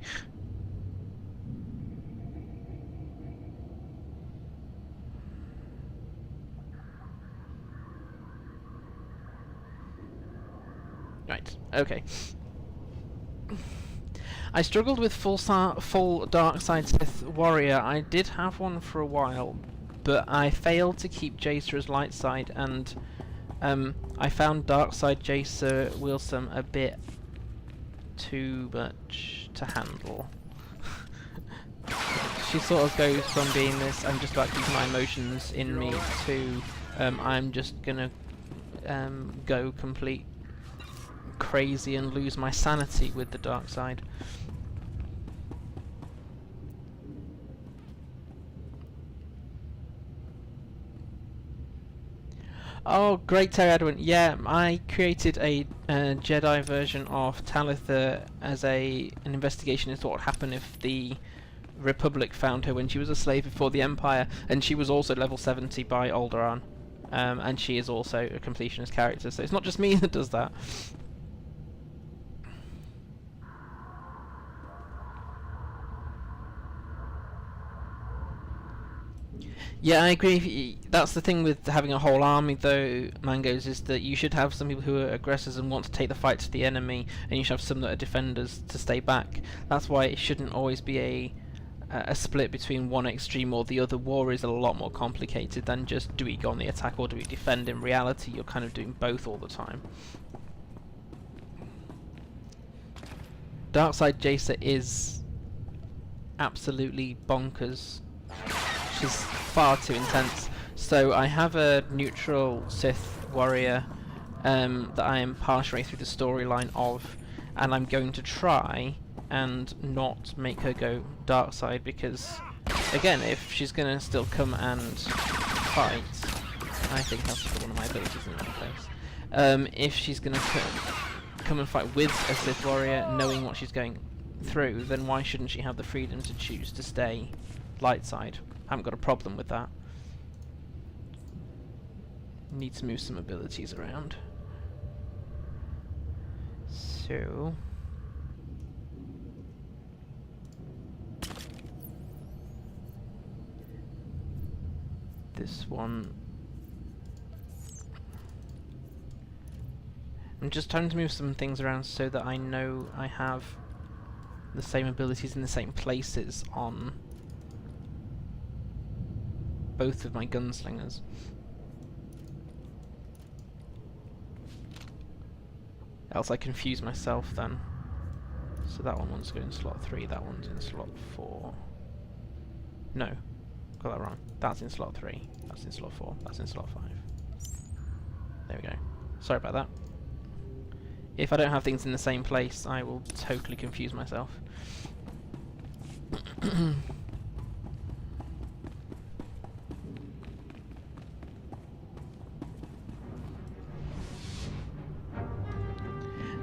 Right, okay. I struggled with full dark side Sith warrior. I did have one for a while, but I failed to keep Jacer as light side, and I found dark side Jacer Wilson a bit too much to handle. She sort of goes from being this I'm just about to keep my emotions in me to I'm just gonna go complete crazy and lose my sanity with the dark side. Oh, great, Terry Edwin. Yeah, I created a Jedi version of Talitha as an investigation into what would happen if the Republic found her when she was a slave before the Empire, and she was also level 70 by Alderaan, and she is also a completionist character, so it's not just me that does that. Yeah, I agree. That's the thing with having a whole army, though, Mangoes, is that you should have some people who are aggressors and want to take the fight to the enemy, and you should have some that are defenders to stay back. That's why it shouldn't always be a split between one extreme or the other. War is a lot more complicated than just do we go on the attack or do we defend. In reality, you're kind of doing both all the time. Darkside Jacer is absolutely bonkers. She's far too intense. So I have a neutral Sith warrior that I am partial way through the storyline of, and I'm going to try and not make her go dark side, because again, if she's gonna still come and fight, I think I'll put one of my abilities in that place. If she's gonna come and fight with a Sith warrior, knowing what she's going through, then why shouldn't she have the freedom to choose to stay light side? I haven't got a problem with that. Need to move some abilities around. So this one, I'm just trying to move some things around so that I know I have the same abilities in the same places on both of my gunslingers. Else I confuse myself then. So that one's going in slot 3, that one's in slot 4. No, got that wrong. That's in slot 3, that's in slot 4, that's in slot 5. There we go. Sorry about that. If I don't have things in the same place, I will totally confuse myself.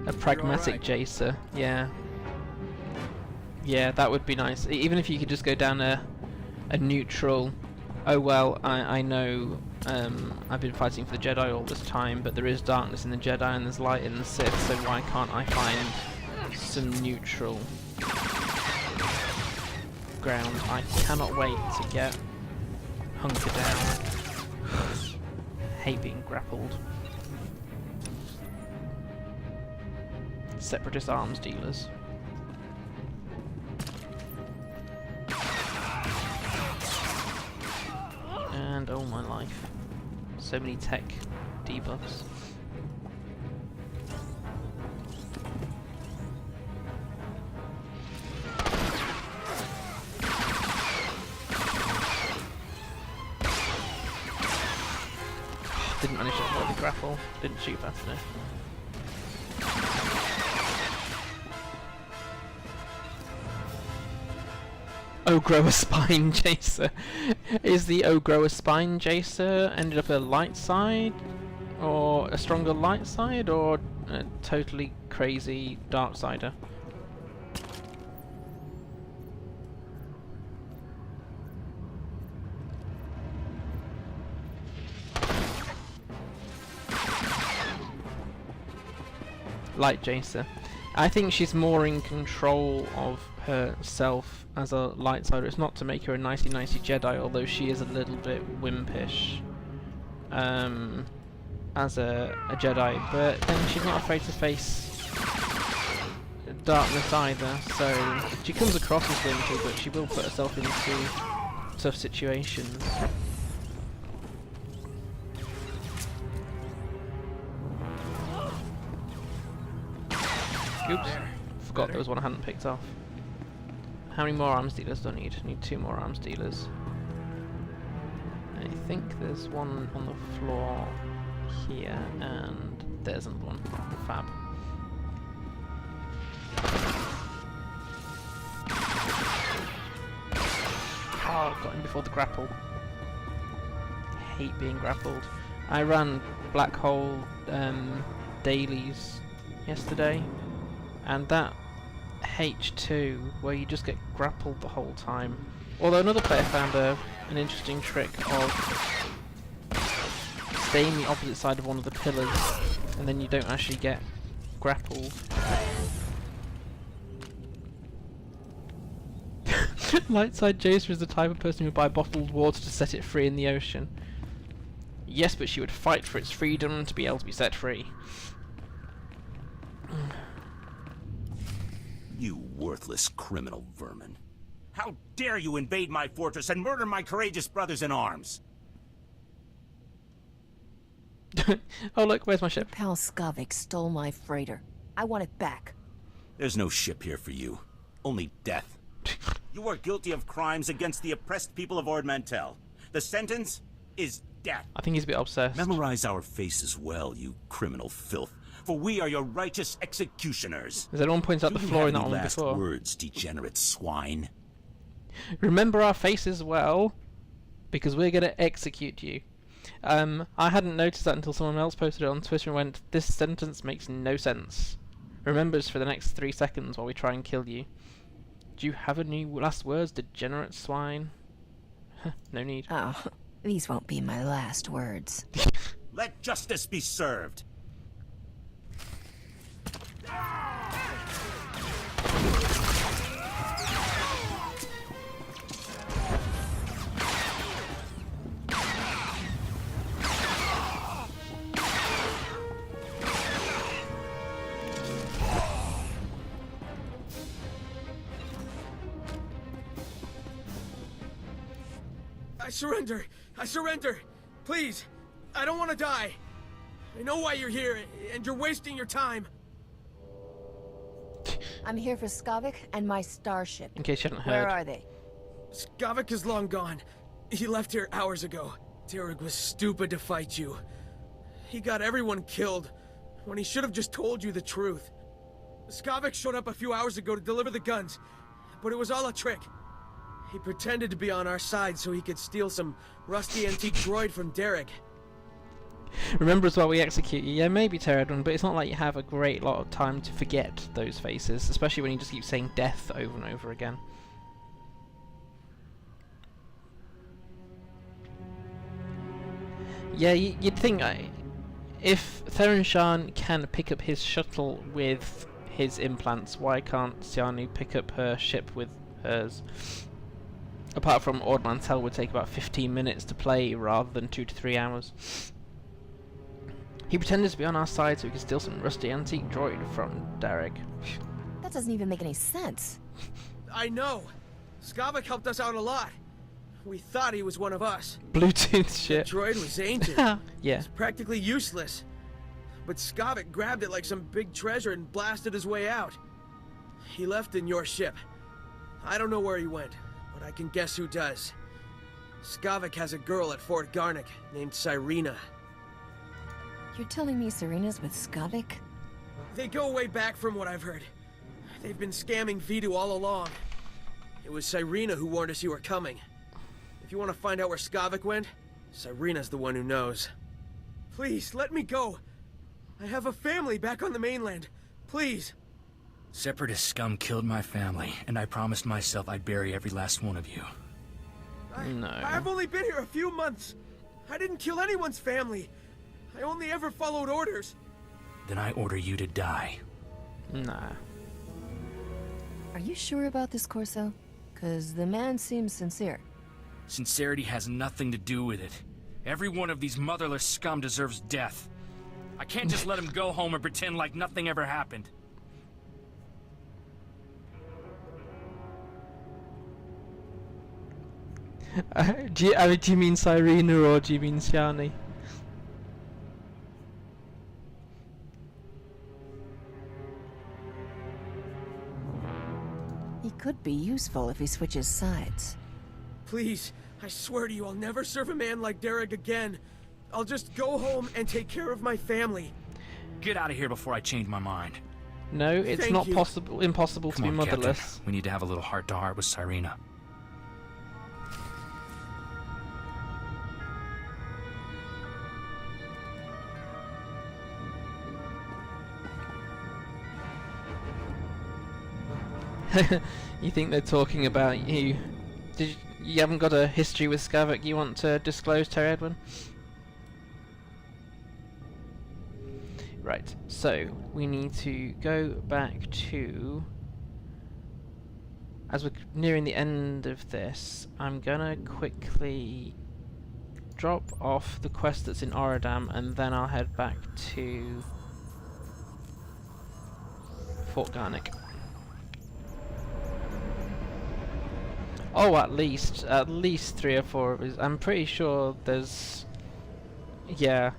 A pragmatic Jacer, yeah. Yeah, that would be nice. Even if you could just go down a neutral, oh well, I know I've been fighting for the Jedi all this time, but there is darkness in the Jedi and there's light in the Sith, so why can't I find some neutral ground? I cannot wait to get hunkered down. Hate being grappled. Separatist arms dealers. And oh my life. So many tech debuffs. Didn't manage to avoid the grapple. Didn't shoot fast enough. Ogrower Spine Jacer. Is the Ogrower Spine Jacer ended up a light side? Or a stronger light side? Or a totally crazy dark sider? Light Jacer. I think she's more in control of herself as a light sider. It's not to make her a nicey-nicey Jedi, although she is a little bit wimpish as a Jedi, but then she's not afraid to face darkness either, so she comes across as gentle, but she will put herself into tough situations. Oops, forgot there was one I hadn't picked off. How many more arms dealers do I need? I need 2 more arms dealers. I think there's one on the floor here, and there's another one. Fab. Oh, got him before the grapple. Hate being grappled. I ran black hole dailies yesterday, and that H2 where you just get grappled the whole time. Although another player found an interesting trick of staying the opposite side of one of the pillars, and then you don't actually get grappled. Lightside Jacer is the type of person who would buy bottled water to set it free in the ocean. Yes, but she would fight for its freedom to be able to be set free. You worthless criminal vermin. How dare you invade my fortress and murder my courageous brothers in arms? Oh look, where's my ship? Pal Skavik stole my freighter. I want it back. There's no ship here for you. Only death. You are guilty of crimes against the oppressed people of Ord Mantell. The sentence is death. I think he's a bit obsessed. Memorize our faces well, you criminal filth, for we are your righteous executioners. There's one points out the floor in that one last before. Words, degenerate swine. Remember our faces well, because we're gonna execute you. I hadn't noticed that until someone else posted it on Twitter and went, "This sentence makes no sense. Remember us for the next 3 seconds while we try and kill you. Do you have any last words, degenerate swine?" No need. Oh, these won't be my last words. Let justice be served. I surrender! I surrender! Please! I don't want to die! I know why you're here, and you're wasting your time! I'm here for Skavik and my starship. In case you haven't heard. Where are they? Skavik is long gone. He left here hours ago. Derek was stupid to fight you. He got everyone killed, when he should have just told you the truth. Skavik showed up a few hours ago to deliver the guns, but it was all a trick. He pretended to be on our side so he could steal some rusty antique droid from Derek. Remember as well, we execute you. Yeah, maybe Pterodon, but it's not like you have a great lot of time to forget those faces, especially when you just keep saying death over and over again. Yeah, you'd think if Theron can pick up his shuttle with his implants, why can't Sjani pick up her ship with hers? Apart from Ord Mantell would take about 15 minutes to play rather than 2 to 3 hours. He pretended to be on our side so he could steal some rusty antique droid from Derek. That doesn't even make any sense. I know. Skavik helped us out a lot. We thought he was one of us. Bluetooth shit. The droid was ancient. Yeah. It's practically useless. But Skavik grabbed it like some big treasure and blasted his way out. He left in your ship. I don't know where he went, but I can guess who does. Skavik has a girl at Fort Garnick named Cyrena. You're telling me Serena's with Skavik? They go way back from what I've heard. They've been scamming Vidu all along. It was Cyrena who warned us you were coming. If you want to find out where Skavik went, Cyrena's the one who knows. Please, let me go. I have a family back on the mainland. Please. Separatist scum killed my family, and I promised myself I'd bury every last one of you. I've only been here a few months. I didn't kill anyone's family. I only ever followed orders. Then I order you to die. Nah. Are you sure about this, Corso? 'Cause the man seems sincere. Sincerity has nothing to do with it. Every one of these motherless scum deserves death. I can't just let him go home and pretend like nothing ever happened. Do you mean Cyrena or do you mean Sjani? He could be useful if he switches sides. Please, I swear to you, I'll never serve a man like Derek again. I'll just go home and take care of my family. Get out of here before I change my mind. No, it's Thank not you. impossible to Come be on, motherless. Captain. We need to have a little heart-to-heart with Cyrena. You think they're talking about you? You haven't got a history with Skavik you want to disclose, Terry Edwin? Right, so we need to go back to... As we're nearing the end of this, I'm gonna quickly drop off the quest that's in Oradam, and then I'll head back to Fort Garnick. Oh, at least 3 or 4 of his. I'm pretty sure there's. Yeah.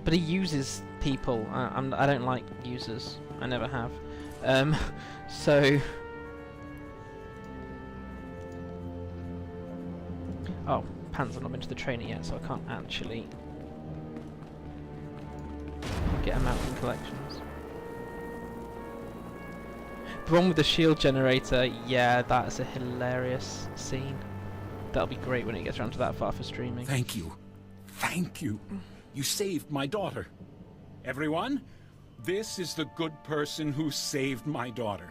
But he uses people. I don't like users. I never have. So. Oh, Pants have not been to the trainer yet, so I can't actually get them out from collections. The one with the shield generator, yeah, that's a hilarious scene. That'll be great when it gets around to that far for streaming. Thank you. Thank you. You saved my daughter. Everyone, this is the good person who saved my daughter.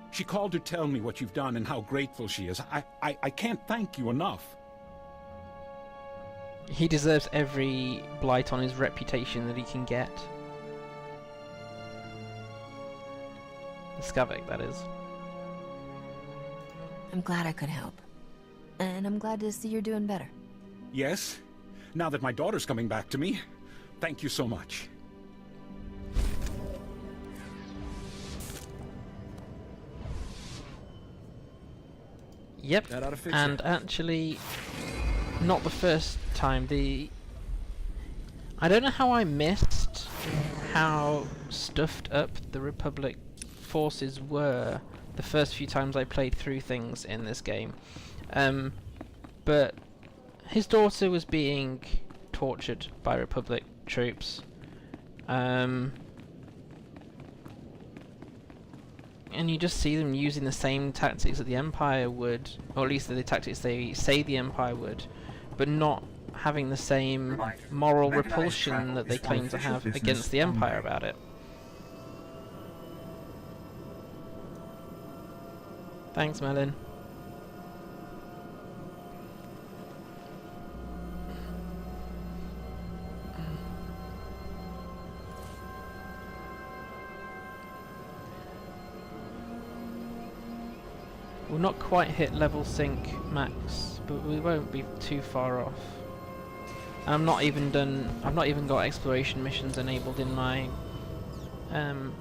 She called to tell me what you've done and how grateful she is. I can't thank you enough. He deserves every blight on his reputation that he can get. Skavik, that is. I'm glad I could help. And I'm glad to see you're doing better. Yes? Now that my daughter's coming back to me, thank you so much. Yep, and actually, not the first time. I don't know how I missed how stuffed up the Republic forces were the first few times I played through things in this game. But his daughter was being tortured by Republic troops. And you just see them using the same tactics that the Empire would, or at least the tactics they say the Empire would, but not having the same moral repulsion that they claim to have against the Empire about it. Thanks, Melon. We'll not quite hit level sync max, but we won't be too far off. I've not even got exploration missions enabled in my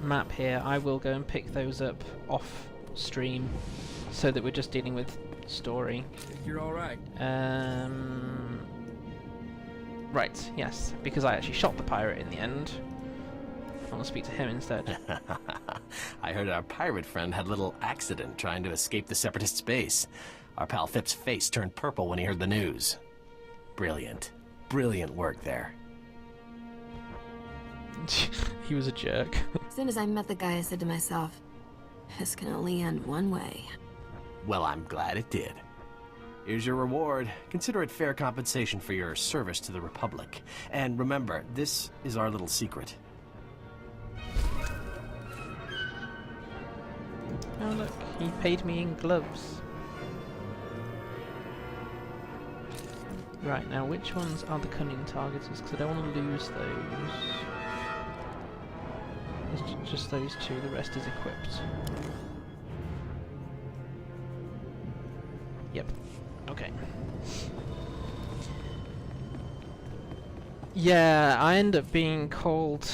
map here. I will go and pick those up off stream, so that we're just dealing with story. You're all right. Right, yes, because I actually shot the pirate in the end. I want to speak to him instead. I heard our pirate friend had a little accident trying to escape the Separatist base. Our pal Phipp's face turned purple when he heard the news. Brilliant. Brilliant work there. He was a jerk. As soon as I met the guy, I said to myself, this can only end one way. Well, I'm glad it did. Here's your reward. Consider it fair compensation for your service to the Republic. And remember, this is our little secret. Oh look, he paid me in gloves. Right, now which ones are the cunning targeters? Because I don't want to lose those. It's just those two, the rest is equipped. Yep. Okay. Yeah, I end up being called...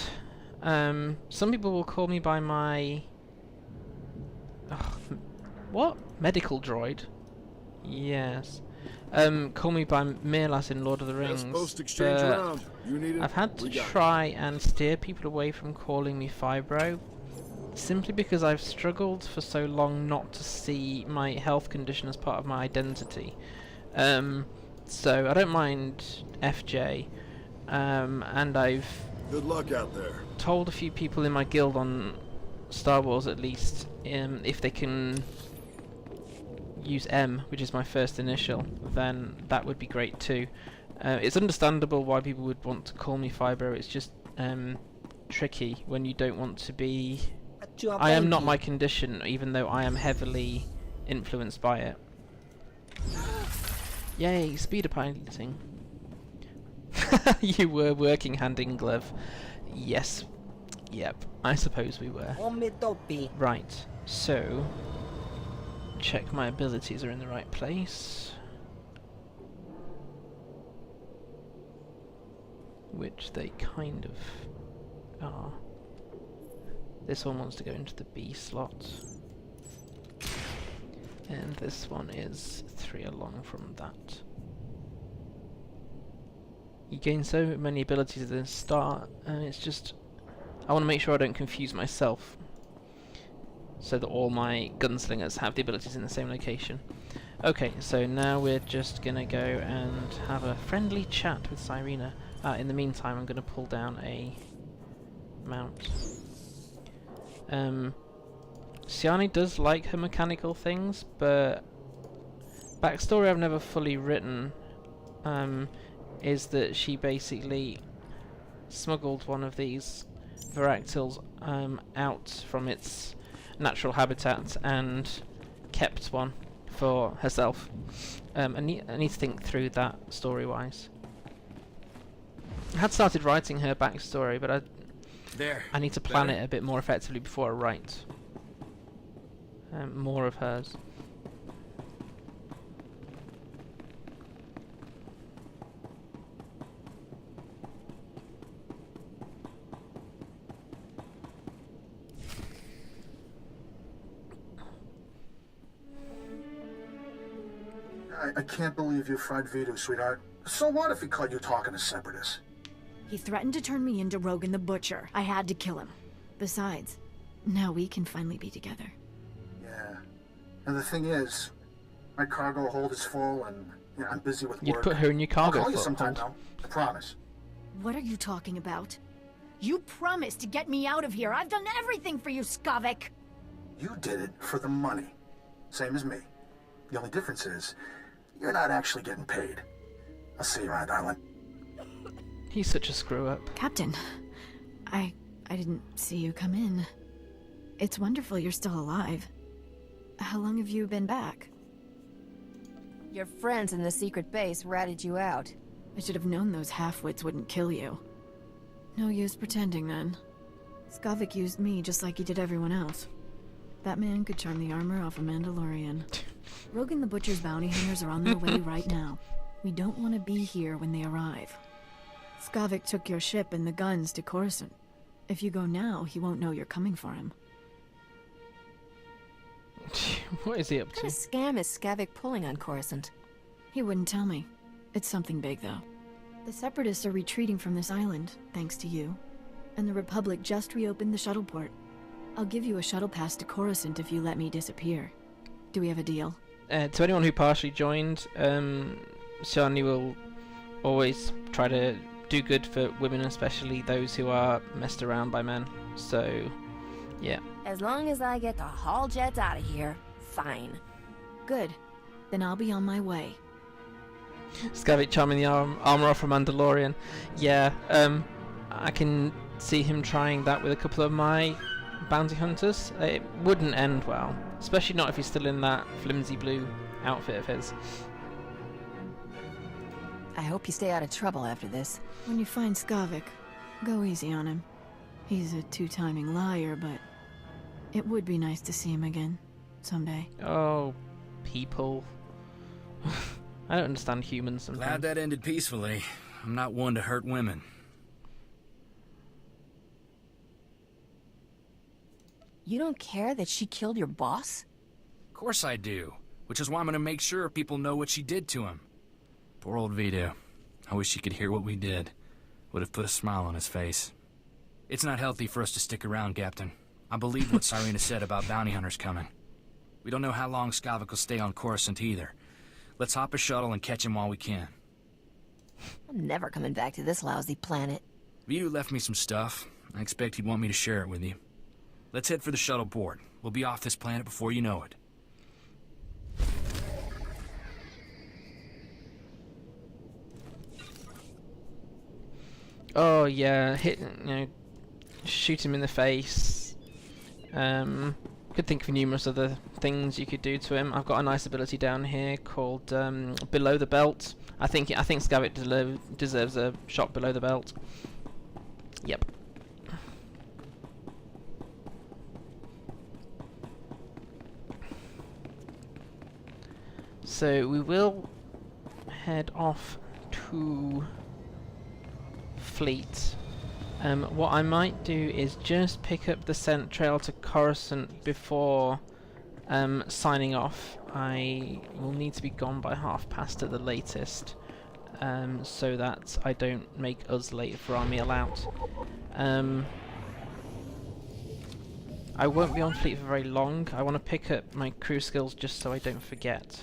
some people will call me by my... Ugh, what? Medical droid? Yes. Call me by Mirlas in Lord of the Rings. Post exchange but around. You need it? I've had to We got it. try and steer people away from calling me Fibro, simply because I've struggled for so long not to see my health condition as part of my identity. So I don't mind FJ, and I've Good luck out there. told a few people in my guild on Star Wars at least, if they can use M, which is my first initial, then that would be great too. It's understandable why people would want to call me Fibro. It's just tricky when you don't want to be... I am not my condition, even though I am heavily influenced by it. Yay, speeder piloting. You were working hand in glove. Yes. Yep, I suppose we were. Right, so... check my abilities are in the right place. Which they kind of are. This one wants to go into the B slot. And this one is 3 along from that. You gain so many abilities at the start, and it's just... I want to make sure I don't confuse myself, so that all my gunslingers have the abilities in the same location. Okay, so now we're just gonna go and have a friendly chat with Cyrena. In the meantime, I'm gonna pull down a mount. Sjani does like her mechanical things, but backstory I've never fully written is that she basically smuggled one of these Varactyls out from its natural habitat and kept one for herself. I need to think through that story-wise. I had started writing her backstory, but I need to plan it a bit more effectively before I write more of hers. I can't believe you fried Vito, sweetheart. So what if he caught you talking to Separatists? He threatened to turn me into Rogan the Butcher. I had to kill him. Besides, now we can finally be together. Yeah. And the thing is, my cargo hold is full and I'm busy with work. You'd put her in your cargo I'll call you hold. sometime though. I promise. What are you talking about? You promised to get me out of here. I've done everything for you, Skavik. You did it for the money. Same as me. The only difference is, you're not actually getting paid. I'll see you around, darling. He's such a screw-up. Captain, I didn't see you come in. It's wonderful you're still alive. How long have you been back? Your friends in the secret base ratted you out. I should have known those half-wits wouldn't kill you. No use pretending then. Skavik used me just like he did everyone else. That man could charm the armor off a Mandalorian. Rogan the Butcher's bounty hunters are on their way right now. We don't want to be here when they arrive. Skavik took your ship and the guns to Coruscant. If you go now, he won't know you're coming for him. What is he up What to? kind of scam is Skavik pulling on Coruscant? He wouldn't tell me. It's something big, though. The Separatists are retreating from this island, thanks to you. And the Republic just reopened the shuttle port. I'll give you a shuttle pass to Coruscant if you let me disappear. Do we have a deal? To anyone who partially joined, Sjani will always try to do good for women, especially those who are messed around by men. So, yeah. As long as I get the haul jets out of here, fine. Good. Then I'll be on my way. Skavik charming the armor off from Mandalorian. Yeah, I can see him trying that with a couple of my bounty hunters. It wouldn't end well, especially not if he's still in that flimsy blue outfit of his. I hope you stay out of trouble after this. When you find Skavik, go easy on him. He's a two-timing liar, but it would be nice to see him again someday. Oh, people. I don't understand humans sometimes. Glad that ended peacefully. I'm not one to hurt women. You don't care that she killed your boss? Of course I do. Which is why I'm gonna make sure people know what she did to him. Poor old Vito. I wish he could hear what we did. Would have put a smile on his face. It's not healthy for us to stick around, Captain. I believe what Cyrena said about bounty hunters coming. We don't know how long Skavik will stay on Coruscant either. Let's hop a shuttle and catch him while we can. I'm never coming back to this lousy planet. Vito left me some stuff. I expect he'd want me to share it with you. Let's head for the shuttle board. We'll be off this planet before you know it. Oh yeah, shoot him in the face. Could think of numerous other things you could do to him. I've got a nice ability down here called Below the Belt. I think Skavik deserves a shot below the belt. Yep. So we will head off to Fleet. What I might do is just pick up the scent trail to Coruscant before signing off. I will need to be gone by past at the latest, so that I don't make us late for our meal out. I won't be on Fleet for very long. I want to pick up my crew skills just so I don't forget,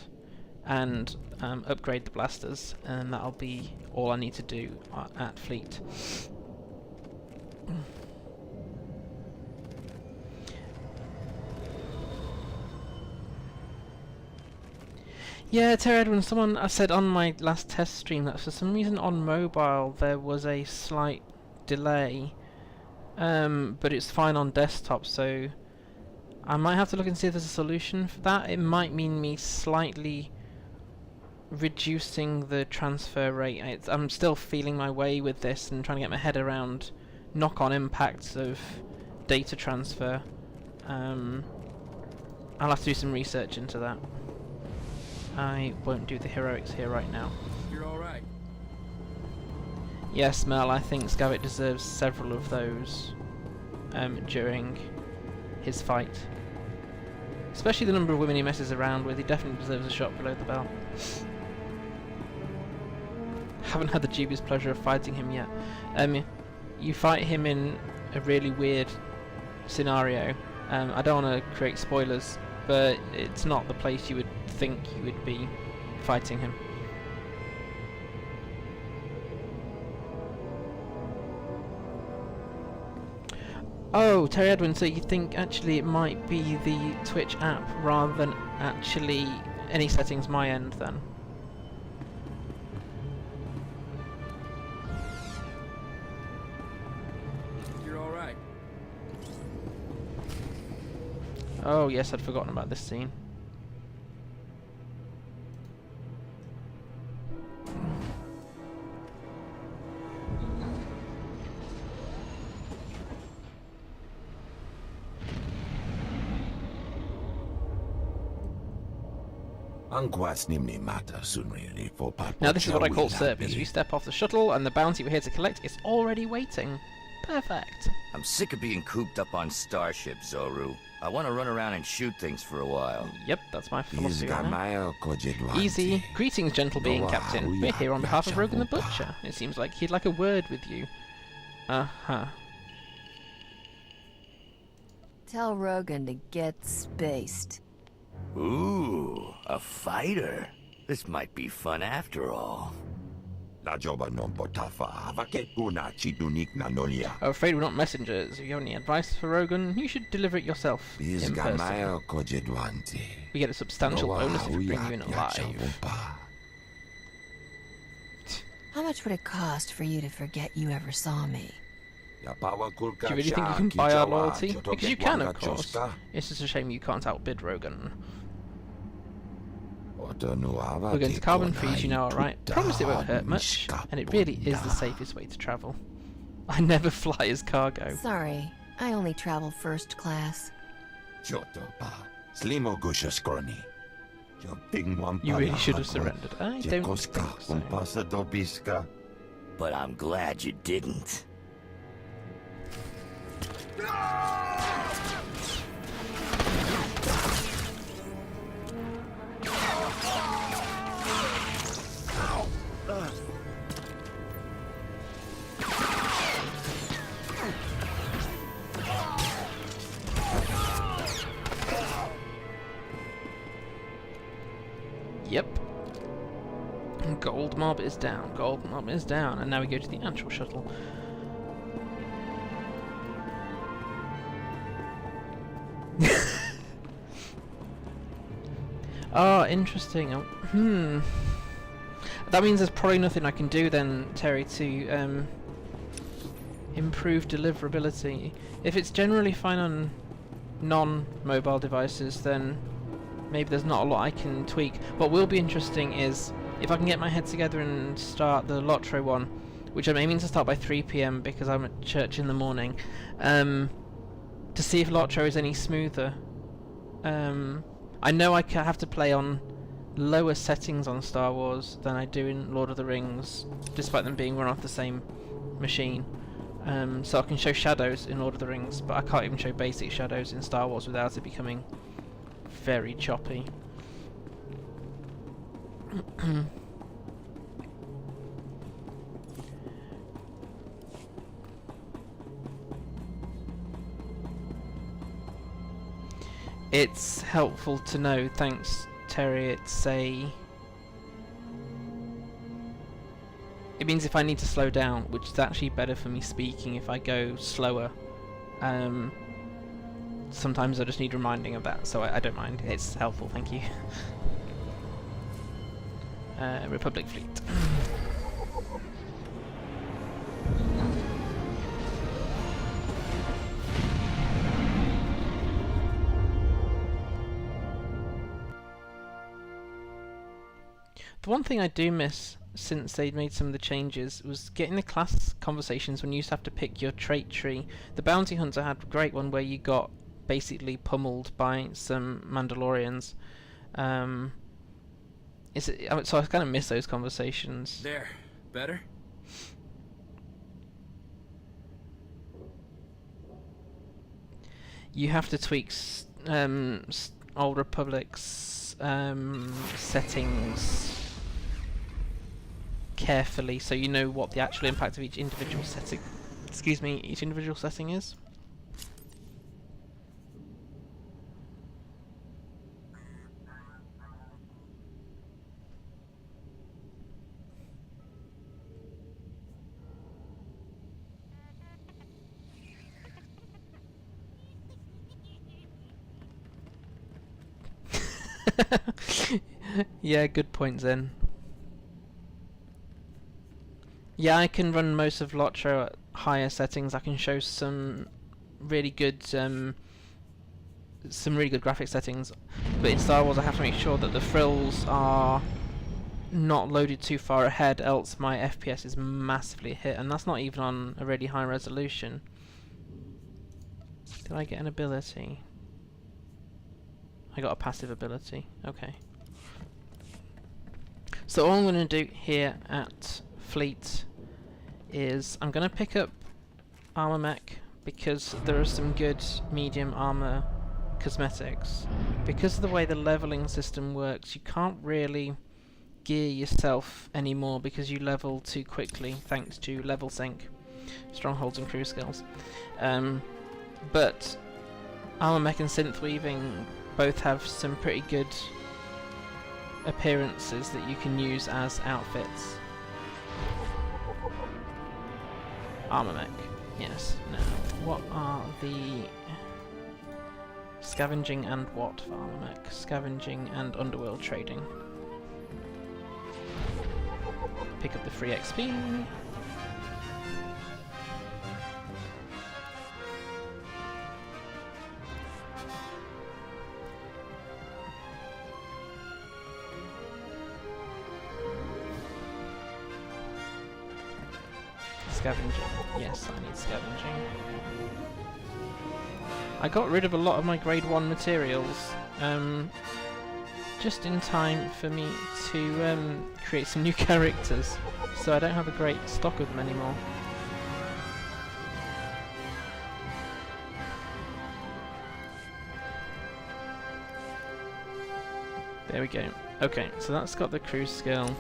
and upgrade the blasters, and that'll be all I need to do at Fleet. Yeah, Terry Edwin, someone I said on my last test stream that for some reason on mobile there was a slight delay, but it's fine on desktop, so I might have to look and see if there's a solution for that. It might mean me slightly reducing the transfer rate. I'm still feeling my way with this and trying to get my head around knock-on impacts of data transfer. I'll have to do some research into that. I won't do the heroics here right now. You're alright. Yes, Mel, I think Skavik deserves several of those during his fight. Especially the number of women he messes around with. He definitely deserves a shot below the belt. Haven't had the dubious pleasure of fighting him yet. You fight him in a really weird scenario. I don't want to create spoilers, but it's not the place you would think you would be fighting him. Oh, Terry Edwin, so you think actually it might be the Twitch app rather than actually any settings my end then? You're alright. Oh yes, I'd forgotten about this scene. Now this is what I call service. We step off the shuttle and the bounty we're here to collect is already waiting. Perfect. I'm sick of being cooped up on starships, Zoru. I want to run around and shoot things for a while. Yep, that's my philosophy right now. Easy. Greetings, gentle being, Captain. We're here on behalf of Rogan the Butcher. It seems like he'd like a word with you. Uh-huh. Tell Rogan to get spaced. Ooh, a fighter. This might be fun after all. I'm afraid we're not messengers. If you have any advice for Rogan, you should deliver it yourself in person. We get a substantial bonus if we bring you in alive. How much would it cost for you to forget you ever saw me? Do you really think you can buy our loyalty? Because you can, of course. It's just a shame you can't outbid Rogan. We're going to Carbon Freeze, you know, alright? Promise it won't hurt much, and it really is the safest way to travel. I never fly as cargo. Sorry, I only travel first class. You really should have surrendered. I don't think so. But I'm glad you didn't. Yep. Gold mob is down. Gold mob is down. And now we go to the actual shuttle. Oh, interesting. That means there's probably nothing I can do then, Terry, to improve deliverability. If it's generally fine on non-mobile devices, then maybe there's not a lot I can tweak. What will be interesting is if I can get my head together and start the Lotro one, which I'm aiming to start by 3 PM because I'm at church in the morning, to see if Lotro is any smoother. I know I have to play on lower settings on Star Wars than I do in Lord of the Rings, despite them being run off the same machine. So I can show shadows in Lord of the Rings, but I can't even show basic shadows in Star Wars without it becoming very choppy. It's helpful to know, thanks Terry. It means if I need to slow down, which is actually better for me speaking if I go slower. Sometimes I just need reminding of that, so I don't mind. It's helpful, thank you. Republic fleet. The one thing I do miss since they'd made some of the changes was getting the class conversations when you used to have to pick your trait tree. The Bounty Hunter had a great one where you got basically pummeled by some Mandalorians. So I kind of miss those conversations. There, better? You have to tweak Old Republic's settings carefully, so you know what the actual impact of each individual setting, each individual setting is. Yeah, good point, Zen. Yeah, I can run most of Lotro at higher settings. I can show some really good graphic settings, but in Star Wars I have to make sure that the frills are not loaded too far ahead, else my FPS is massively hit, and that's not even on a really high resolution. Did I get an ability? I got a passive ability. Okay. So all I'm going to do here at Fleet is I'm going to pick up Armor Mech because there are some good medium armor cosmetics. Because of the way the leveling system works, you can't really gear yourself anymore because you level too quickly thanks to level sync, strongholds and crew skills. But Armor Mech and Synth Weaving both have some pretty good appearances that you can use as outfits. Armor Mech, yes. Now, what are the scavenging and what for Armor Mech? Scavenging and underworld trading. Pick up the free XP. Scavenging. Yes, I need scavenging. I got rid of a lot of my grade 1 materials just in time for me to create some new characters, so I don't have a great stock of them anymore. There we go. Okay, so that's got the crew skill.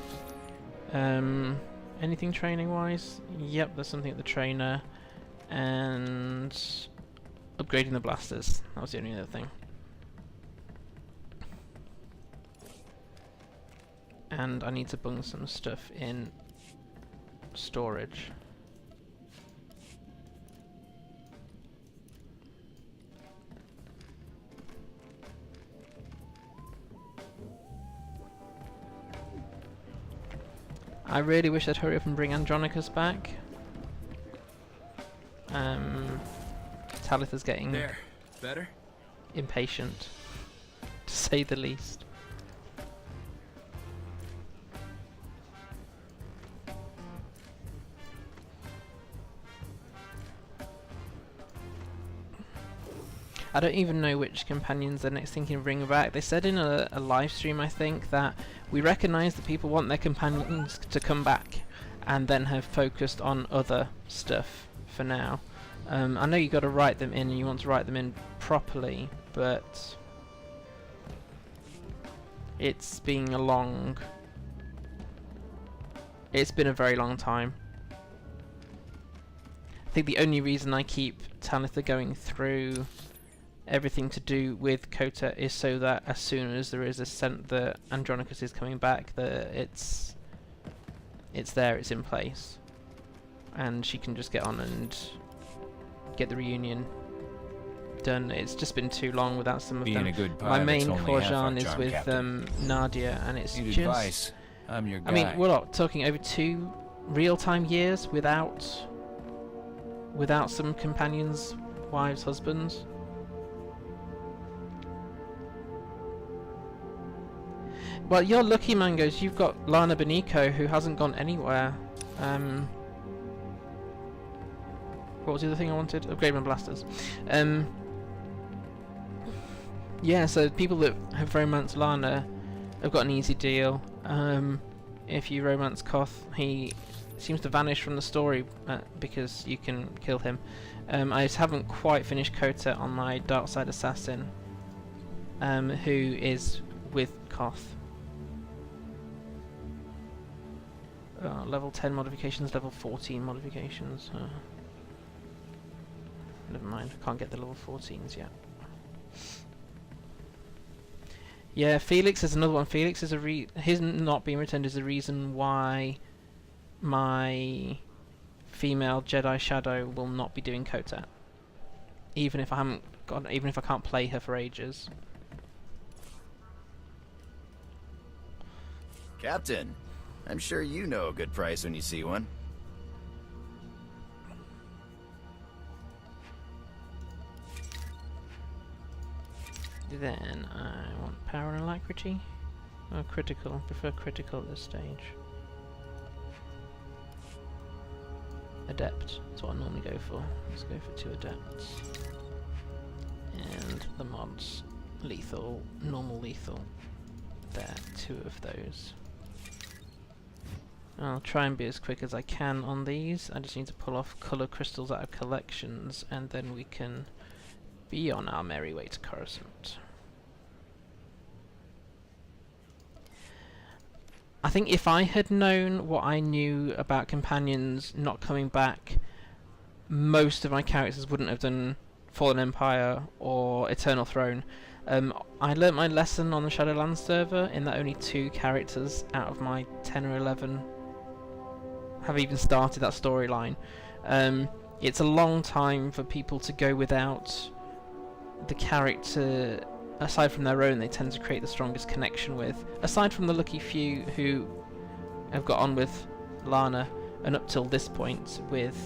Anything training-wise? Yep, there's something at the trainer. And upgrading the blasters. That was the only other thing. and I need to bung some stuff in storage. I really wish they'd hurry up and bring Andronicus back. Talitha's getting there. Better? Impatient, to say the least. I don't even know which companions they're next thinking of bringing back. They said in a live stream, I think, that we recognise that people want their companions to come back, and then have focused on other stuff for now. I know you got to write them in, and you want to write them in properly, but it's been a very long time. I think the only reason I keep Talitha going through everything to do with Kota is so that as soon as there is a scent that Andronicus is coming back, that it's there, it's in place, and she can just get on and get the reunion done. It's just been too long without some of them. My main Korjan is with Nadia, and it's Need just advice. I'm your guy. I mean, we're not talking over 2 real-time years without some companions, wives, husbands. Well, you're lucky, Mangoes. You've got Lana Beniko, who hasn't gone anywhere. What was the other thing I wanted? Upgrade blasters. Yeah, so people that have romanced Lana have got an easy deal. If you romance Koth, he seems to vanish from the story because you can kill him. I just haven't quite finished Kota on my Dark Side Assassin, who is with Koth. Level 10 modifications, level 14 modifications. Never mind, I can't get the level 14s yet. Yeah, Felix is another one. Felix is his not being returned is the reason why my female Jedi Shadow will not be doing Kota. Even if I can't play her for ages. Captain, I'm sure you know a good price when you see one. Then I want power and alacrity. Or critical. I prefer critical at this stage. Adept. That's what I normally go for. Let's go for 2 adepts. And the mods. Lethal, normal lethal. There, 2 of those. I'll try and be as quick as I can on these. I just need to pull off colour crystals out of collections, and then we can be on our merry way to Coruscant. I think if I had known what I knew about companions not coming back, most of my characters wouldn't have done Fallen Empire or Eternal Throne. I learnt my lesson on the Shadowlands server in that only 2 characters out of my 10 or 11 have even started that storyline. It's a long time for people to go without the character, aside from their own, they tend to create the strongest connection with. Aside from the lucky few who have got on with Lana, and up till this point with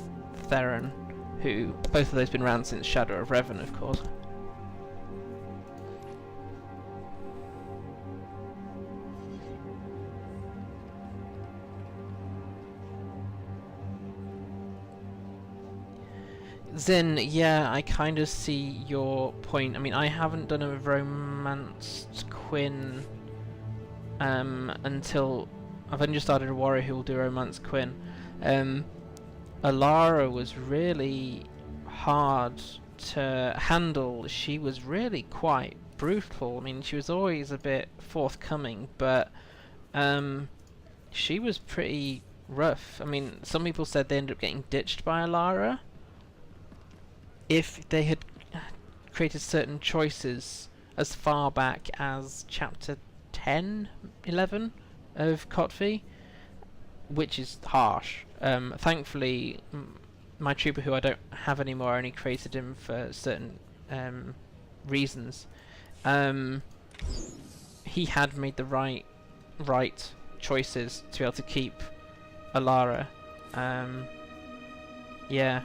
Theron, who both of those been around since Shadow of Revan, of course. Zin, yeah, I kind of see your point. I mean, I haven't done a romanced Quinn until I've only just started a warrior who will do romance Quinn. Alara was really hard to handle. She was really quite brutal. I mean, she was always a bit forthcoming, but she was pretty rough. I mean, some people said they ended up getting ditched by Alara if they had created certain choices as far back as chapter 10, 11, of Kotvi, which is harsh. Thankfully, my trooper, who I don't have anymore, I only created him for certain reasons. He had made the right choices to be able to keep Alara. Yeah.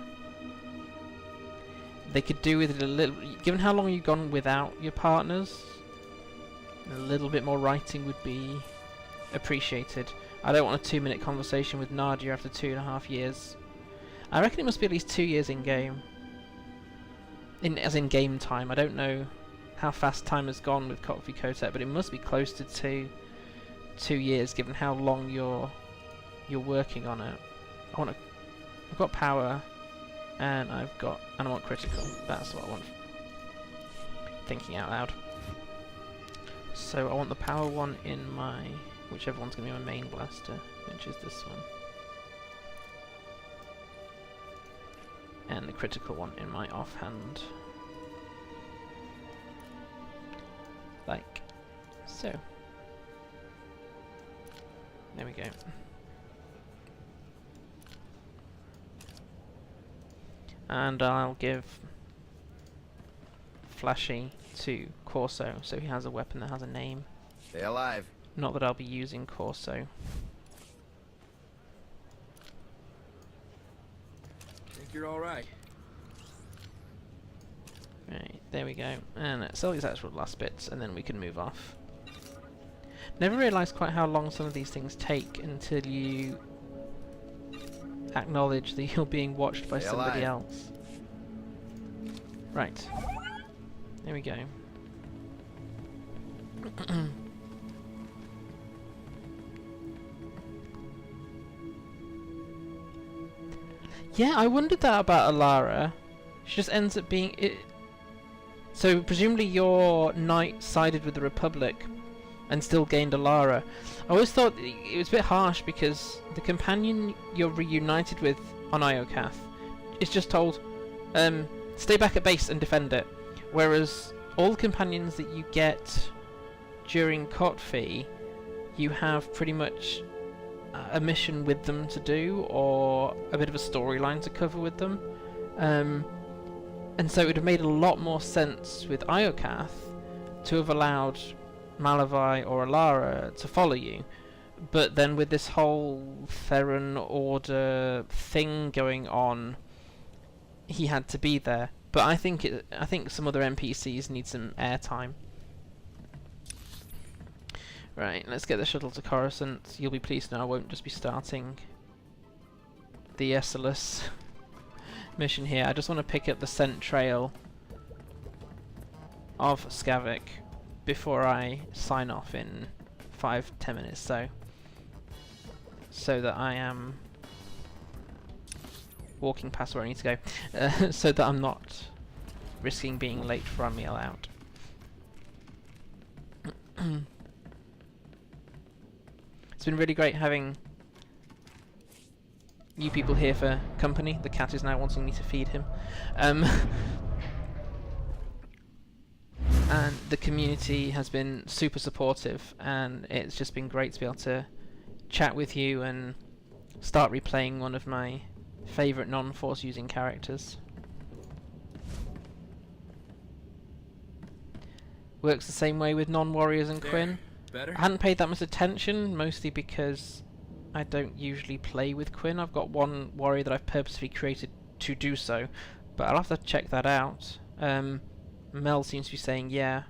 They could do with it a little... Given how long you've gone without your partners, a little bit more writing would be appreciated. I don't want a 2-minute conversation with Nadia after 2.5 years. I reckon it must be at least 2 years in-game. As in game time. I don't know how fast time has gone with Kotvi Kotet, but it must be close to 2 years, given how long you're working on it. I've got power, and I want critical. That's what I want. Thinking out loud. So I want the power one in my, whichever one's going to be my main blaster, which is this one. And the critical one in my offhand. Like so. There we go. And I'll give Flashy to Corso, so he has a weapon that has a name. Stay alive. Not that I'll be using Corso. Think you're alright. Right, there we go. And sell these actual last bits, and then we can move off. Never realised quite how long some of these things take until you acknowledge that you're being watched by somebody else. Right. There we go. Yeah, I wondered that about Alara. She just ends up being it. So presumably your knight sided with the Republic and still gained Alara. I always thought it was a bit harsh because the companion you're reunited with on Iokath is just told, stay back at base and defend it. Whereas all the companions that you get during Kotvi, you have pretty much a mission with them to do, or a bit of a storyline to cover with them. And so it would have made a lot more sense with Iokath to have allowed Malavai or Alara to follow you. But then with this whole Theron Order thing going on, he had to be there. But I think some other NPCs need some airtime. Right, let's get the shuttle to Coruscant. You'll be pleased to know I won't just be starting the Essalus mission here. I just want to pick up the scent trail of Skavik before I sign off in 5-10 minutes, so that I am walking past where I need to go, so that I'm not risking being late for our meal out. It's been really great having you people here for company. The cat is now wanting me to feed him. And the community has been super supportive, and it's just been great to be able to chat with you and start replaying one of my favourite non-force using characters. Works the same way with non-warriors and Quinn. Better? I hadn't paid that much attention, mostly because I don't usually play with Quinn. I've got one warrior that I've purposely created to do so, but I'll have to check that out. Mel seems to be saying yeah.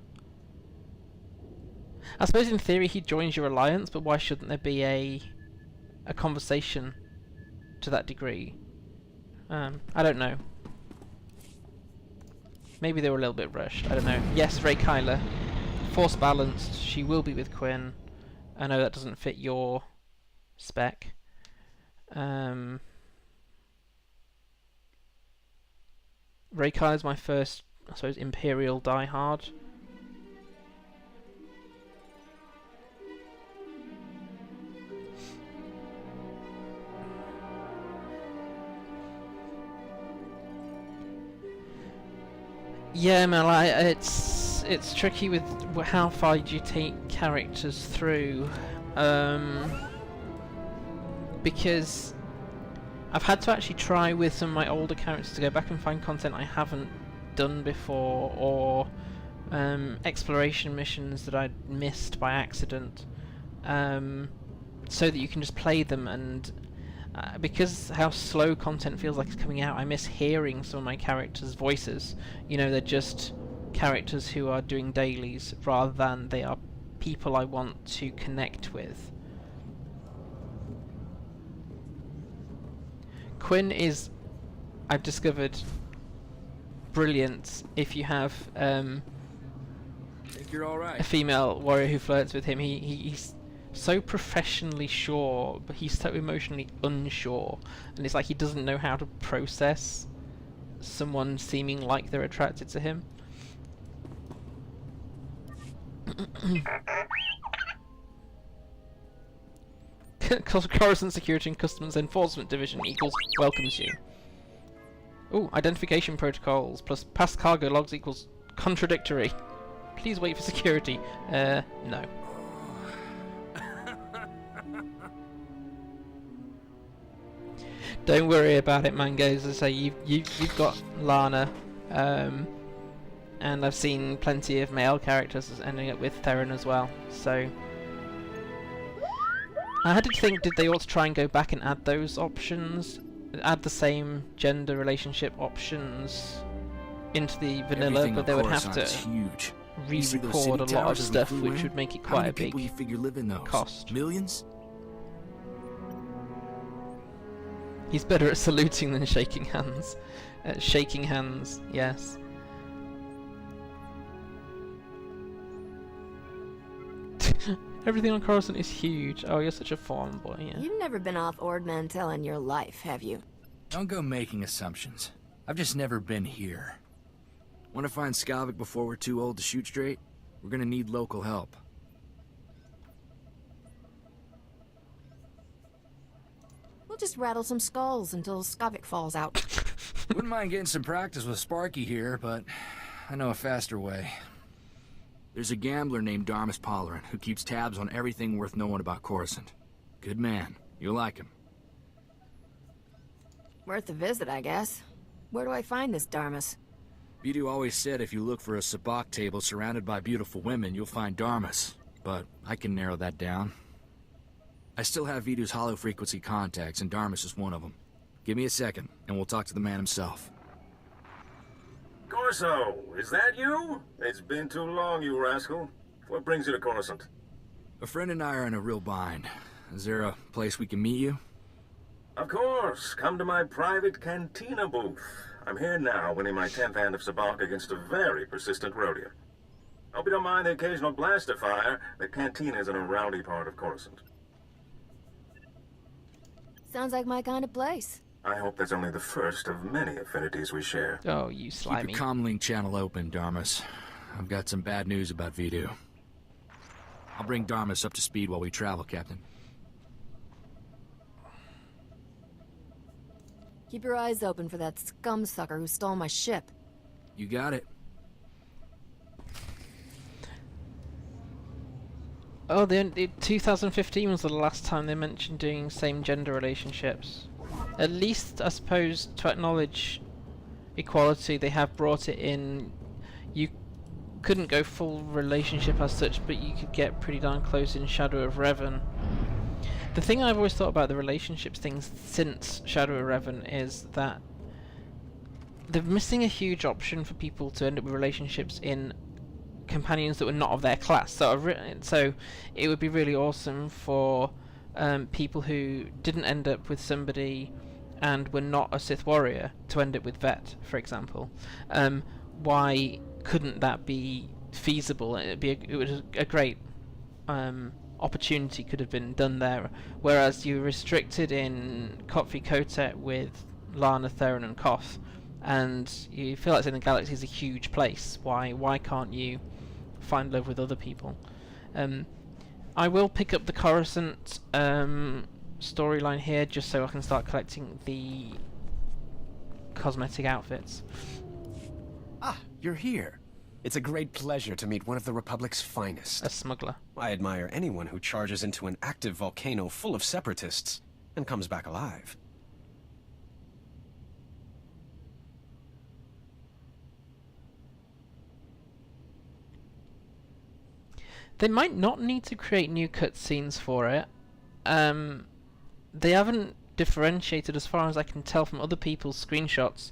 I suppose in theory he joins your alliance, but why shouldn't there be a conversation to that degree? I don't know. Maybe they were a little bit rushed. I don't know. Yes, Ray Kyler. Force balanced. She will be with Quinn. I know that doesn't fit your spec. Ray Kyler's my first, I suppose, Imperial diehard. Yeah, Mel, it's tricky with how far you take characters through. because I've had to actually try with some of my older characters to go back and find content I haven't done before, or exploration missions that I'd missed by accident, so that you can just play them. And because how slow content feels like it's coming out, I miss hearing some of my characters' voices. You know, they're just characters who are doing dailies rather than they are people I want to connect with. Quinn is, I've discovered, brilliant if you have Think you're all right. a female warrior who flirts with him. He's so professionally sure, but he's so emotionally unsure, and it's like he doesn't know how to process someone seeming like they're attracted to him. Coruscant Security and Customs Enforcement Division equals welcomes you. Ooh, identification protocols plus past cargo logs equals contradictory. Please wait for security. No. Don't worry about it, Mangoes. As I say, you've got Lana, and I've seen plenty of male characters ending up with Theron as well. So I had to think, did they ought to try and go back and add those options, add the same gender relationship options into the vanilla, but they would have to re-record a lot of stuff, which would make it quite a big cost. Millions? He's better at saluting than shaking hands. Shaking hands, yes. Everything on Coruscant is huge. Oh, you're such a farm boy, yeah. You've never been off Ord Mantell in your life, have you? Don't go making assumptions. I've just never been here. Want to find Skavik before we're too old to shoot straight? We're gonna need local help. We'll just rattle some skulls until Skavik falls out. Wouldn't mind getting some practice with Sparky here, but I know a faster way. There's a gambler named Darmus Pollerin who keeps tabs on everything worth knowing about Coruscant. Good man. You'll like him. Worth a visit, I guess. Where do I find this Darmus? Vidu always said if you look for a sabacc table surrounded by beautiful women, you'll find Darmus. But I can narrow that down. I still have Vidu's hollow-frequency contacts, and Darmus is one of them. Give me a second, and we'll talk to the man himself. Corso, is that you? It's been too long, you rascal. What brings you to Coruscant? A friend and I are in a real bind. Is there a place we can meet you? Of course. Come to my private cantina booth. I'm here now, winning my 10th hand of sabacc against a very persistent Rhodian. Hope you don't mind the occasional blaster fire. The cantina is in a rowdy part of Coruscant. Sounds like my kind of place. I hope that's only the first of many affinities we share. Oh, you slimy. Keep your comlink channel open, Darmus. I've got some bad news about Vidu. I'll bring Darmus up to speed while we travel, Captain. Keep your eyes open for that scumsucker who stole my ship. You got it. Oh, 2015 was the last time they mentioned doing same-gender relationships. At least, I suppose, to acknowledge equality, they have brought it in. You couldn't go full relationship as such, but you could get pretty darn close in Shadow of Revan. The thing I've always thought about the relationships things since Shadow of Revan is that they're missing a huge option for people to end up with relationships in companions that were not of their class. So it would be really awesome for people who didn't end up with somebody and were not a Sith warrior to end up with Vet, for example. Why couldn't that be feasible? It was a great opportunity could have been done there. Whereas you're restricted in Kotfi Kotet with Lana, Theron, and Koth, and you feel like in the galaxy is a huge place. Why can't you find love with other people? I will pick up the Coruscant storyline here just so I can start collecting the cosmetic outfits. Ah, you're here. It's a great pleasure to meet one of the Republic's finest. A smuggler. I admire anyone who charges into an active volcano full of separatists and comes back alive. They might not need to create new cutscenes for it. They haven't differentiated, as far as I can tell from other people's screenshots,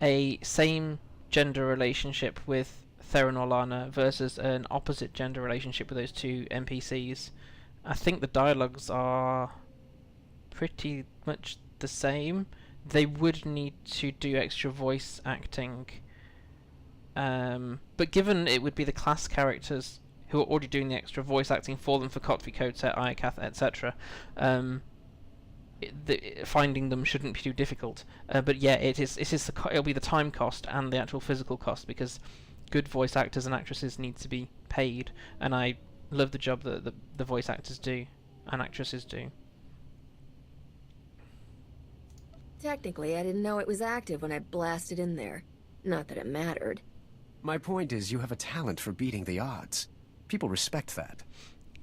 a same gender relationship with Theron or Lana versus an opposite gender relationship with those two NPCs. I think the dialogues are pretty much the same. They would need to do extra voice acting, but given it would be the class characters who are already doing the extra voice acting for them for Kotvi, Kotet, Iokath, etc., finding them shouldn't be too difficult. But yeah, it'll be the time cost and the actual physical cost, because good voice actors and actresses need to be paid, and I love the job that the voice actors do and actresses do. Technically, I didn't know it was active when I blasted in there. Not that it mattered. My point is, you have a talent for beating the odds. People respect that.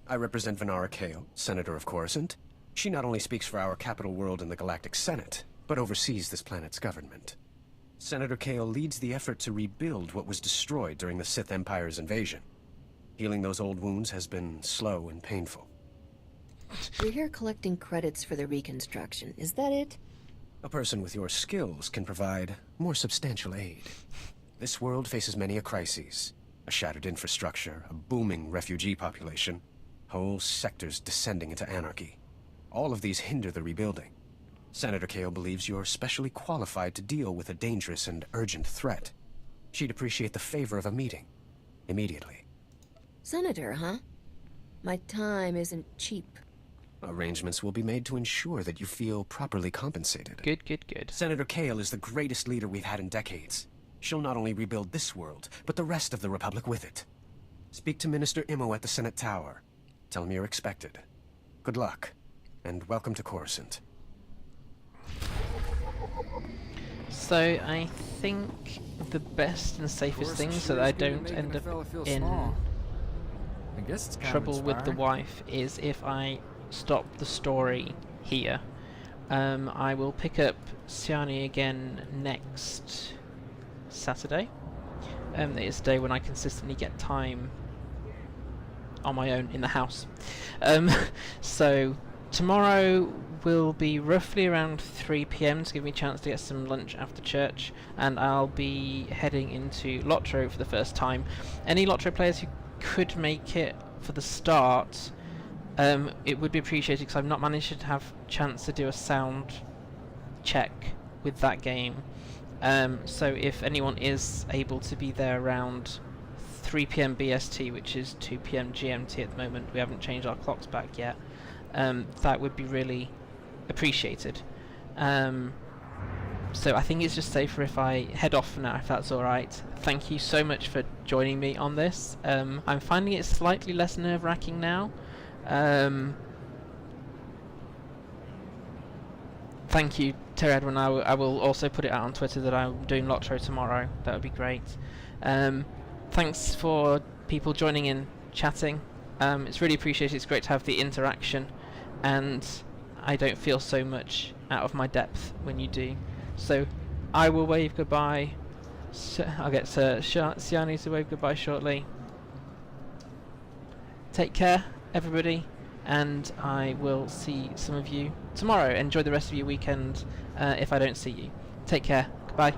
I represent Venara Kale, Senator of Coruscant. She not only speaks for our capital world in the Galactic Senate, but oversees this planet's government. Senator Kale leads the effort to rebuild what was destroyed during the Sith Empire's invasion. Healing those old wounds has been slow and painful. You're here collecting credits for the reconstruction, is that it? A person with your skills can provide more substantial aid. This world faces many a crisis. A shattered infrastructure, a booming refugee population, whole sectors descending into anarchy. All of these hinder the rebuilding. Senator Kale believes you're specially qualified to deal with a dangerous and urgent threat. She'd appreciate the favor of a meeting. Immediately. Senator, huh? My time isn't cheap. Arrangements will be made to ensure that you feel properly compensated. Good, good, good. Senator Kale is the greatest leader we've had in decades. She'll not only rebuild this world, but the rest of the Republic with it. Speak to Minister Immo at the Senate Tower. Tell him you're expected. Good luck, and welcome to Coruscant. So I think the best and safest thing, so that I don't end up in trouble with the wife, is if I stop the story here. I will pick up Sjani again next Saturday. It's a day when I consistently get time on my own in the house. So tomorrow will be roughly around 3 PM to give me a chance to get some lunch after church, and I'll be heading into Lotro for the first time. Any Lotro players who could make it for the start, it would be appreciated, because I've not managed to have a chance to do a sound check with that game. So if anyone is able to be there around 3 PM BST, which is 2 PM GMT at the moment, we haven't changed our clocks back yet, that would be really appreciated. So I think it's just safer if I head off now, if that's alright. Thank you so much for joining me on this. I'm finding it slightly less nerve-wracking now. Thank you, Terry Edwin. I will also put it out on Twitter that I'm doing Lotro tomorrow. That would be great. Thanks for people joining in, chatting. It's really appreciated. It's great to have the interaction, and I don't feel so much out of my depth when you do. So I will wave goodbye. I'll get Sjani to wave goodbye shortly. Take care, everybody, and I will see some of you tomorrow. Enjoy the rest of your weekend if I don't see you. Take care. Goodbye.